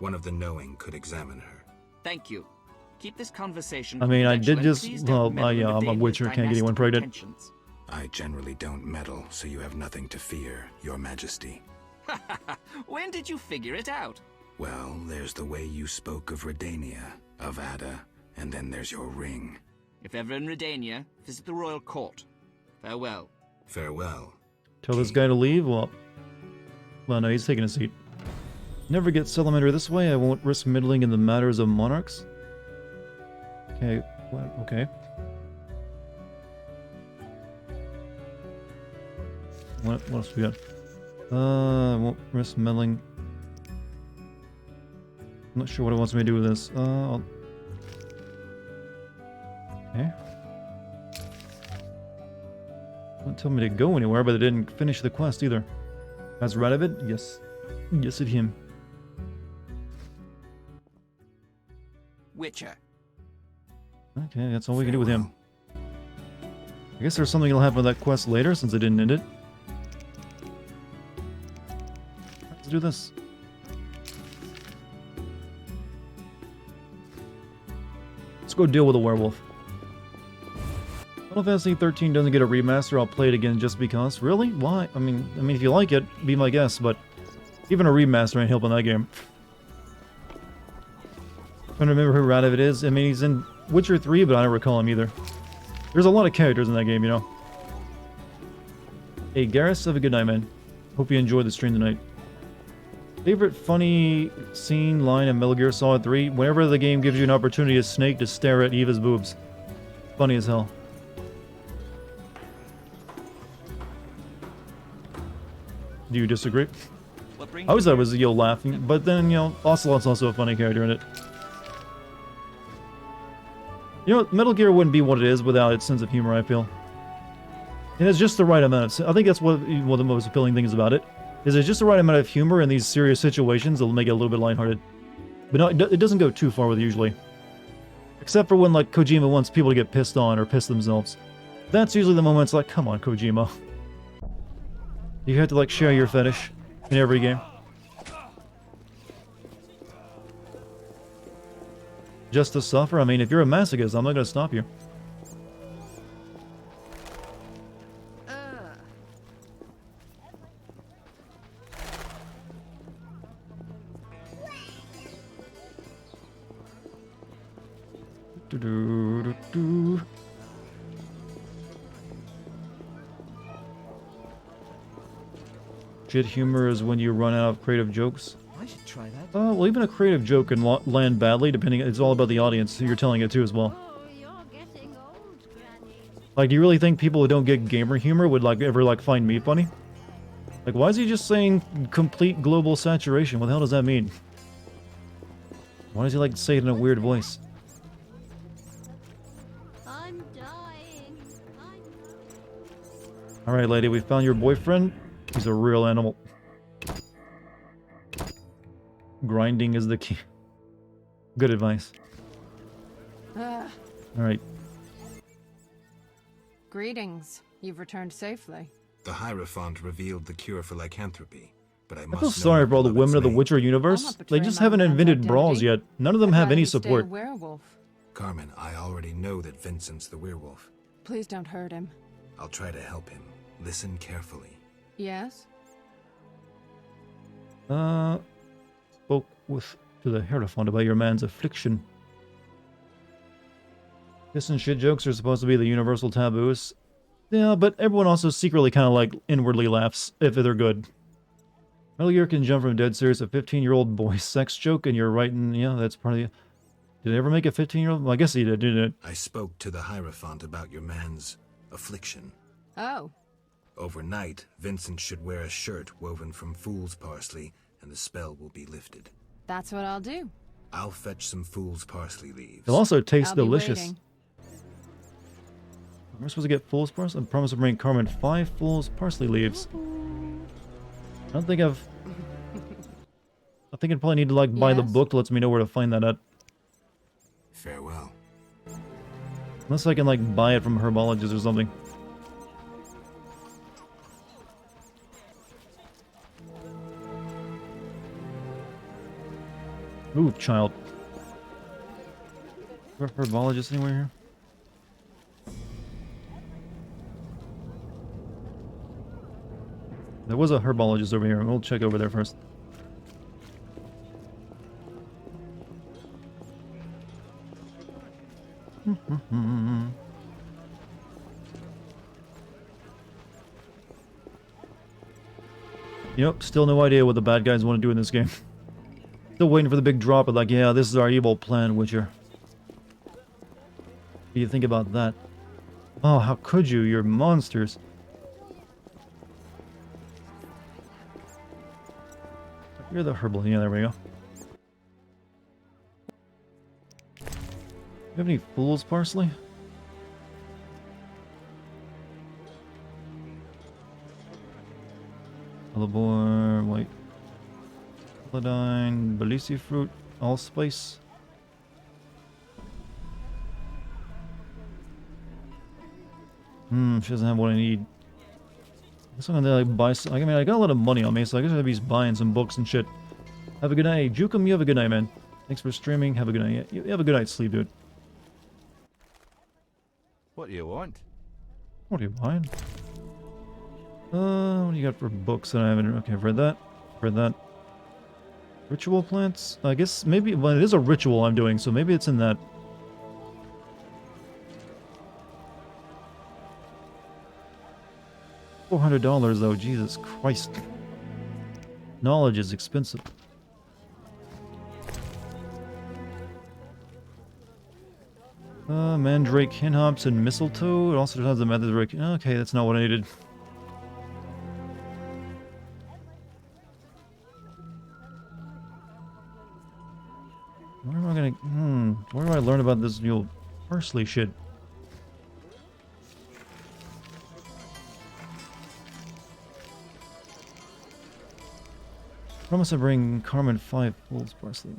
One of the knowing could examine her. Thank you. Keep this conversation. I mean, I did confidential, just. and please don't Well, meddle with I'm a Redania's Witcher. Can't get anyone dynastic pregnant. intentions. I generally don't meddle, so you have nothing to fear, Your Majesty. When did you figure it out? Well, there's the way you spoke of Redania, of Ada, and then there's your ring. If ever in Redania, visit the royal court. Farewell. Farewell. Tell this guy to leave? Well, no, he's taking a seat. Never get Salamander this way. I won't risk meddling in the matters of monarchs. Okay, what? Okay. What else we got? I won't risk meddling. I'm not sure what it wants me to do with this. Okay. Don't tell me to go anywhere, but it didn't finish the quest either. That's right of it? Yes. Yes, it him. Witcher. Okay, that's all we can do with him. I guess there's something that'll happen with that quest later, since I didn't end it. Let's do this. Let's go deal with a werewolf. Final Fantasy 13 doesn't get a remaster, I'll play it again just because. Really? Why? I mean, if you like it, be my guest, but even a remaster ain't helping that game. Trying to remember who Radovid is. I mean, he's in Witcher 3, but I don't recall him either. There's a lot of characters in that game, you know. Hey, Garrus, have a good night, man. Hope you enjoyed the stream tonight. Favorite funny scene, line in Metal Gear Solid 3? Whenever the game gives you an opportunity as Snake to stare at Eva's boobs. Funny as hell. Do you disagree? I always thought it was Yo laughing, but then, you know, Ocelot's also a funny character in it. You know, Metal Gear wouldn't be what it is without its sense of humor, I feel. And it's just the right amount of... I think that's one of the most appealing things about it. Is it's just the right amount of humor in these serious situations that'll make it a little bit lighthearted. But no, it doesn't go too far with it usually. Except for when, like, Kojima wants people to get pissed on or piss themselves. That's usually the moment it's like, come on, Kojima. You have to, like, share your fetish in every game. Just to suffer? I mean, if you're a masochist, I'm not gonna stop you. Do-do-do-do. Shit humor is when you run out of creative jokes. I should try that. Well, even a creative joke can land badly, depending. It's all about the audience who you're telling it to as well. Like, do you really think people who don't get gamer humor would like ever like find me funny? Like, why is he just saying complete global saturation? What the hell does that mean? Why does he like say it in a weird voice? I'm dying. All right, lady, we found your boyfriend. He's a real animal. Grinding is the key. Good advice. All right. Greetings. You've returned safely. The Hierophant revealed the cure for lycanthropy, but I I must feel know sorry for all the of women its of the name. Witcher universe. They just haven't invented brawls yet. None of them have any support. Werewolf. Carmen, I already know that Vincent's the werewolf. Please don't hurt him. I'll try to help him. Listen carefully. Yes? Spoke to the Hierophant about your man's affliction. Piss and shit jokes are supposed to be the universal taboos. Yeah, but everyone also secretly kind of like inwardly laughs if they're good. Metal Gear can jump from dead serious a 15-year-old boy sex joke, and you're right, and yeah, that's part of the... Did it ever make a 15-year-old? Well, I guess he did, didn't it? I spoke to the Hierophant about your man's affliction. Oh. Overnight, Vincent should wear a shirt woven from fool's parsley, and the spell will be lifted. That's what I'll do. I'll fetch some fool's parsley leaves. It'll also taste I'll be delicious. waiting. Am I supposed to get fool's parsley? I promise to bring Carmen 5 fool's parsley leaves. I don't think I've... I think I'd probably need to like buy the book that lets me know where to find that at. Farewell. Unless I can like buy it from herbologist or something. Ooh, child. Herbologist anywhere here? There was a herbologist over here. We'll check over there first. Yep, still no idea what the bad guys want to do in this game. Still waiting for the big drop of like, yeah, this is our evil plan, Witcher. What do you think about that? Oh, how could you? You're monsters. You're the herbal. Yeah, there we go. You have any fool's parsley? Hellebore, white Paladine, Belisi fruit, allspice. She doesn't have what I need. I guess I'm gonna like buy some, I mean, I got a lot of money on me, so I guess I'll be buying some books and shit. Have a good night. Jukum, you have a good night, man. Thanks for streaming. Have a good night. You have a good night's sleep, dude. What do you want? What do you mind? What do you got for books that I haven't... Okay, I've read that. Read that. Ritual plants? I guess maybe, well, it is a ritual I'm doing, so maybe it's in that. $400 though, Jesus Christ. Knowledge is expensive. Mandrake, hinhops, and mistletoe. It also has the methods. Okay, that's not what I needed. Where am I gonna... Where do I learn about this new parsley shit? Promise to bring Carmen 5 pulls parsley.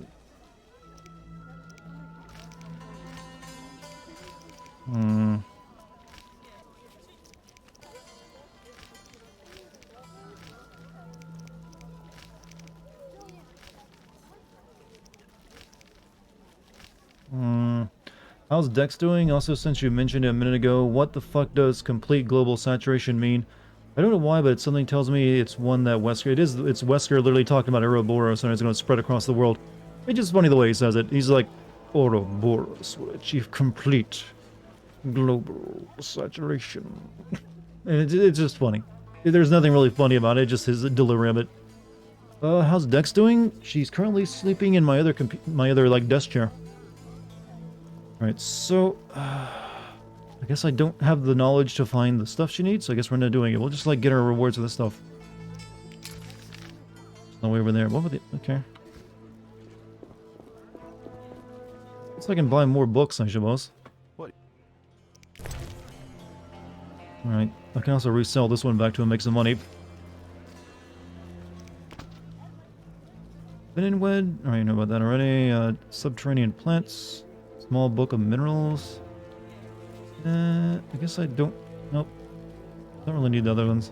How's Dex doing? Also, since you mentioned it a minute ago, what the fuck does complete global saturation mean? I don't know why, but something tells me it's one that Wesker... It's Wesker literally talking about Ouroboros, and it's going to spread across the world. It's just funny the way he says it. He's like, Ouroboros will achieve complete global saturation. And it's just funny. There's nothing really funny about it, just his delivery of it. How's Dex doing? She's currently sleeping in my other like desk chair. Alright, so I guess I don't have the knowledge to find the stuff she needs, so I guess we're not doing it. We'll just like get her rewards for this stuff. There's no way over there. What would it? Okay. Guess I can buy more books, I suppose. What? Alright, I can also resell this one back to him, make some money. Finninwed, alright, you know about that already. Subterranean plants. Small book of minerals. I guess I don't... Nope. Don't really need the other ones.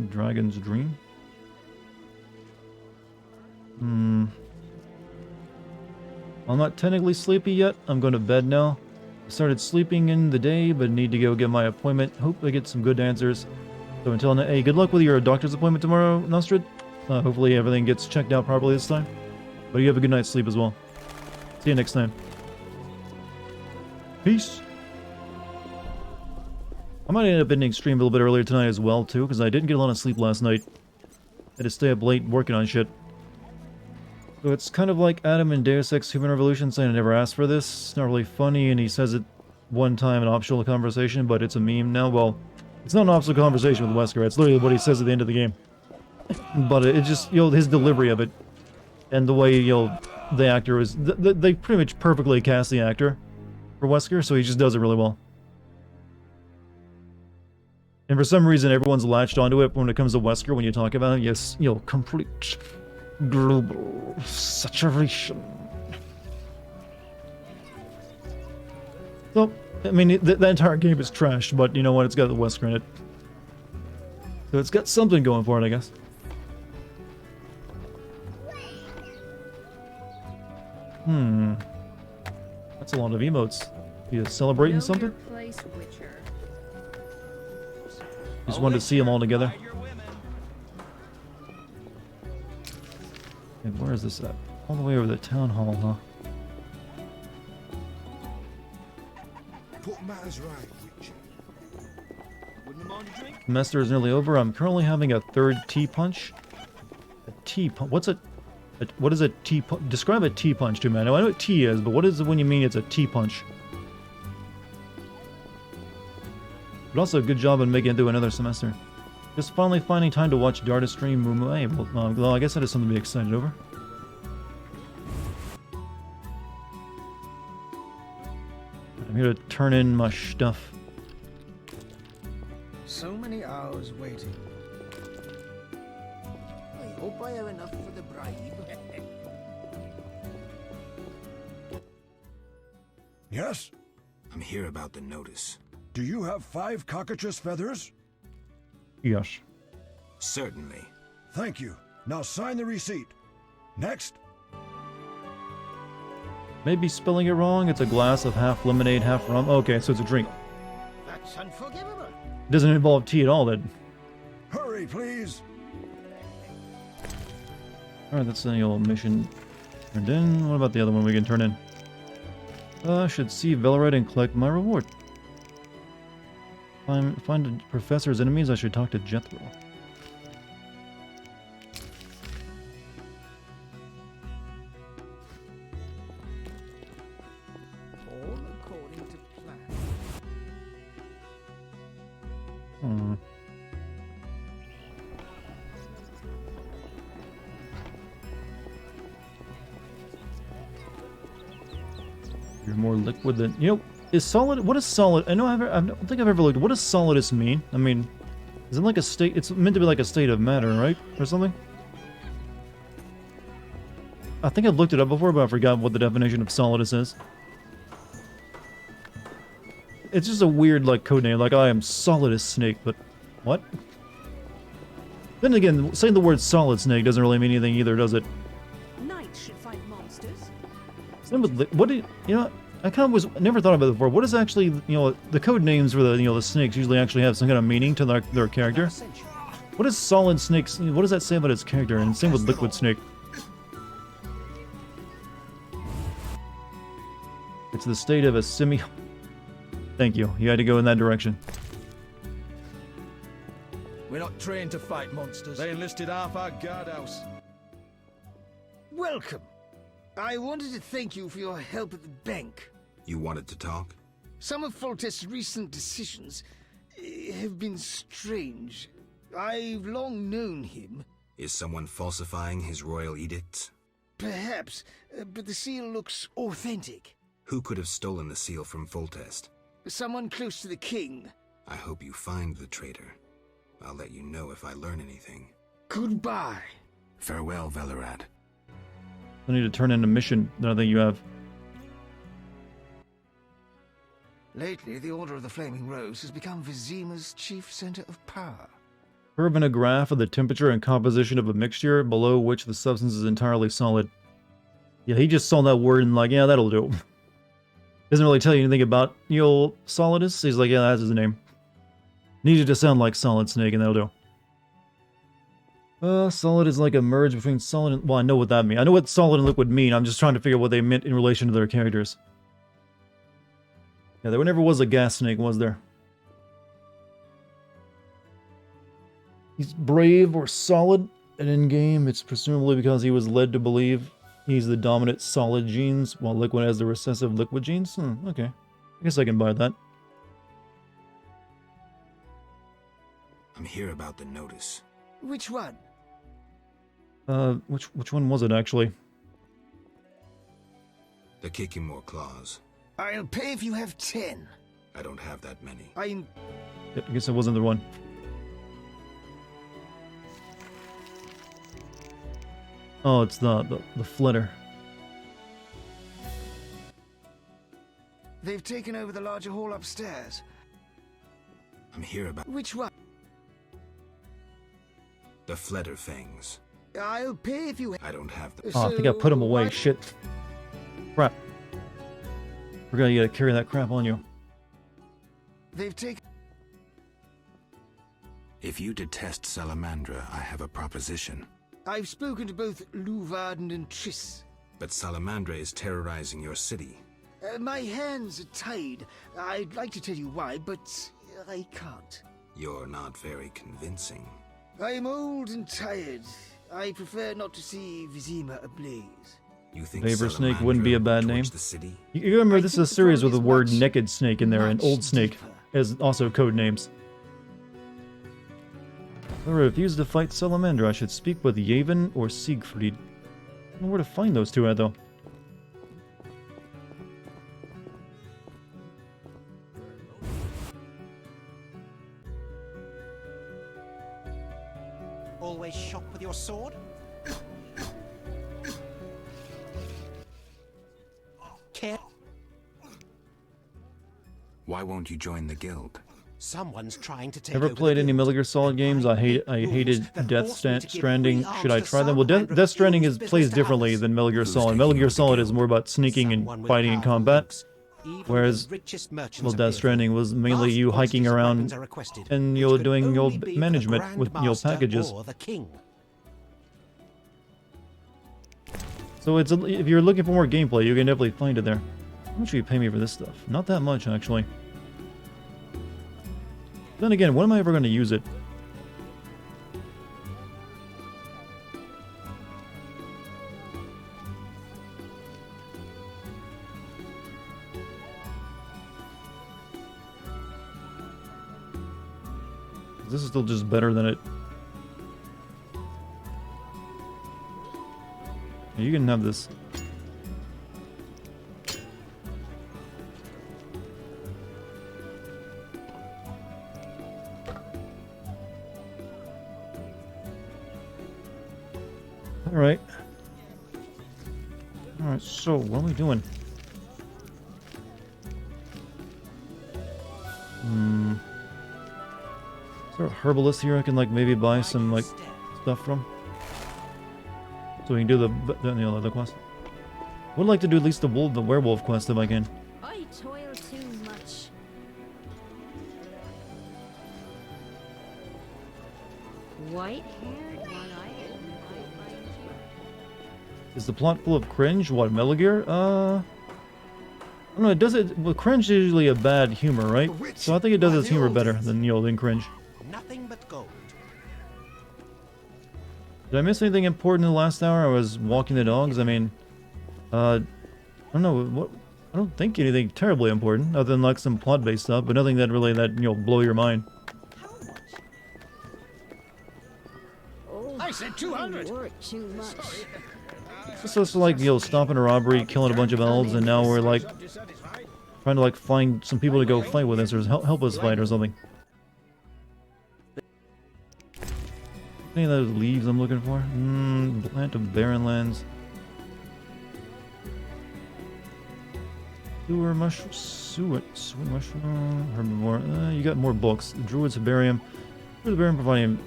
Dragon's Dream. I'm not technically sleepy yet. I'm going to bed now. I started sleeping in the day, but need to go get my appointment. Hope I get some good answers. So until then, hey, good luck with your doctor's appointment tomorrow, Nostrid. Hopefully everything gets checked out properly this time. But you have a good night's sleep as well. See you next time. Peace. I might end up ending stream a little bit earlier tonight as well, too, because I didn't get a lot of sleep last night. Had to stay up late working on shit. So it's kind of like Adam in Deus Ex Human Revolution saying I never asked for this. It's not really funny, and he says it one time in optional conversation, but it's a meme now. Well, it's not an optional conversation with Wesker. It's literally what he says at the end of the game. But it just, his delivery of it. And the way, the actor is... They pretty much perfectly cast the actor for Wesker, so he just does it really well. And for some reason, everyone's latched onto it when it comes to Wesker when you talk about him. Yes, complete global saturation. So, I mean, the entire game is trashed, but you know what? It's got the Wesker in it. So it's got something going for it, I guess. That's a lot of emotes. You celebrating something? Just wanted to see them all together. And where is this at? All the way over the town hall, huh? Put matters right, Witcher. Semester is nearly over. I'm currently having a third tea punch. A tea punch? What is a tea punch? Describe a tea punch to me. I know what tea is, but what is it when you mean it's a tea punch? But also, good job on making it through another semester. Just finally finding time to watch Darta stream Mumu. Hey, well, I guess that is something to be excited over. I'm here to turn in my stuff. So many hours waiting. I hope I have enough for the bribe. Yes? I'm here about the notice. Do you have 5 cockatrice feathers? Yes. Certainly. Thank you. Now sign the receipt. Next. Maybe spelling it wrong. It's a glass of half lemonade, half rum. Okay, so it's a drink. That's unforgivable. It doesn't involve tea at all, then. Hurry, please. Alright, that's the old mission turned in. What about the other one we can turn in? I should see Velarite and collect my reward. Find a professor's enemies, I should talk to Jethro. All according to plan. Hmm. You're more liquid than... You know, is solid... What is solid? I don't think I've ever looked... What does solidus mean? I mean, is it like a state... It's meant to be like a state of matter, right? Or something? I think I've looked it up before, but I forgot what the definition of solidus is. It's just a weird, like, code name. Like, I am Solidus Snake, but... What? Then again, saying the word solid snake doesn't really mean anything either, does it? Knights should fight monsters. What do you know? I kind of never thought about it before. What is actually, you know, the code names for the, you know, the snakes usually actually have some kind of meaning to their character. What is solid snakes? What does that say about its character? And same with liquid snake. It's the state of a semi. Thank you. You had to go in that direction. We're not trained to fight monsters. They enlisted half our guardhouse. Welcome. I wanted to thank you for your help at the bank. You wanted to talk? Some of Foltest's recent decisions have been strange. I've long known him. Is someone falsifying his royal edicts? Perhaps, but the seal looks authentic. Who could have stolen the seal from Foltest? Someone close to the king. I hope you find the traitor. I'll let you know if I learn anything. Goodbye. Farewell, Velarad. I need to turn in a mission that I think you have. Lately, the Order of the Flaming Rose has become Vizima's chief center of power. Curve in a graph of the temperature and composition of a mixture, below which the substance is entirely solid. Yeah, he just saw that word and like, yeah, that'll do. Doesn't really tell you anything about, you know, solidus. He's like, yeah, that's his name. Needed to sound like Solid Snake, and that'll do. Solid is like a merge between solid and... Well, I know what that means. I know what solid and liquid mean. I'm just trying to figure out what they meant in relation to their characters. Yeah, there never was a gas snake, was there? He's brave or solid, and in-game, it's presumably because he was led to believe he's the dominant solid genes, while liquid has the recessive liquid genes. Okay. I guess I can buy that. I'm here about the notice. Which one? Which one was it, actually? The Kikimore clause. I'll pay if you have 10. I don't have that many. I guess it wasn't the one. Oh, it's the flitter. They've taken over the larger hall upstairs. I'm here about... Which one? The Fletter Fangs. I'll pay if you... I don't have them. Oh, I think I put them away. Shit. Crap. Forgot you gotta carry that crap on you. They've taken... If you detest Salamandra, I have a proposition. I've spoken to both Luvarden and Triss. But Salamandra is terrorizing your city. My hands are tied. I'd like to tell you why, but I can't. You're not very convincing. I'm old and tired. I prefer not to see Vizima ablaze. You think Vapor Snake wouldn't be a bad name. The city? You remember this is a series with the word Naked Snake in there, and Old Snake as also code names. If I refuse to fight Salamander, I should speak with Yavin or Siegfried. I don't know where to find those two at, though. Always shop with your sword? Why won't you join the guild? Someone's trying to take Never over played the any guild. Metal Gear Solid games. I hated Stranding. Should I try them? Well, some and Death Stranding refuse plays business to differently others. than Metal Gear Who's Solid. taking Metal Gear over the Solid is guild? more about sneaking Someone and with fighting in powerful combat, links. Even whereas the richest merchants well, are Death fearful. Stranding was mainly Vast you hiking quantities of around weapons are requested, and which you're could doing your only be for the management with Grand your Master packages. or the king. So it's if you're looking for more gameplay, you can definitely find it there. How much will you pay me for this stuff? Not that much, actually. Then again, when am I ever going to use it? This is still just better than it. You can have this. Alright. Alright, so what are we doing? Is there a herbalist here I can like maybe buy some like stuff from? So we can do the other quest. Would like to do at least the werewolf quest if I can. I toil too much. White-haired, one-eyed. Is the plot full of cringe? What, Metal Gear? I don't know, it does it. Well, cringe is usually a bad humor, right? So I think it does its humor better than, than cringe. Nothing but gold. Did I miss anything important in the last hour? I was walking the dogs. I mean, I don't know. What? I don't think anything terribly important, other than like some plot-based stuff, but nothing that really blow your mind. I said 200. Too much. It's just like, stopping a robbery, killing a bunch of elves, and now we're like trying to like find some people to go fight with us or help us fight or something. Any of those leaves I'm looking for? Plant of barren lands. Sewer mushroom, sewer mushroom, herbivore. You got more books. The Druid's Herbarium. Druid's Herbarium providing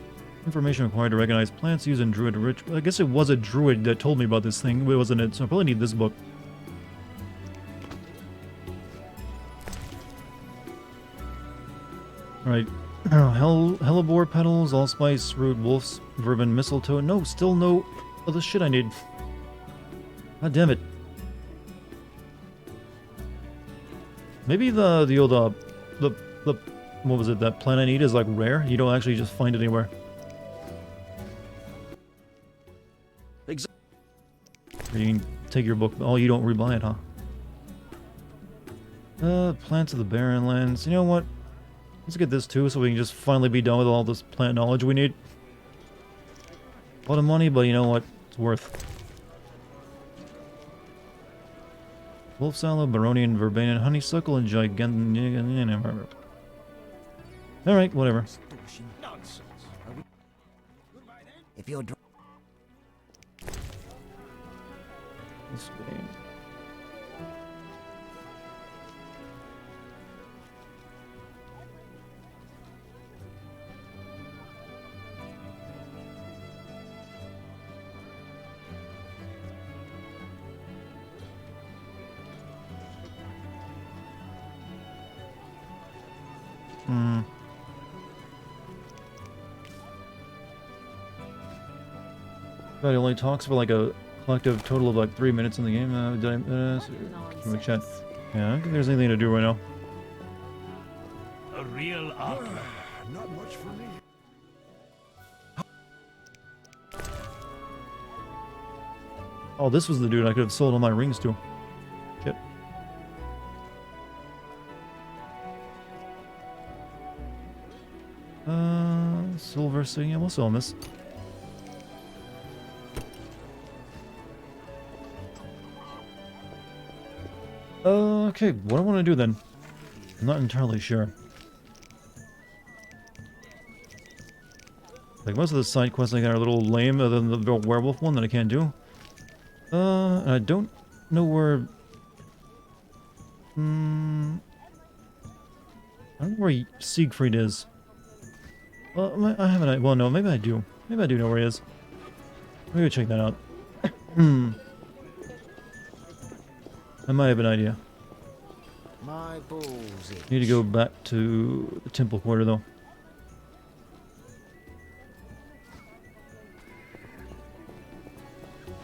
information required to recognize plants used in Druid rich. I guess it was a Druid that told me about this thing, wasn't it? So I probably need this book. Alright. Hellebore petals, allspice, root, wolf's vermin, mistletoe. No, still no other shit I need. God damn it. Maybe the old what was it? That plant I need is like rare. You don't actually just find it anywhere. You can take your book. Oh, you don't rebuy it, huh? Plants of the barren lands. You know what? Let's get this too, so we can just finally be done with all this plant knowledge we need. A lot of money, but you know what? It's worth. Wolf salad, Baronian, Verbanian, honeysuckle, and gigant. Alright, whatever. If you're This way. But it only talks for like a collective total of like 3 minutes in the game. Can we chat? Yeah, I don't think there's anything to do right now. A real art. Not much for me. Oh, this was the dude I could have sold all my rings to. Shit. Silver, so yeah, we'll sell this. Okay, what do I want to do then? I'm not entirely sure. Like most of the side quests I got are a little lame, other than the werewolf one that I can't do. And I don't know where... I don't know where Siegfried is. Well, I haven't. Well, no, maybe I do. Maybe I do know where he is. Maybe check that out. I might have an idea. My balls. Need to go back to the temple quarter, though.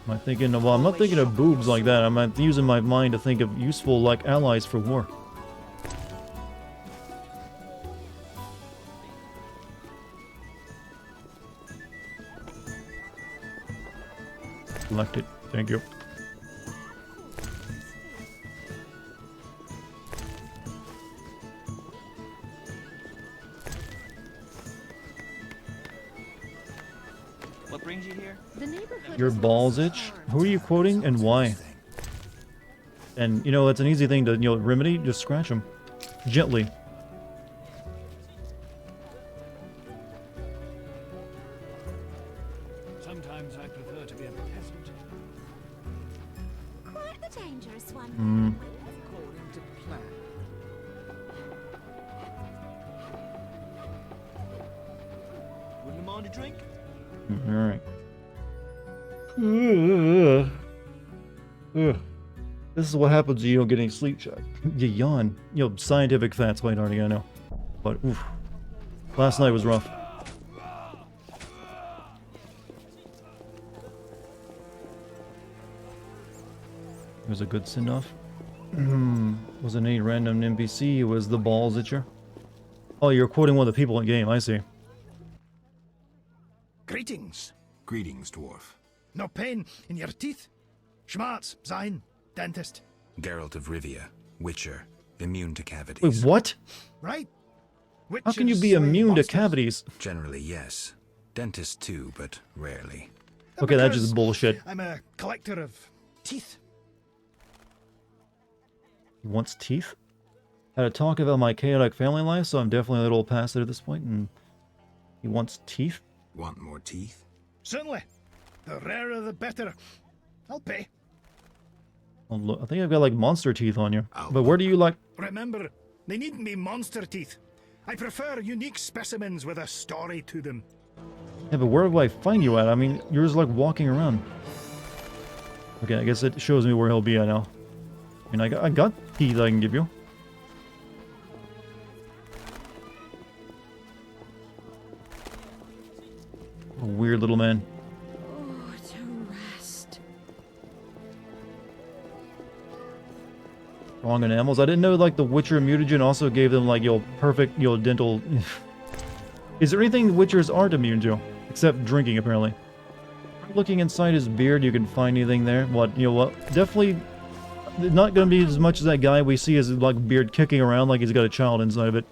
Am I thinking? Well, I'm not thinking of boobs like that. I'm using my mind to think of useful, like, allies for war. Select it. Thank you. What brings you here? The neighborhood. Your balls itch? Who are you quoting and why? And, you know, it's an easy thing to, you know, remedy. Just scratch them. Gently. Sometimes I prefer to be a peasant. Quite the dangerous one. According to plan. Wouldn't mind a drink? Alright. This is what happens when you don't get any sleep check. You yawn. You know, scientific facts, quite already, I know. But, oof. Last night was rough. It was a good send-off. Wasn't any random NPC, it was the balls itcher. Oh, you're quoting one of the people in the game, I see. Greetings. Greetings, dwarf. No pain in your teeth? Schmarz, sein, dentist. Geralt of Rivia, Witcher, immune to cavities. Wait, what? Right? How can you be immune to cavities? Generally, yes. Dentist too, but rarely. Okay, that's just bullshit. I'm a collector of teeth. He wants teeth? Had a talk about my chaotic family life, so I'm definitely a little past it at this point, and he wants teeth? Want more teeth? Certainly. The rarer the better. I'll pay. Oh, look, I think I've got like monster teeth on you. But where do you like... Remember, they needn't be monster teeth. I prefer unique specimens with a story to them. Yeah, but where do I find you at? I mean, you're just like walking around. Okay, I guess it shows me where he'll be at now. I mean, I got teeth I can give you. A weird little man. Oh, to rest. Strong enamels. I didn't know like the Witcher mutagen also gave them like, you know, perfect, you know, dental... Is there anything the Witchers aren't immune to? Except drinking, apparently. Looking inside his beard, you can find anything there. What, you know what? Definitely not going to be as much as that guy we see as like beard kicking around like he's got a child inside of it.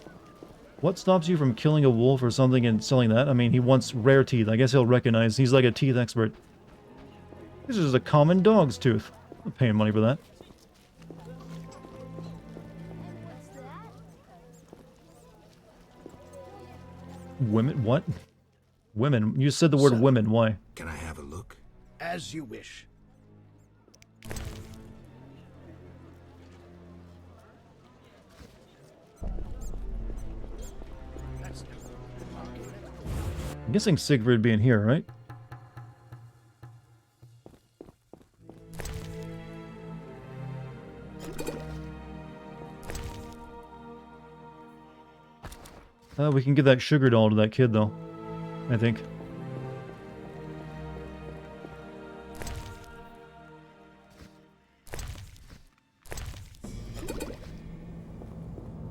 What stops you from killing a wolf or something and selling that? I mean, he wants rare teeth. I guess he'll recognize. He's like a teeth expert. This is a common dog's tooth. I'm paying money for that. Women? What? Women? You said the word women. Why? Can I have a look? As you wish. I'm guessing Siegfried being here, right? We can give that sugar doll to that kid, though. I think.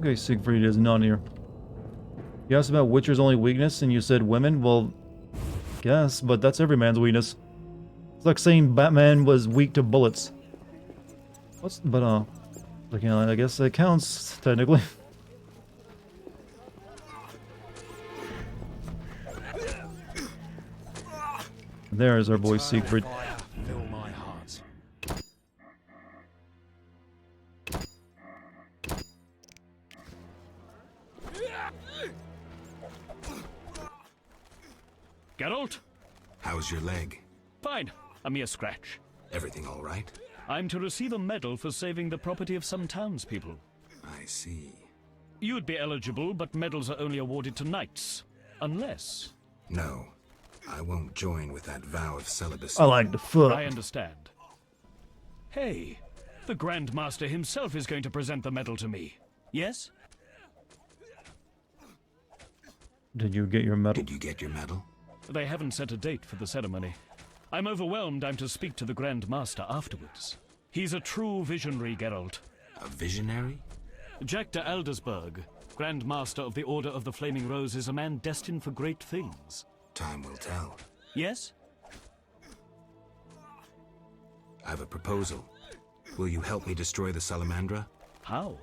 Okay, Siegfried is not here. You asked about Witcher's only weakness, and you said women? Well, guess, but that's every man's weakness. It's like saying Batman was weak to bullets. Like, you know, I guess that counts, technically. There's our boy Siegfried. Fill my heart. Geralt? How's your leg? Fine. A mere scratch. Everything all right? I'm to receive a medal for saving the property of some townspeople. I see. You'd be eligible, but medals are only awarded to knights. Unless... No. I won't join with that vow of celibacy. I like the foot. I understand. Hey, the Grand Master himself is going to present the medal to me. Yes? Did you get your medal? Did you get your medal? They haven't set a date for the ceremony. I'm overwhelmed I'm to speak to the Grand Master afterwards. He's a true visionary, Geralt. A visionary? Jack de Aldersberg, Grand Master of the Order of the Flaming Rose, is a man destined for great things. Time will tell. Yes? I have a proposal. Will you help me destroy the Salamandra? How?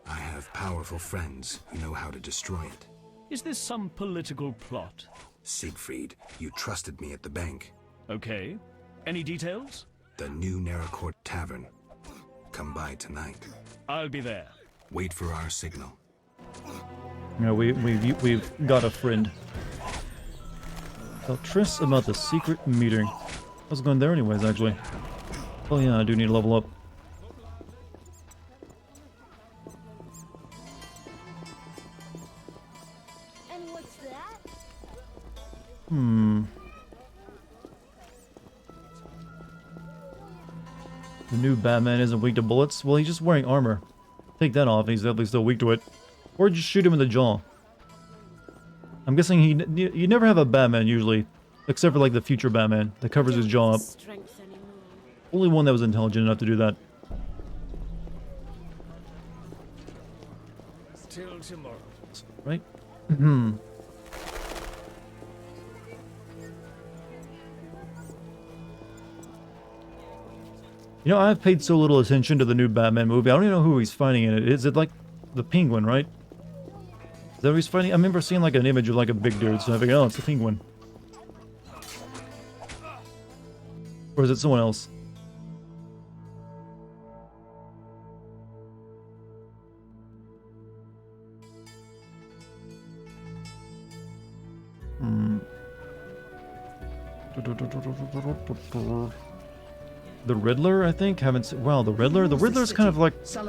I have powerful friends who know how to destroy it. Is this some political plot? Siegfried, you trusted me at the bank. Okay. Any details? The new Naracourt Tavern. Come by tonight. I'll be there. Wait for our signal. Yeah, we've got a friend. Tell Triss about the secret meeting. I was going there anyways, actually. Oh yeah, I do need to level up. And what's that? The new Batman isn't weak to bullets? Well, he's just wearing armor. Take that off and he's definitely still weak to it. Or just shoot him in the jaw. I'm guessing you never have a Batman usually. Except for like the future Batman that covers his jaw up. Only one that was intelligent enough to do that. Till tomorrow. Right? You know, I've paid so little attention to the new Batman movie. I don't even know who he's fighting in it. Is it like the Penguin, right? Is that who he's fighting? I remember seeing like an image of like a big dude, so I think, oh, it's the Penguin. Or is it someone else? The Riddler, I think? Haven't seen... Wow, the Riddler? The Riddler's kind of like... I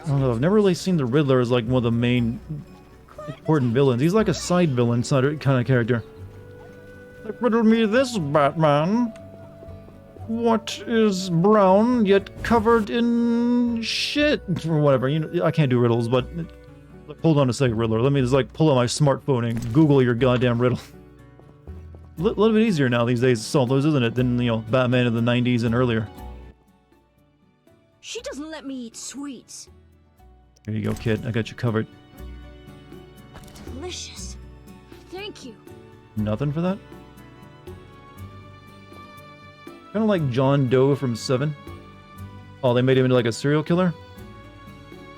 don't know, I've never really seen the Riddler as like one of the main important villains. He's like a side villain kind of character. Like, riddle me this, Batman. What is brown yet covered in shit? Or whatever. You know, I can't do riddles, but... Hold on a second, Riddler. Let me just like pull out my smartphone and Google your goddamn riddle. A little bit easier now these days to solve those, isn't it? Than, you know, Batman in the 90s and earlier. She doesn't let me eat sweets. Here you go, kid. I got you covered. Delicious. Thank you. Nothing for that? Kind of like John Doe from 7. Oh, they made him into like a serial killer?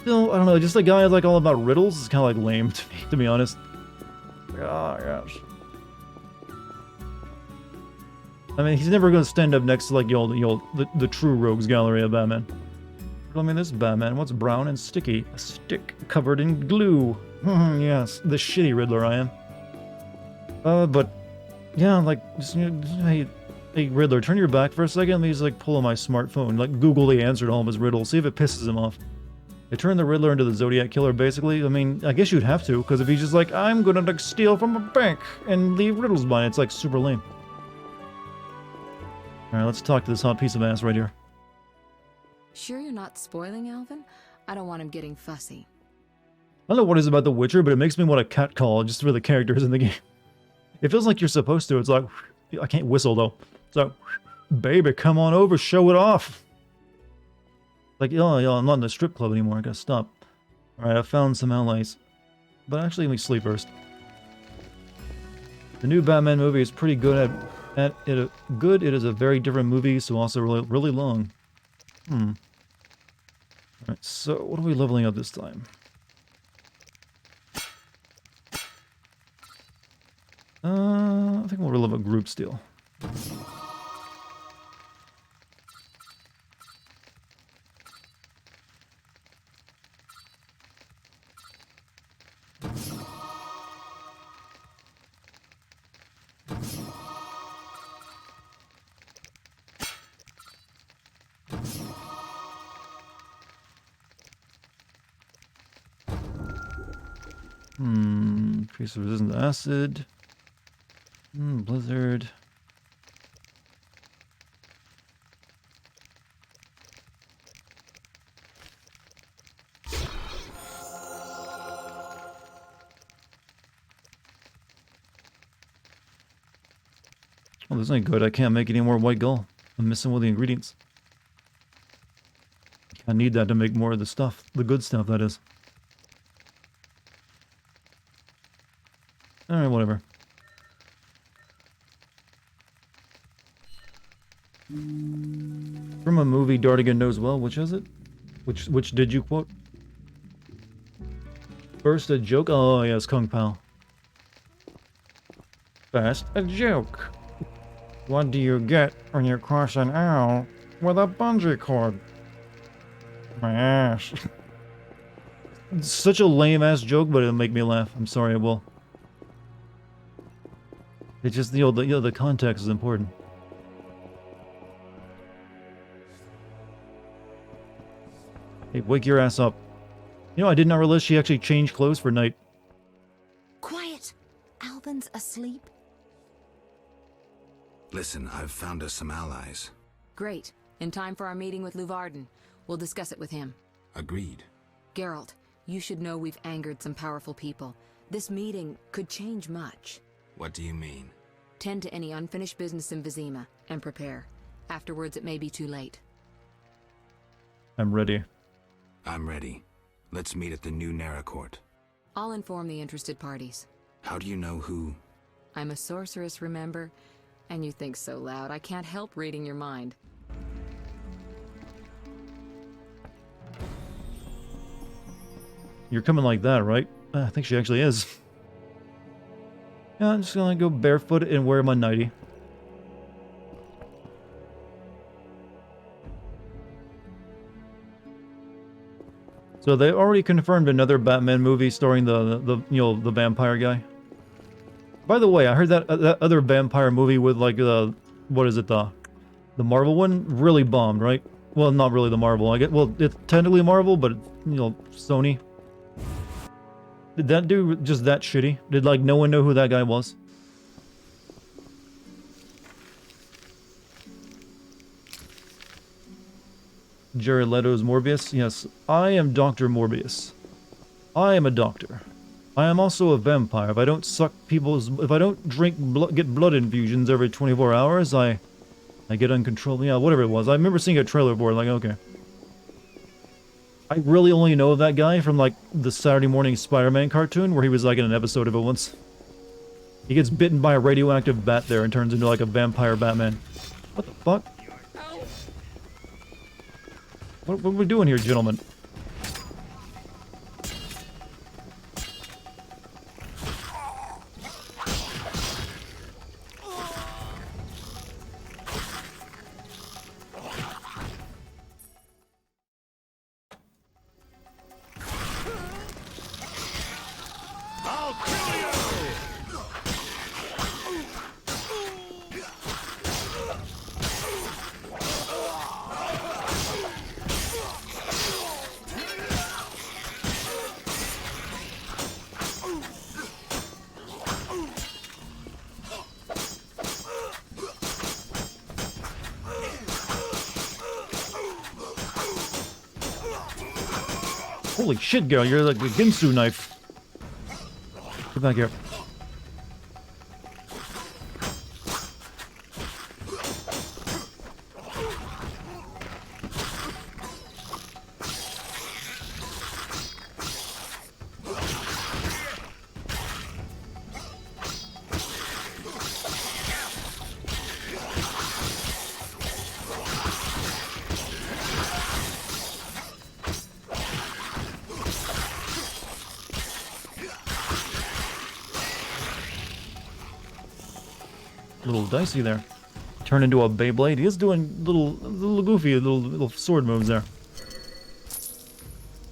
Still, I don't know, just a guy like all about riddles is kind of like lame to me, to be honest. Ah, yes. I mean, he's never going to stand up next to like the true rogues gallery of Batman. I mean, this Batman, what's brown and sticky? A stick covered in glue. Yes, the shitty Riddler I am. But yeah, like, just, you know, hey Riddler, turn your back for a second. Let me just like pull on my smartphone, like Google the answer to all of his riddles, see if it pisses him off. They turned the Riddler into the Zodiac Killer, basically. I mean, I guess you'd have to, because if he's just like, I'm gonna like steal from a bank and leave riddles behind, it's like super lame. Alright, let's talk to this hot piece of ass right here. Sure you're not spoiling Alvin? I don't want him getting fussy. I don't know what it is about The Witcher, but it makes me want to catcall just for the characters in the game. It feels like you're supposed to. It's like, I can't whistle though. So, baby, come on over, show it off. Like, oh, I'm not in the strip club anymore. I gotta stop. Alright, I found some allies. But actually, let me sleep first. The new Batman movie is pretty good at it. Good. It is a very different movie, so also really long. Alright, so what are we leveling up this time? I think we'll level up group steel. Increase resistance to acid. Blizzard. Oh, this ain't good. I can't make any more white gull. I'm missing one of the ingredients. I need that to make more of the stuff. The good stuff, that is. Alright, whatever. From a movie Dartigan knows well, which is it? Which did you quote? First a joke? Oh yes, Kung Pao. First a joke. What do you get when you cross an owl with a bungee cord? My ass. It's such a lame ass joke, but it'll make me laugh. I'm sorry, I will. It's just the context is important. Hey, wake your ass up. You know, I did not realize she actually changed clothes for night. Quiet! Alvin's asleep. Listen, I've found us some allies. Great. In time for our meeting with Luvarden. We'll discuss it with him. Agreed. Geralt, you should know we've angered some powerful people. This meeting could change much. What do you mean? Tend to any unfinished business in Vizima, and prepare. Afterwards, it may be too late. I'm ready. I'm ready. Let's meet at the new Naracourt. I'll inform the interested parties. How do you know who? I'm a sorceress, remember? And you think so loud, I can't help reading your mind. You're coming like that, right? I think she actually is. Yeah, I'm just gonna go barefoot and wear my nightie. So they already confirmed another Batman movie starring the vampire guy. By the way, I heard that that other vampire movie with like what is it, the Marvel one really bombed, right? Well, not really the Marvel. Well, it's technically Marvel, but Sony. Did that do just that shitty? Did like no one know who that guy was? Jared Leto's Morbius? Yes, I am Dr. Morbius. I am a doctor. I am also a vampire. If I don't suck if I don't get blood infusions every 24 hours, I get uncontrollable. Yeah, whatever it was. I remember seeing a trailer for it, like, okay. I really only know that guy from, like, the Saturday morning Spider-Man cartoon, where he was, like, in an episode of it once. He gets bitten by a radioactive bat there and turns into, like, a vampire Batman. What the fuck? What are we doing here, gentlemen? Holy shit, girl, you're like a Ginsu knife. Get back here. Little dicey there. Turn into a Beyblade. He is doing little goofy little sword moves there.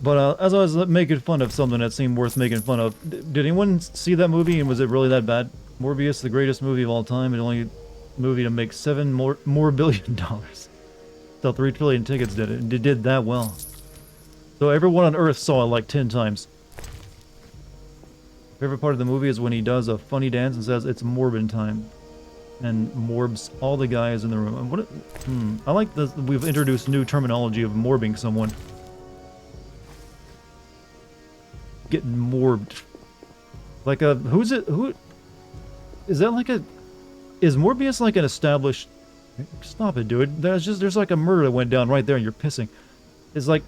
But as I was making fun of something that seemed worth making fun of, did anyone see that movie and was it really that bad? Morbius, the greatest movie of all time, and only movie to make $7 more billion. Sell 3 trillion tickets did it. It did that well. So everyone on Earth saw it like 10 times. Favorite part of the movie is when he does a funny dance and says, "It's Morbin time." And morbs all the guys in the room. And what? I like that we've introduced new terminology of morbing someone. Getting morbed. Like a who's it? Who is that? Like a is Morbius like an established? Stop it, dude. There's like a murder that went down right there, and you're pissing. It's like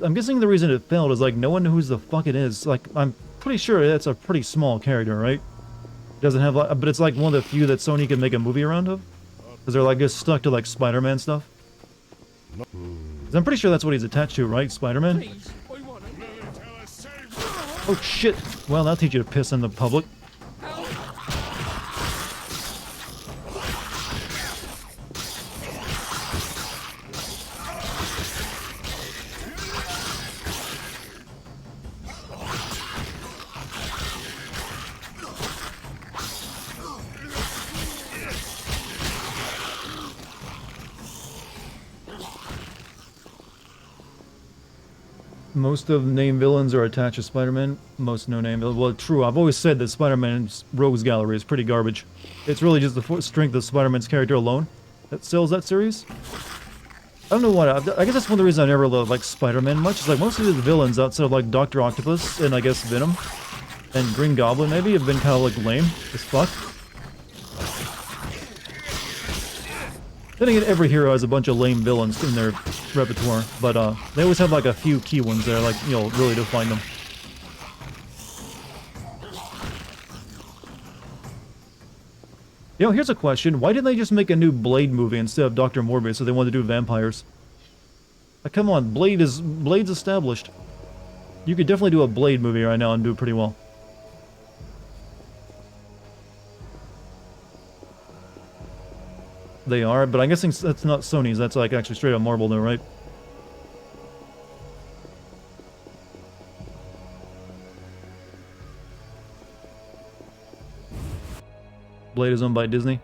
I'm guessing the reason it failed is like no one knows who the fuck it is. Like I'm pretty sure that's a pretty small character, right? Doesn't have, but it's like one of the few that Sony can make a movie around of, because they're like just stuck to like Spider-Man stuff. 'Cause I'm pretty sure that's what he's attached to, right? Spider-Man. Oh shit! Well, that'll teach you to piss in the public. Most of the name villains are attached to Spider-Man. Most no-name villains. Well, true. I've always said that Spider-Man's Rogues Gallery is pretty garbage. It's really just the strength of Spider-Man's character alone that sells that series. I don't know what. I guess that's one of the reasons I never loved like Spider-Man much. It's like most of the villains outside of like Dr. Octopus and I guess Venom and Green Goblin maybe have been kind of like lame as fuck. Then again, every hero has a bunch of lame villains in their repertoire, but they always have like a few key ones there, like, you know, really define them. You know, here's a question. Why didn't they just make a new Blade movie instead of Dr. Morbius if they wanted to do vampires? Like, come on, Blade's established. You could definitely do a Blade movie right now and do it pretty well. They are, but I'm guessing that's not Sony's. That's like actually straight up Marvel though, right? Blade is owned by Disney.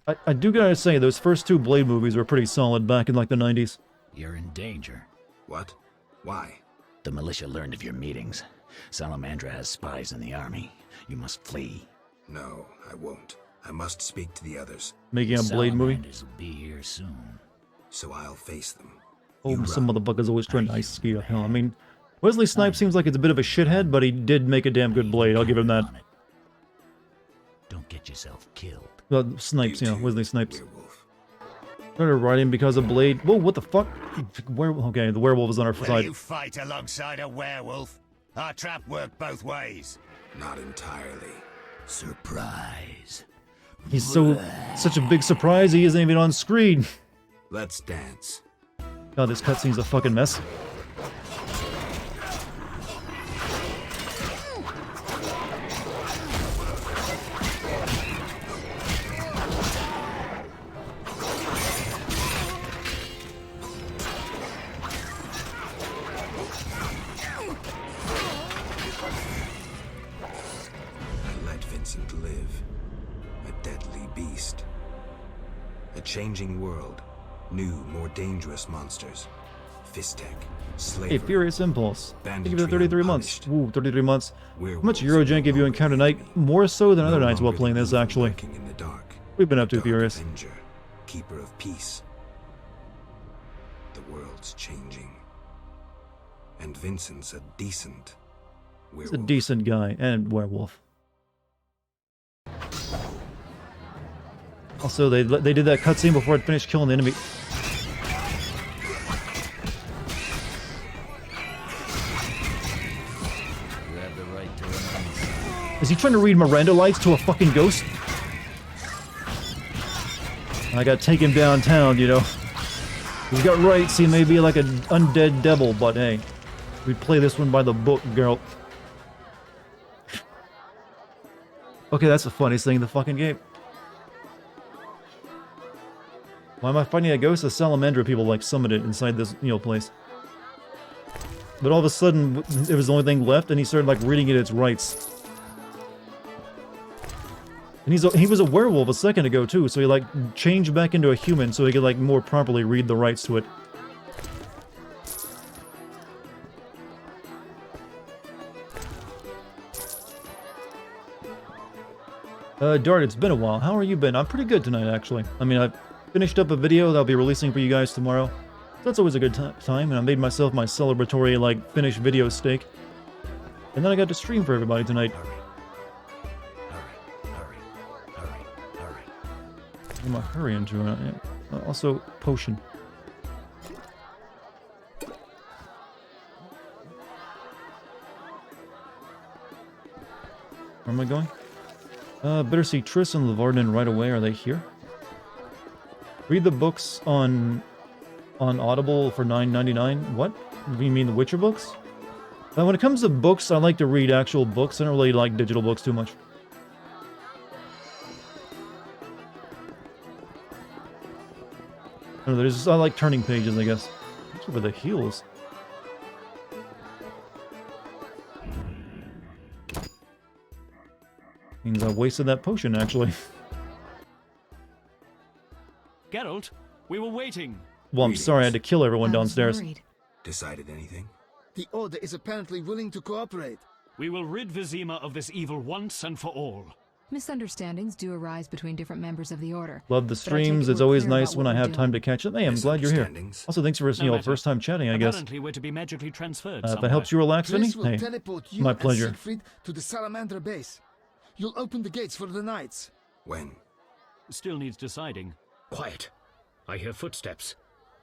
I do gotta say, those first two Blade movies were pretty solid back in like the 90s. You're in danger. What? Why? The militia learned of your meetings. Salamandra has spies in the army. You must flee. No, I won't. I must speak to the others. Making a Blade movie? Will be here soon. So I'll face them. Oh, some motherfuckers always trying to ice ski to hell. I mean, Wesley Snipes seems like it's a bit of a shithead, but he did make a damn good Blade. I'll give him that. Don't get yourself killed. Snipes, you know, Wesley Snipes. Started writing because of Blade. Whoa, what the fuck? Okay, the werewolf is on our Will side. you fight alongside a werewolf? Our trap worked both ways. Not entirely. Surprise. He's such a big surprise, he isn't even on screen. Let's dance. God, this cutscene's a fucking mess. Changing world, new, more dangerous monsters, Fistek, Hey, slavery, Furious Impulse. Thank you for the banditry 33 months. Ooh, 33 months. How much Eurojank have you encountered tonight? More so than other nights while playing this, actually. in the dark, We've been up to Furious. avenger, keeper of peace. The world's changing. And Vincent's a decent He's a decent guy and werewolf. Also, they did that cutscene before it finished killing the enemy. You have the right to remain. Is he trying to read Miranda lights to a fucking ghost? I gotta take him downtown, you know. He's got rights, he may be like an undead devil, but hey, we play this one by the book, girl. Okay, that's the funniest thing in the fucking game. Why am I fighting a ghost? The Salamandra people like summoned it inside this, you know, place. But all of a sudden, it was the only thing left, and he started like reading it its rights. And he was a werewolf a second ago too, so he like changed back into a human so he could like more properly read the rights to it. Dart, it's been a while. How are you been? I'm pretty good tonight, actually. I mean, I've finished up a video that I'll be releasing for you guys tomorrow. So that's always a good time, and I made myself my celebratory, like, finished video steak. And then I got to stream for everybody tonight. What am I hurrying to? Also, potion. Where am I going? Better see Triss and Levarden right away. Are they here? Read the books on Audible for $9.99. What? You mean the Witcher books? When it comes to books, I like to read actual books. I don't really like digital books too much. I don't know, I like turning pages, I guess. What's over the heels? Means I wasted that potion, actually. Geralt, we were waiting. Well, I'm sorry I had to kill everyone downstairs. Decided anything? The Order is apparently willing to cooperate. We will rid Vizima of this evil once and for all. Misunderstandings do arise between different members of the Order. Love the streams. It's always nice when I have time to catch up. Hey, I'm glad you're here. Also, thanks for first time chatting, I guess. Apparently we're to be magically transferred If that helps you relax, Vinny, Triss will hey, teleport you my and pleasure. Siegfried to the Salamander base. You'll open the gates for the knights. When? Still needs deciding. Quiet. I hear footsteps.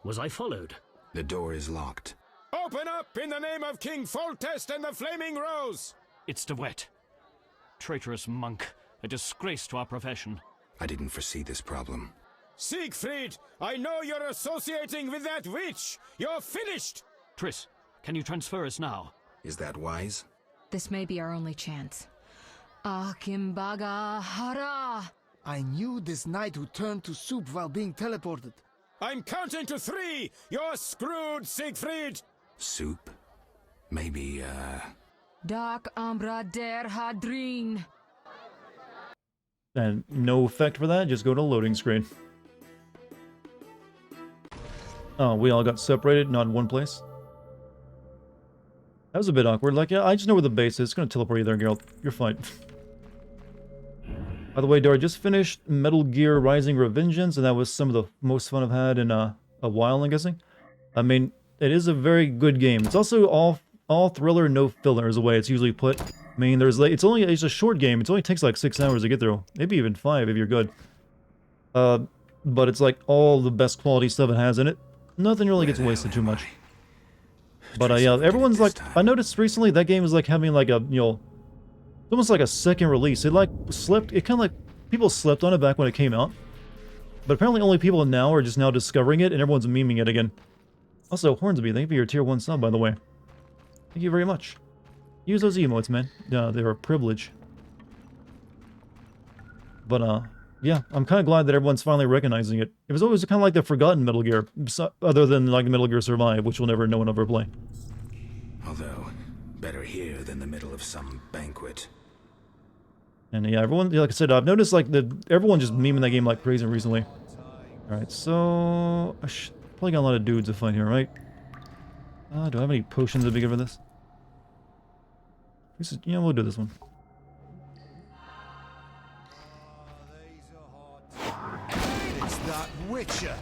Was I followed? The door is locked. Open up in the name of King Foltest and the Flaming Rose! It's De Wet. Traitorous monk. A disgrace to our profession. I didn't foresee this problem. Siegfried, I know you're associating with that witch! You're finished! Triss, can you transfer us now? Is that wise? This may be our only chance. Akimbaga Hara! I knew this knight who turned to soup while being teleported. I'm counting to 3! You're screwed, Siegfried! Soup? Maybe, Dark Umbra der Hadrin. And no effect for that, just go to loading screen. Oh, we all got separated, not in one place. That was a bit awkward. Like, yeah, I just know where the base is. It's gonna teleport you there, Geralt. You're fine. By the way, Dar, just finished Metal Gear Rising Revengeance, and that was some of the most fun I've had in a while, I'm guessing. I mean, it is a very good game. It's also all thriller, no filler is the way it's usually put. I mean, it's a short game. It only takes like 6 hours to get through. Maybe even 5 if you're good. But it's like all the best quality stuff it has in it. Nothing really gets wasted too much. But yeah, everyone's like, I noticed recently that game is like having like a, almost like a second release. It like slept, it kind of like, people slept on it back when it came out. But apparently only people now are just now discovering it and everyone's memeing it again. Also, Hornsby, thank you for your tier 1 sub, by the way. Thank you very much. Use those emotes, man. They're a privilege. But, yeah, I'm kind of glad that everyone's finally recognizing it. It was always kind of like the forgotten Metal Gear, other than like Metal Gear Survive, which no one will ever play. Although, better here than the middle of some banquet. And yeah, everyone, like I said, I've noticed like everyone just memeing that game like crazy recently. Alright, so... I probably got a lot of dudes to fight here, right? Do I have any potions to be good for this? Yeah, we'll do this one. It's that Witcher!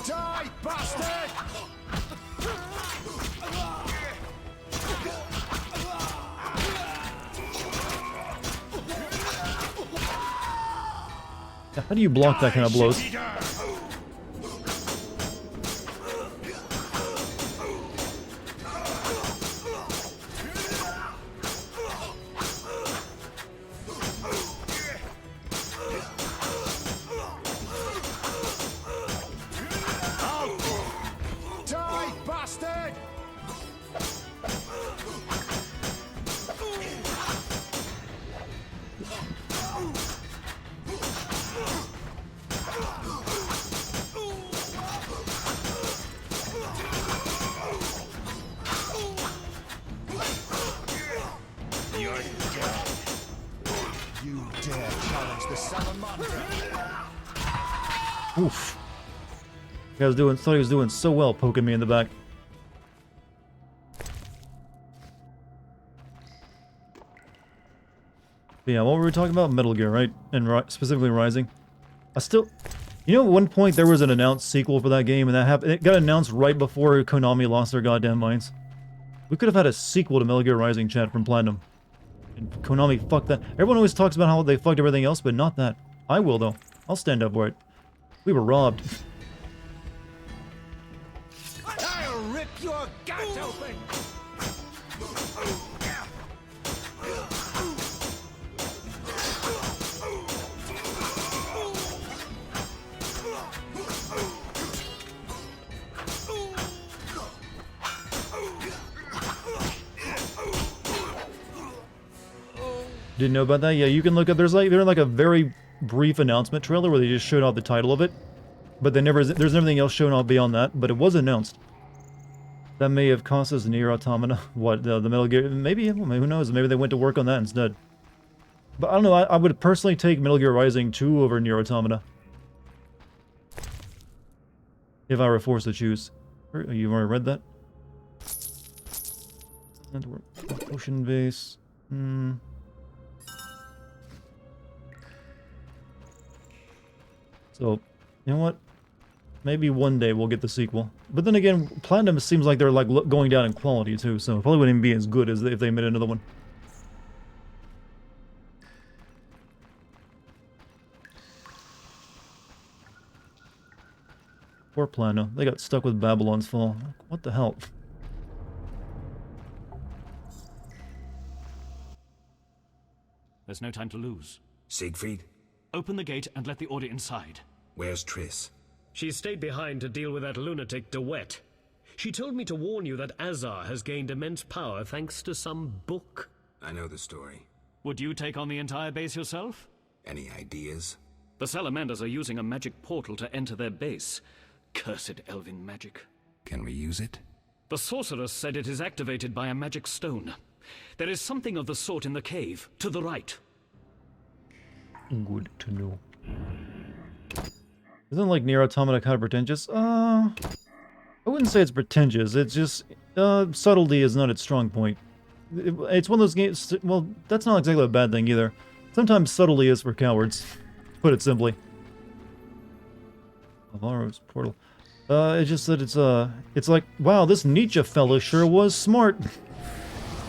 Die, bastard! How do you block that kind of blows? Die, bastard! You're dead. You dare challenge the Salamander? Oof. Thought he was doing so well poking me in the back. But yeah, what were we talking about? Metal Gear, right? And specifically Rising. I still... You know, at one point there was an announced sequel for that game, and that happened. It got announced right before Konami lost their goddamn minds. We could have had a sequel to Metal Gear Rising, chat, from Platinum. And Konami fucked that. Everyone always talks about how they fucked everything else, but not that. I will, though. I'll stand up for it. We were robbed. I'll rip your gut open! Didn't know about that? Yeah, you can look up. There's like a very brief announcement trailer where they just showed off the title of it, but they never. There's everything else shown off beyond that. But it was announced. That may have cost us Nier Automata. What the Metal Gear? Maybe. Who knows? Maybe they went to work on that instead. But I don't know. I would personally take Metal Gear Rising 2 over Nier Automata if I were forced to choose. You already read that? Ocean base. So, you know what? Maybe one day we'll get the sequel. But then again, Platinum seems like they're like going down in quality too, so it probably wouldn't even be as good as if they made another one. Poor Platinum. They got stuck with Babylon's Fall. What the hell? There's no time to lose. Siegfried? Open the gate and let the order inside. Where's Triss? She stayed behind to deal with that lunatic DeWitt. She told me to warn you that Azar has gained immense power thanks to some book. I know the story. Would you take on the entire base yourself? Any ideas? The Salamanders are using a magic portal to enter their base. Cursed elven magic. Can we use it? The sorceress said it is activated by a magic stone. There is something of the sort in the cave, to the right. Good to know. Isn't like Nier Automata kind of pretentious? I wouldn't say it's pretentious. It's just subtlety is not its strong point. It's one of those games. Well, that's not exactly a bad thing either. Sometimes subtlety is for cowards. Put it simply. Alvaro's portal. It's just that it's like, wow, this Nietzsche fella sure was smart.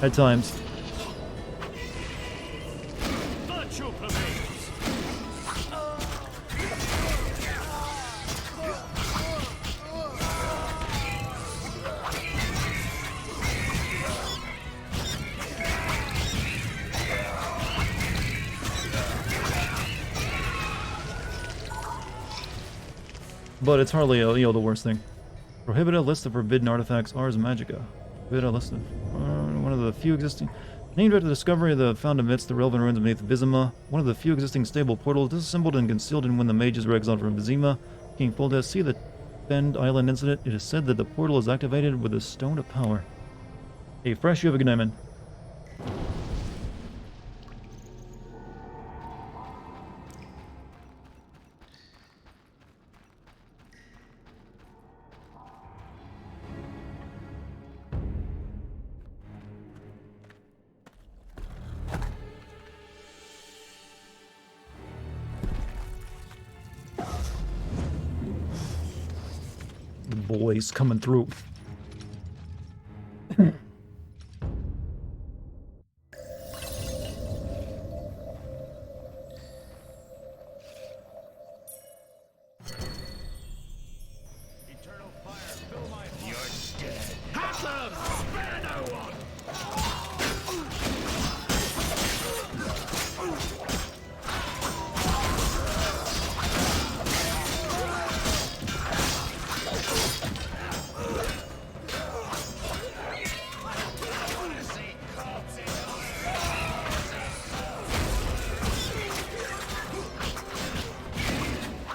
At times. Virtue prevails. But it's hardly, the worst thing. Prohibited list of forbidden artifacts, Ars Magica. Prohibited list of one of the few existing. Named after the discovery of the found amidst the relevant ruins beneath Vizima, one of the few existing stable portals disassembled and concealed in when the mages were exiled from Vizima. King Foldes, see the Bend Island incident. It is said that the portal is activated with a stone of power. Hey, Fresh, you have a good night, man. Boys coming through.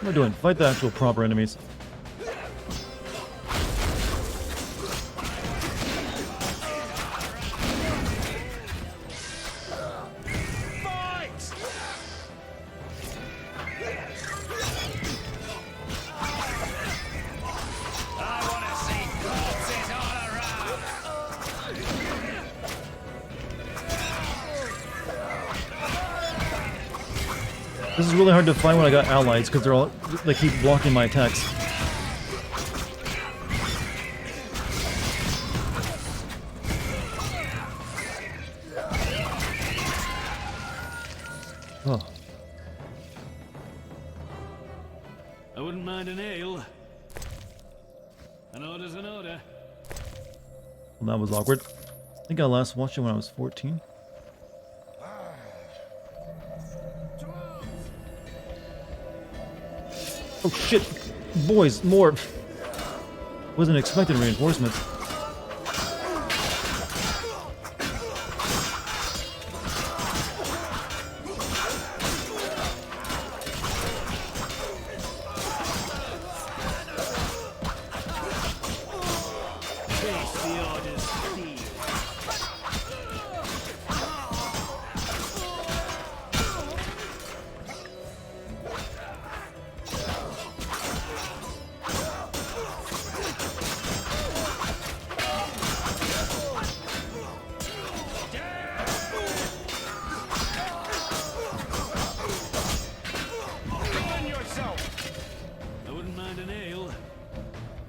What am I doing? Fight the actual proper enemies. This is really hard to find when I got allies, because they keep blocking my attacks. Oh. I wouldn't mind an ale. An order's an order. Well, that was awkward. I think I last watched it when I was 14. Oh shit! Boys, more! Wasn't expecting reinforcements.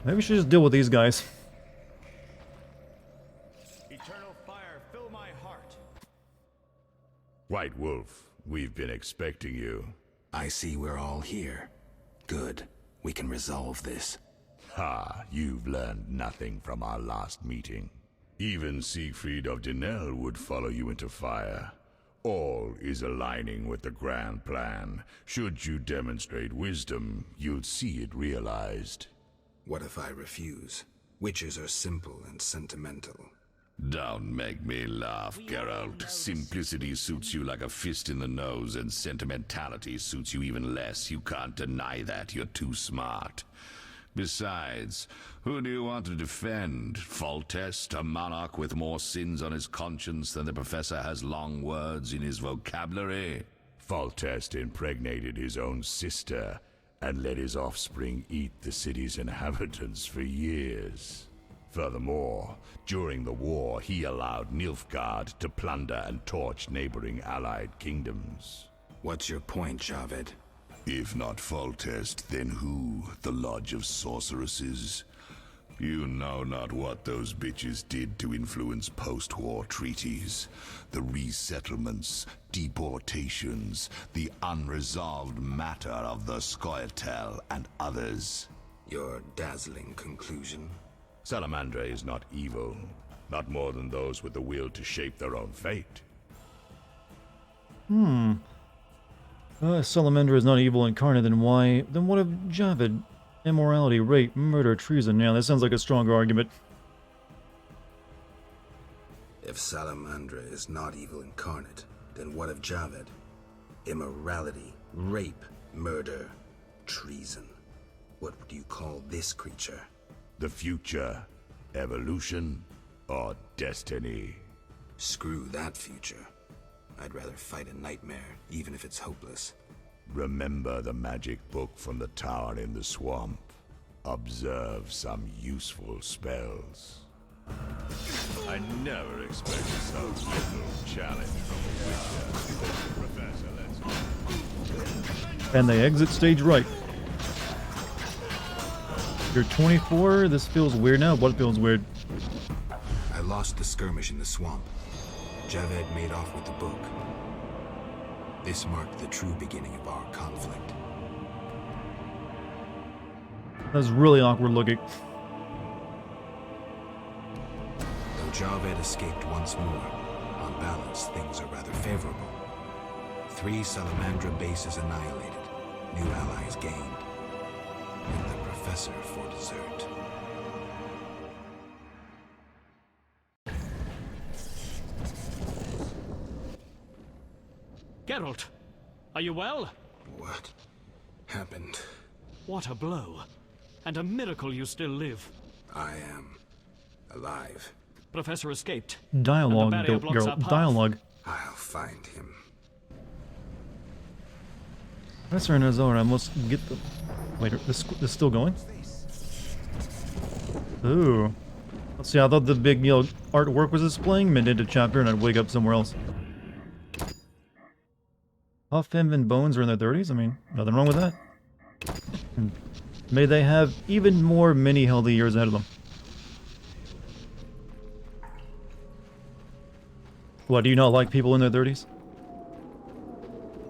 Maybe we should just deal with these guys. Eternal fire, fill my heart. White Wolf, we've been expecting you. I see we're all here. Good. We can resolve this. Ha, you've learned nothing from our last meeting. Even Siegfried of Denel would follow you into fire. All is aligning with the grand plan. Should you demonstrate wisdom, you'll see it realized. What if I refuse? Witches are simple and sentimental. Don't make me laugh, Geralt. Simplicity suits you like a fist in the nose, and sentimentality suits you even less. You can't deny that. You're too smart. Besides, who do you want to defend? Foltest, a monarch with more sins on his conscience than the professor has long words in his vocabulary? Foltest impregnated his own sister and let his offspring eat the city's inhabitants for years. Furthermore, during the war, he allowed Nilfgaard to plunder and torch neighboring allied kingdoms. What's your point, Javed? If not Foltest, then who? The Lodge of Sorceresses? You know not what those bitches did to influence post-war treaties. The resettlements, deportations, the unresolved matter of the Scoia'tael and others. Your dazzling conclusion? Salamandra is not evil. Not more than those with the will to shape their own fate. Salamandra is not evil incarnate, then why? Then what of Javed? Immorality, rape, murder, treason. Yeah, that sounds like a stronger argument. If Salamandra is not evil incarnate, then what of Javed? Immorality, rape, murder, treason. What would you call this creature? The future, evolution, or destiny? Screw that future. I'd rather fight a nightmare, even if it's hopeless. Remember the magic book from the tower in the swamp. Observe some useful spells. I never expected so little challenge from a witcher. Professor, let's go. And they exit stage right. You're 24? This feels weird now. What feels weird? I lost the skirmish in the swamp. Javed made off with the book. This marked the true beginning of our conflict. That's really awkward looking. Though Javed escaped once more, on balance, things are rather favorable. 3 Salamandra bases annihilated, new allies gained, and the professor for dessert. Geralt, are you well? What happened? What a blow. And a miracle you still live. I am alive. Professor escaped. Dialogue, and the barrier blocks our path. dialogue. I'll find him. Professor and Azora must get the... Wait, this still going? Ooh. Let's see, I thought the big, artwork was displaying mid into chapter and I'd wake up somewhere else. Huff, Him, and Bones are in their 30s. I mean, nothing wrong with that. And may they have even more many healthy years ahead of them. What, do you not like people in their 30s?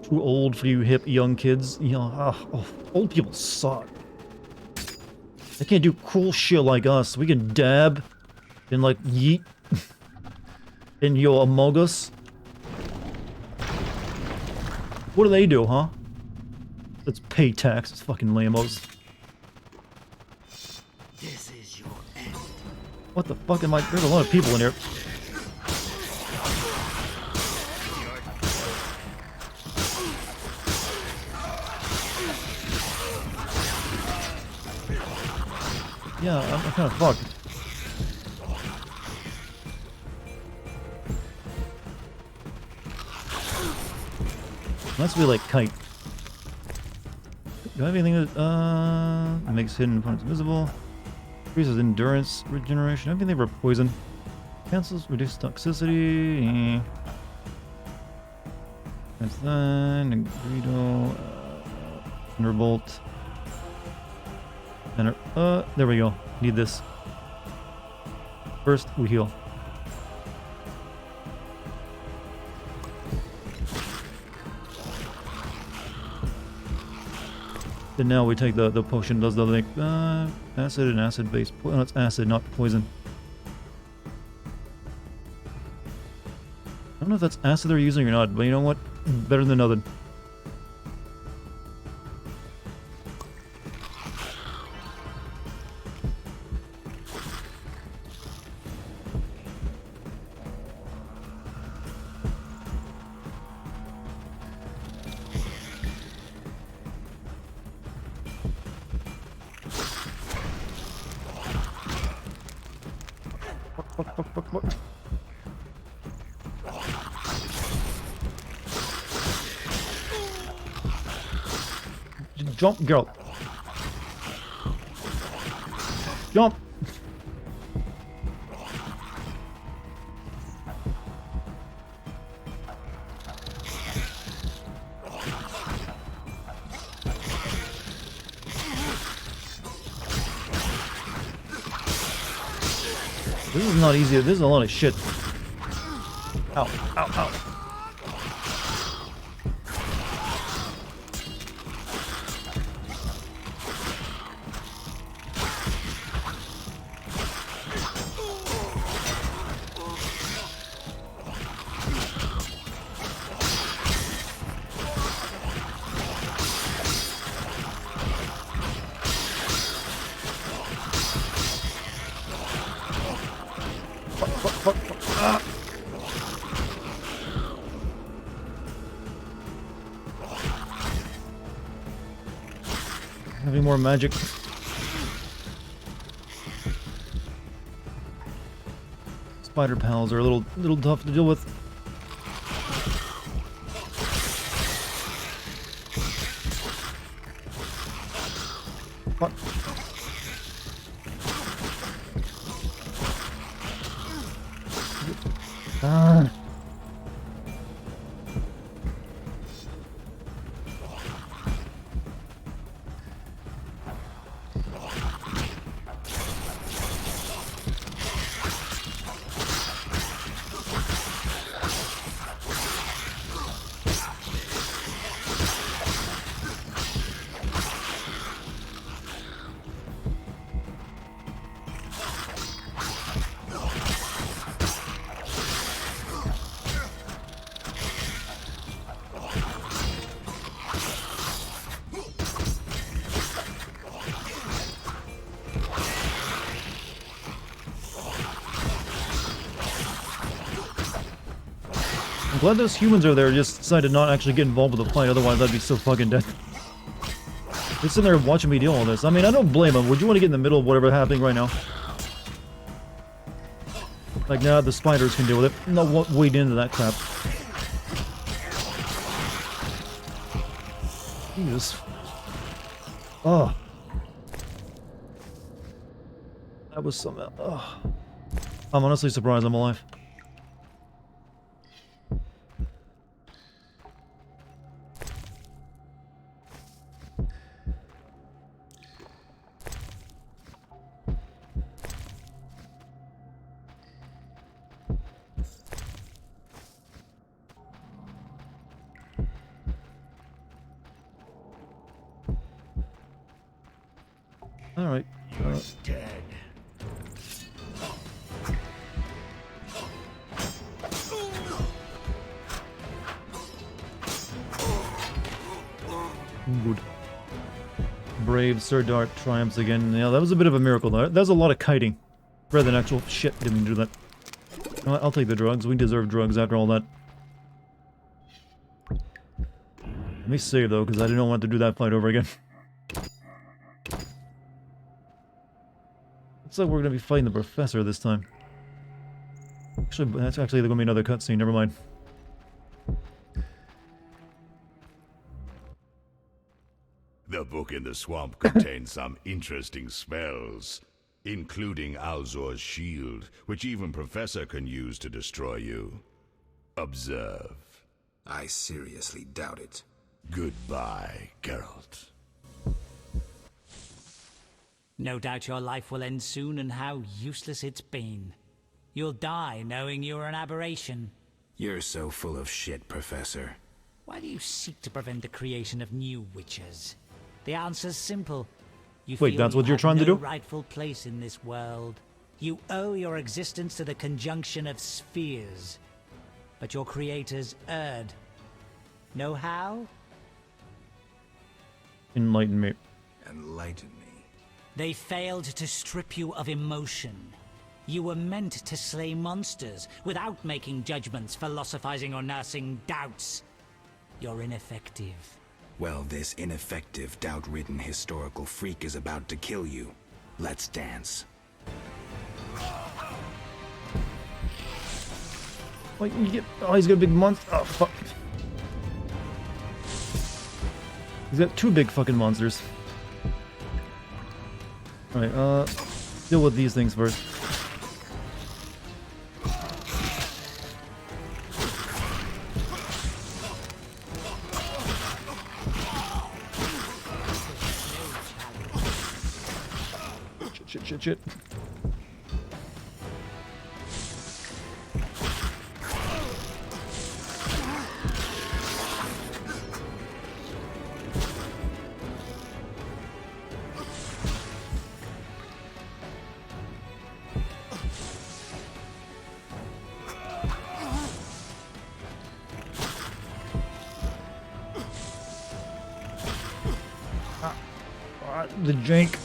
Too old for you hip young kids? You know, old people suck. They can't do cool shit like us. We can dab and like yeet and yo among us. What do they do, huh? Let's pay tax. It's fucking lamos. This is your end. What the fuck am I? There's a lot of people in here. Yeah, I'm kind of fucked. Unless we like kite. Do I have anything that makes hidden opponents visible? Increases endurance, regeneration, everything for poison. Cancels, reduce toxicity. That's that. Negredo. Thunderbolt. There we go. Need this. First, we heal. And now we take the potion, does the like, acid and acid base. No, it's acid, not poison. I don't know if that's acid they're using or not, but you know what? Better than nothing. Fuck. Jump, girl. Jump. This is not easy. This is a lot of shit. Ow, ow, ow. Having more magic. Spider pals are a little tough to deal with. What? Ah. I'm glad those humans are there just decided not actually get involved with the fight, otherwise I'd be so fucking dead. They're sitting there watching me deal all this. I mean, I don't blame them. Would you want to get in the middle of whatever's happening right now? Like, nah, the spiders can deal with it. No, wade into that crap. Jesus. Oh. That was some... Oh. I'm honestly surprised I'm alive. Alright. Dead. Good. Brave Sir Dart triumphs again. Yeah, that was a bit of a miracle though. That was a lot of kiting. Rather than actual shit, didn't mean to do that. You know what, I'll take the drugs. We deserve drugs after all that. Let me save though, because I didn't want to do that fight over again. Looks like we're gonna be fighting the professor this time. Actually, that's actually gonna be another cutscene, never mind. The book in the swamp contains some interesting spells, including Alzor's shield, which even Professor can use to destroy you. Observe. I seriously doubt it. Goodbye, Geralt. No doubt your life will end soon, and how useless it's been. You'll die knowing you're an aberration. You're so full of shit, Professor. Why do you seek to prevent the creation of new witches? The answer's simple. You Wait, feel that's you what you're have trying to no do? rightful place in this world. You owe your existence to the conjunction of spheres. But your creators erred. Know how? Enlighten me. Enlighten me. They failed to strip you of emotion. You were meant to slay monsters without making judgments, philosophizing, or nursing doubts. You're ineffective. Well, this ineffective, doubt-ridden historical freak is about to kill you. Let's dance. Wait, you get... Oh, he's got a big monster. Oh, fuck. He's got two big fucking monsters. Alright, deal with these things first. Shit. The jank.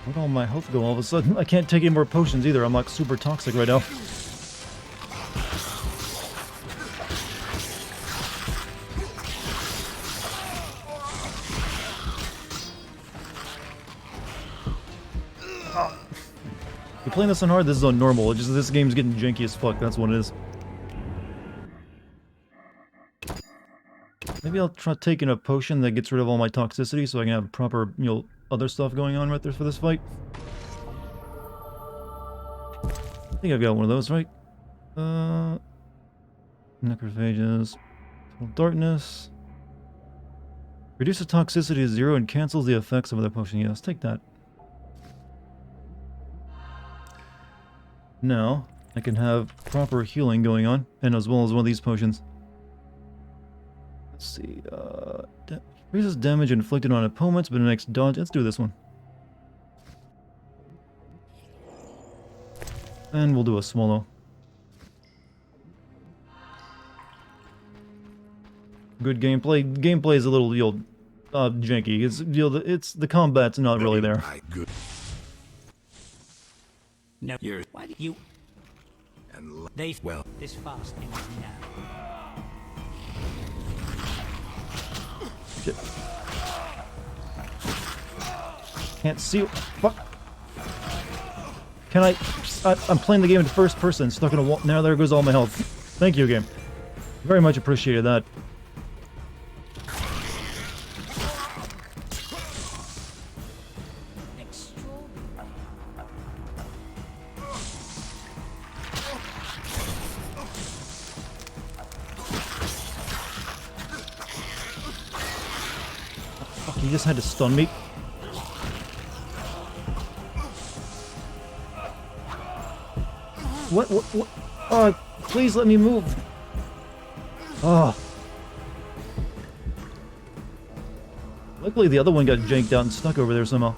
Where'd all my health go all of a sudden? I can't take any more potions either. I'm like super toxic right now. You're playing this on hard, this is on normal. It's just this game's getting janky as fuck, that's what it is. Maybe I'll try taking a potion that gets rid of all my toxicity so I can have proper, you know, other stuff going on right there for this fight. I think I've got one of those, right? Necrophages. Total darkness. Reduces toxicity to 0 and cancels the effects of other potion. Yeah, let's take that. Now, I can have proper healing going on, and as well as one of these potions. Let's see, raises damage inflicted on opponents, but it makes dodge. Let's do this one. And we'll do a swallow. Good gameplay. Gameplay is a little, you know, janky. It's, you know, it's the combat's not really there. No, why do you? And they well this fast ends now. Shit. Can't see. Fuck. Can I'm playing the game in first person, stuck in a wall. Now there goes all my health. Thank you, game. Very much appreciated that. He just had to stun me. What? Oh, please let me move. Oh. Luckily the other one got janked out and stuck over there somehow.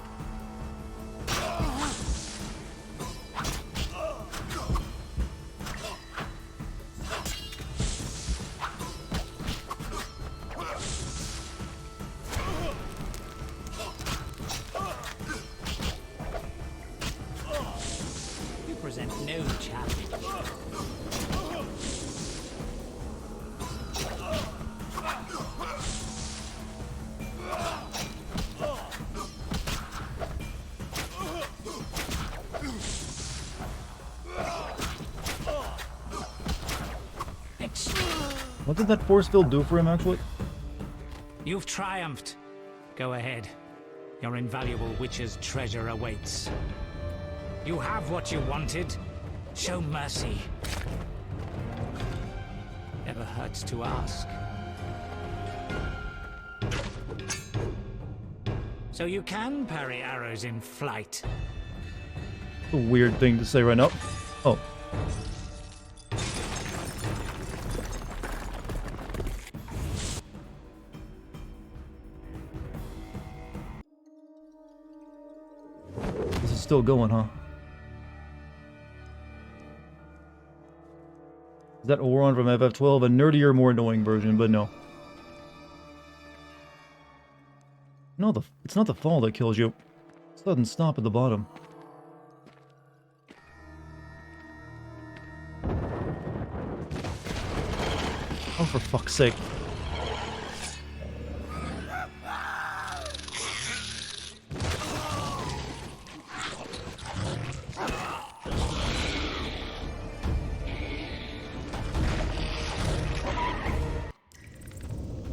You present no challenge. What did that force field do for him, actually? You've triumphed. Go ahead. Your invaluable witch's treasure awaits. You have what you wanted. Show mercy. Never hurts to ask. So you can parry arrows in flight. A weird thing to say right now. Oh. This is still going, huh? Is that Oron from FF12? A nerdier, more annoying version, but no. No, it's not the fall that kills you. Sudden stop at the bottom. Oh, for fuck's sake.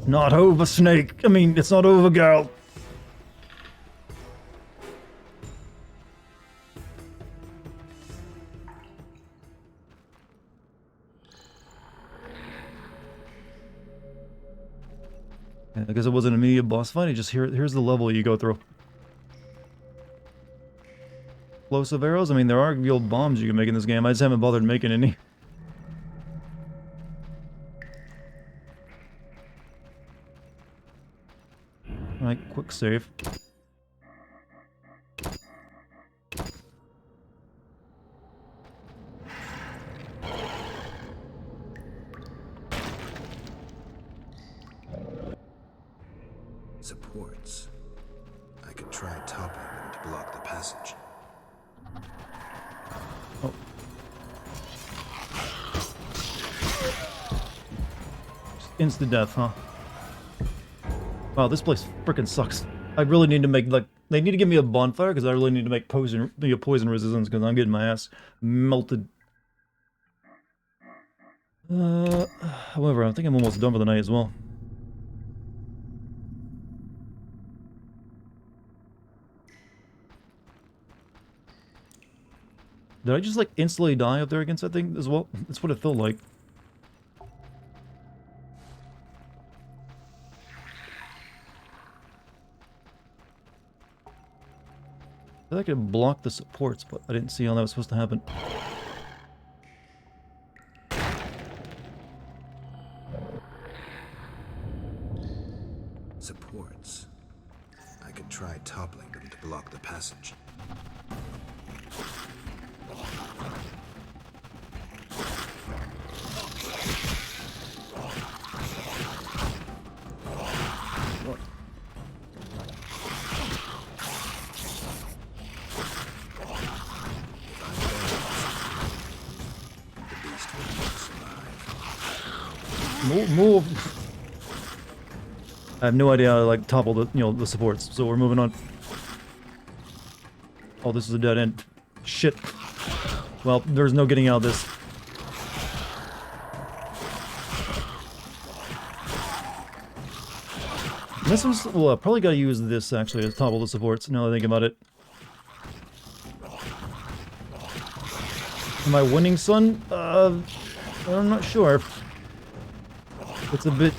Not over, Snake. I mean, it's not over, girl. Yeah, I guess it wasn't an immediate boss fight. Here's the level you go through. Explosive arrows? I mean, there are real bombs you can make in this game. I just haven't bothered making any. Alright, quick save. Supports. I could try toppling them to block the passage. Oh. Instant death, huh? Wow, this place frickin' sucks. I really need to make, like, they need to give me a bonfire because I really need to make poison resistance because I'm getting my ass melted. However, I think I'm almost done for the night as well. Did I just, like, instantly die up there against that thing as well? That's what it felt like. I thought I could block the supports, but I didn't see how that was supposed to happen. Supports. I could try toppling them to block the passage. Move! I have no idea how to, like, topple the, the supports, so we're moving on. Oh, this is a dead end. Shit. Well, there's no getting out of this. This one's, well, I probably gotta use this, actually, to topple the supports, now that I think about it. Am I winning, son? I'm not sure. It's a bit,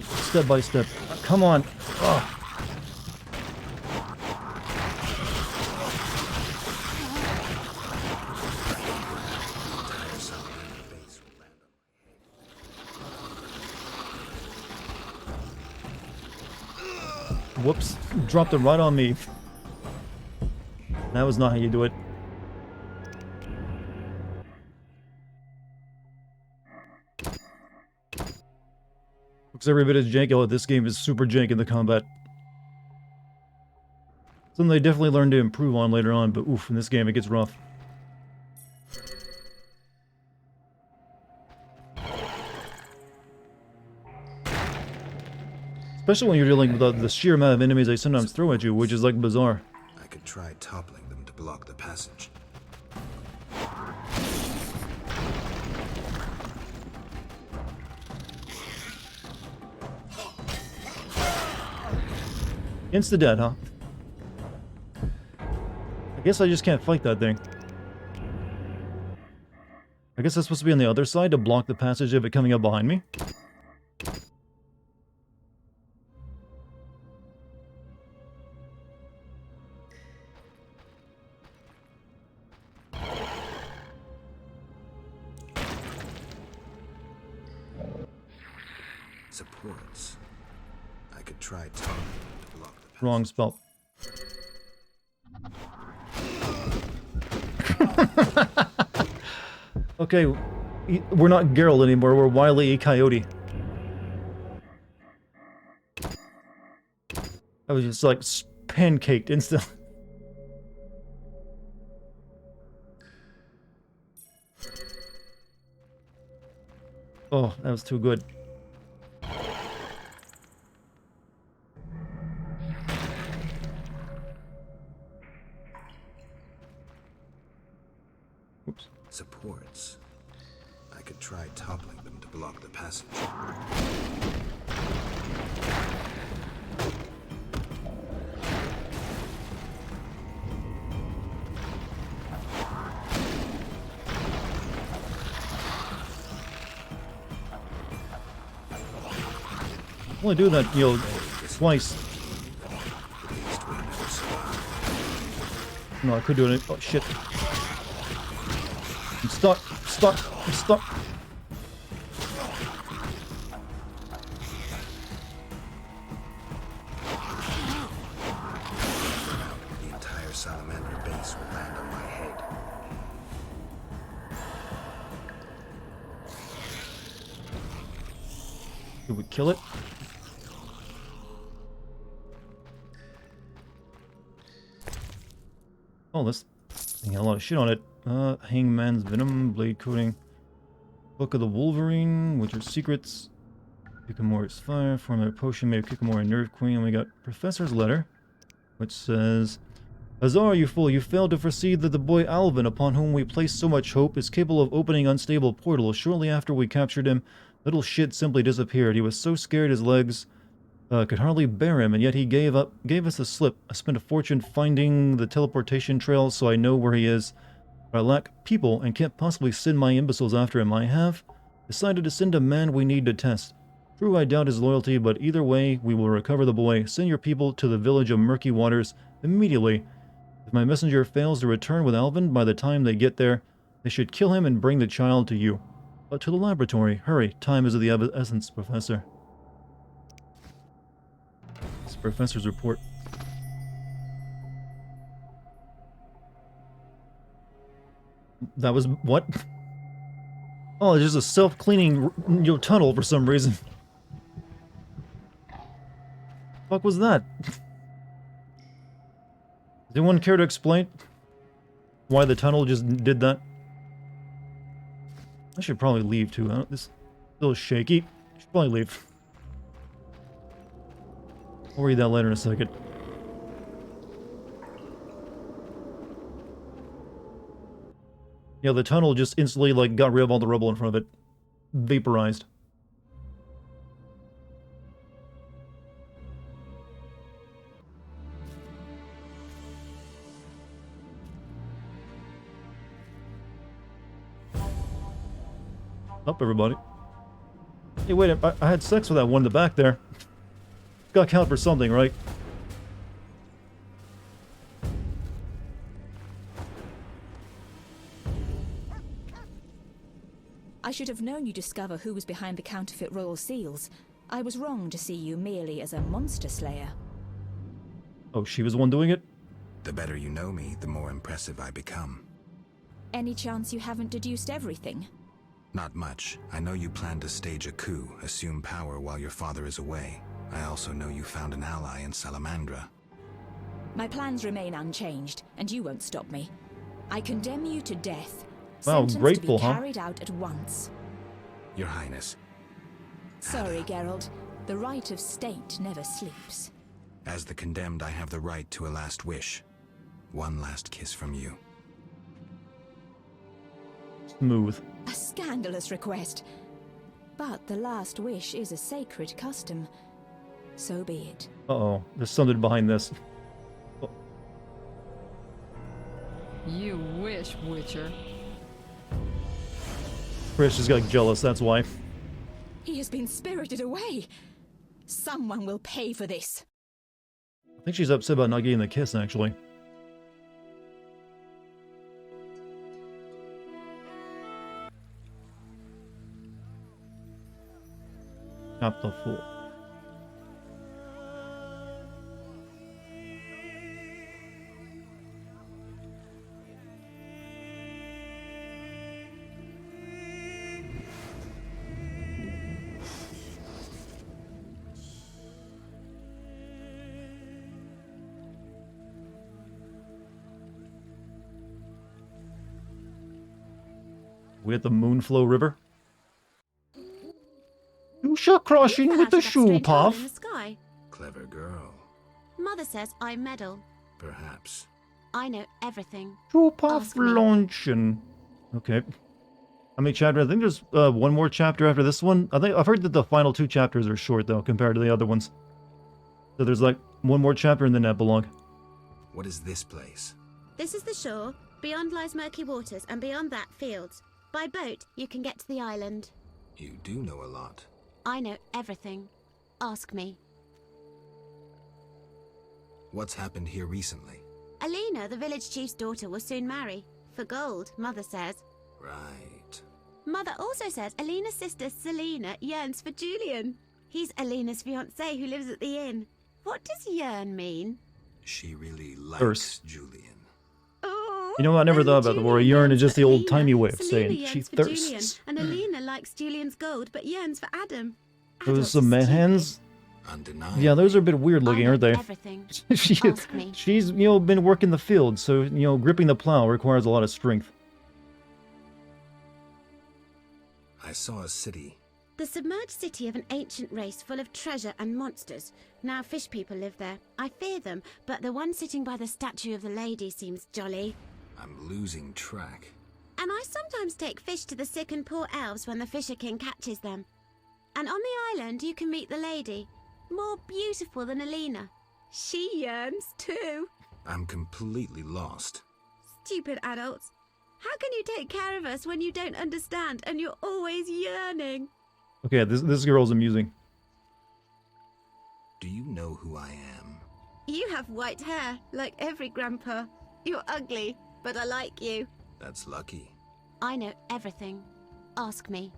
step by step. Come on. Ugh. Whoops. Dropped it right on me. That was not how you do it. Looks every bit as janky. Oh, this game is super jank in the combat. Something they definitely learned to improve on later on, but oof, in this game it gets rough. Especially when you're dealing with the sheer amount of enemies they sometimes throw at you, which is like bizarre. I could try toppling them to block the passage. Insta-dead, huh? I guess I just can't fight that thing. I guess that's supposed to be on the other side to block the passage of it coming up behind me. Supports. I could try toppling them to block the passage. Wrong spell. Okay, we're not Geralt anymore, we're Wile E. Coyote. I was just like pancaked instantly. Oh, that was too good. Oops. Supports. I could try toppling them to block the passage. Only do that, you know, twice. No, I could do it. Oh, shit. I'm stuck. I'm stuck. The entire salamander base will land on my head. Did we kill it? Oh, this thing had a lot of shit on it. Hangman's Venom, Blade Coating, Book of the Wolverine, Winter Secrets, Kikimora's Fire, Formula Potion made of Kikimora Nerve Queen, and we got Professor's Letter, which says, Azar, you fool, you failed to foresee that the boy Alvin, upon whom we placed so much hope, is capable of opening unstable portals. Shortly after we captured him, little shit simply disappeared. He was so scared his legs could hardly bear him, and yet he gave us the slip. I spent a fortune finding the teleportation trail, so I know where he is. But I lack people and can't possibly send my imbeciles after him. I have decided to send a man we need to test. True, I doubt his loyalty, but either way, we will recover the boy. Send your people to the village of Murky Waters immediately. If my messenger fails to return with Alvin by the time they get there, they should kill him and bring the child to you. But to the laboratory. Hurry, time is of the essence, Professor. It's the Professor's report. That was what? Oh, it's just a self-cleaning tunnel for some reason. Fuck was that? Does anyone care to explain why the tunnel just did that? I should probably leave too. This is a little shaky. I should probably leave. I'll read that later in a second. Yeah, the tunnel just instantly like got rid of all the rubble in front of it. Vaporized. Up, everybody. Hey, wait, I had sex with that one in the back there. Gotta count for something, right? I should have known you'd discover who was behind the counterfeit royal seals. I was wrong to see you merely as a monster slayer. Oh, she was the one doing it? The better you know me, the more impressive I become. Any chance you haven't deduced everything? Not much. I know you plan to stage a coup, assume power while your father is away. I also know you found an ally in Salamandra. My plans remain unchanged, and you won't stop me. I condemn you to death. Wow, Sentence grateful, to be huh? carried out at once. Your Highness. Sorry, Geralt. The right of state never sleeps. As the condemned, I have the right to a last wish. One last kiss from you. Smooth. A scandalous request. But the last wish is a sacred custom. So be it. Uh-oh. There's something behind this. Oh. You wish, Witcher. Chris just got jealous, that's why. He has been spirited away. Someone will pay for this. I think she's upset about not getting the kiss, actually. Not the fool. We at the Moonflow River. You shall cross in with the shoe puff. In the sky. Clever girl. Mother says I meddle. Perhaps. I know everything. Shoe puff Ask me. luncheon. Okay. How many chapters? I think there's one more chapter after this one. I've heard that the final 2 chapters are short though compared to the other ones. So there's like one more chapter in the epilogue. What is this place? This is the shore. Beyond lies murky waters, and beyond that, fields. By boat, you can get to the island. You do know a lot. I know everything. Ask me. What's happened here recently? Alina, the village chief's daughter, will soon marry. For gold, Mother says. Right. Mother also says Alina's sister, Selena, yearns for Julian. He's Alina's fiancé who lives at the inn. What does yearn mean? She really likes Thirst. Julian. Oh, You know, I never thought about the word. Yearn is just the old-timey way of Selena saying yearns she for Julian, thirsts. and Alina likes Julian's gold, but yearns for Adam. Those some man hands? Undeniable. Yeah, those are a bit weird looking, aren't they? Everything. Ask me. She's, been working the field, so, gripping the plow requires a lot of strength. I saw a city. The submerged city of an ancient race full of treasure and monsters. Now fish people live there. I fear them, but the one sitting by the statue of the lady seems jolly. I'm losing track. And I sometimes take fish to the sick and poor elves when the Fisher King catches them. And on the island you can meet the lady, more beautiful than Alina. She yearns too. I'm completely lost. Stupid adults. How can you take care of us when you don't understand and you're always yearning? Okay, this girl's amusing. Do you know who I am? You have white hair, like every grandpa. You're ugly, but I like you. That's lucky. I know everything. Ask me.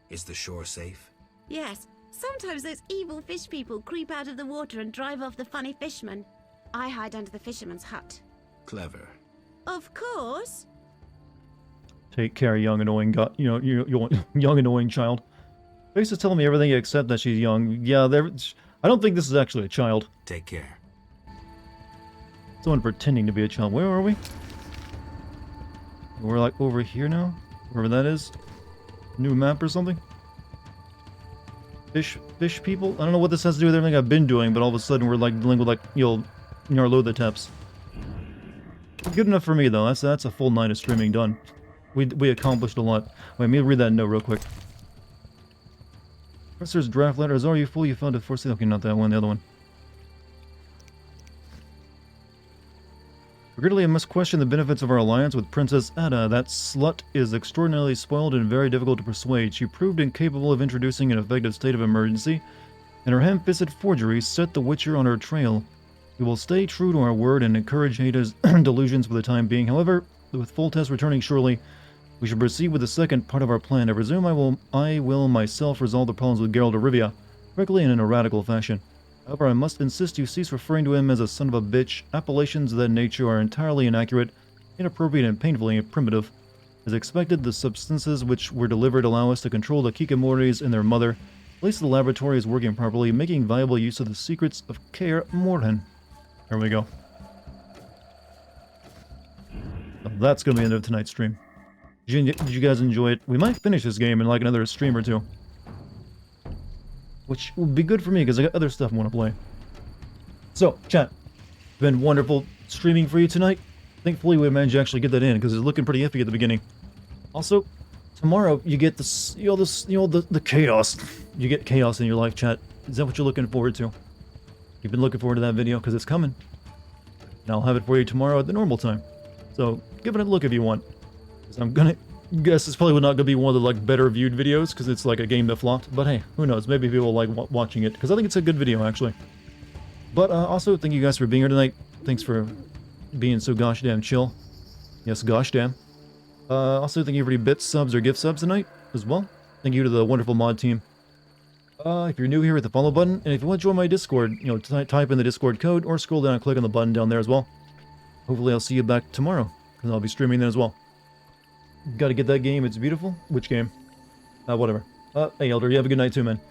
Is the shore safe? Yes, sometimes those evil fish people creep out of the water and drive off the funny fishermen. I hide under the fisherman's hut. Clever. Of course. Take care, young annoying young annoying child. Face is telling me everything except that she's young. Yeah, I don't think this is actually a child. Take care. Someone pretending to be a child. Where are we? We're like over here now? Wherever that is. New map or something? Fish people? I don't know what this has to do with everything I've been doing, but all of a sudden we're like dealing with like, Nyarlathotep's. Good enough for me though. That's a full night of streaming done. We accomplished a lot. Wait, let me read that note real quick. Professor's draft letters. Are you fool? You found it for sale. Okay, not that one, the other one. Regrettably, I must question the benefits of our alliance with Princess Ada. That slut is extraordinarily spoiled and very difficult to persuade. She proved incapable of introducing an effective state of emergency, and her ham-fisted forgeries set the Witcher on her trail. We will stay true to our word and encourage Ada's delusions for the time being. However, with Foltest returning shortly, we should proceed with the second part of our plan. I presume I will myself resolve the problems with Geralt of Rivia, quickly and in a radical fashion. However, I must insist you cease referring to him as a son of a bitch. Appellations of that nature are entirely inaccurate, inappropriate, and painfully primitive. As expected, the substances which were delivered allow us to control the Kikimoris and their mother. At least the laboratory is working properly, making viable use of the secrets of Kaer Morhen. There we go. So that's going to be the end of tonight's stream. Did you guys enjoy it? We might finish this game in like another stream or two. Which will be good for me because I got other stuff I want to play. So, chat. It's been wonderful streaming for you tonight. Thankfully we managed to actually get that in because it was looking pretty iffy at the beginning. Also, tomorrow you get this, the chaos. You get chaos in your life, chat. Is that what you're looking forward to? You've been looking forward to that video because it's coming. And I'll have it for you tomorrow at the normal time. So, give it a look if you want. Because I'm gonna guess it's probably not gonna be one of the like better viewed videos because it's like a game that flopped. But hey, who knows? Maybe people like watching it because I think it's a good video actually. But also, thank you guys for being here tonight. Thanks for being so gosh damn chill. Yes, gosh damn. Also, thank you for any bits, subs, or gift subs tonight as well. Thank you to the wonderful mod team. If you're new here, hit the follow button, and if you want to join my Discord, type in the Discord code or scroll down and click on the button down there as well. Hopefully, I'll see you back tomorrow because I'll be streaming then as well. Got to get that game. It's beautiful. Which game? Whatever. Hey, Elder, you have a good night too, man.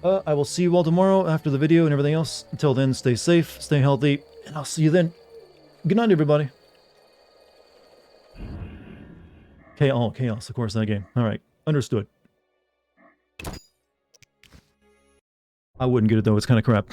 I will see you all tomorrow after the video and everything else. Until then, stay safe, stay healthy, and I'll see you then. Good night, everybody. Chaos, of course, that game. Alright, understood. I wouldn't get it, though. It's kind of crap.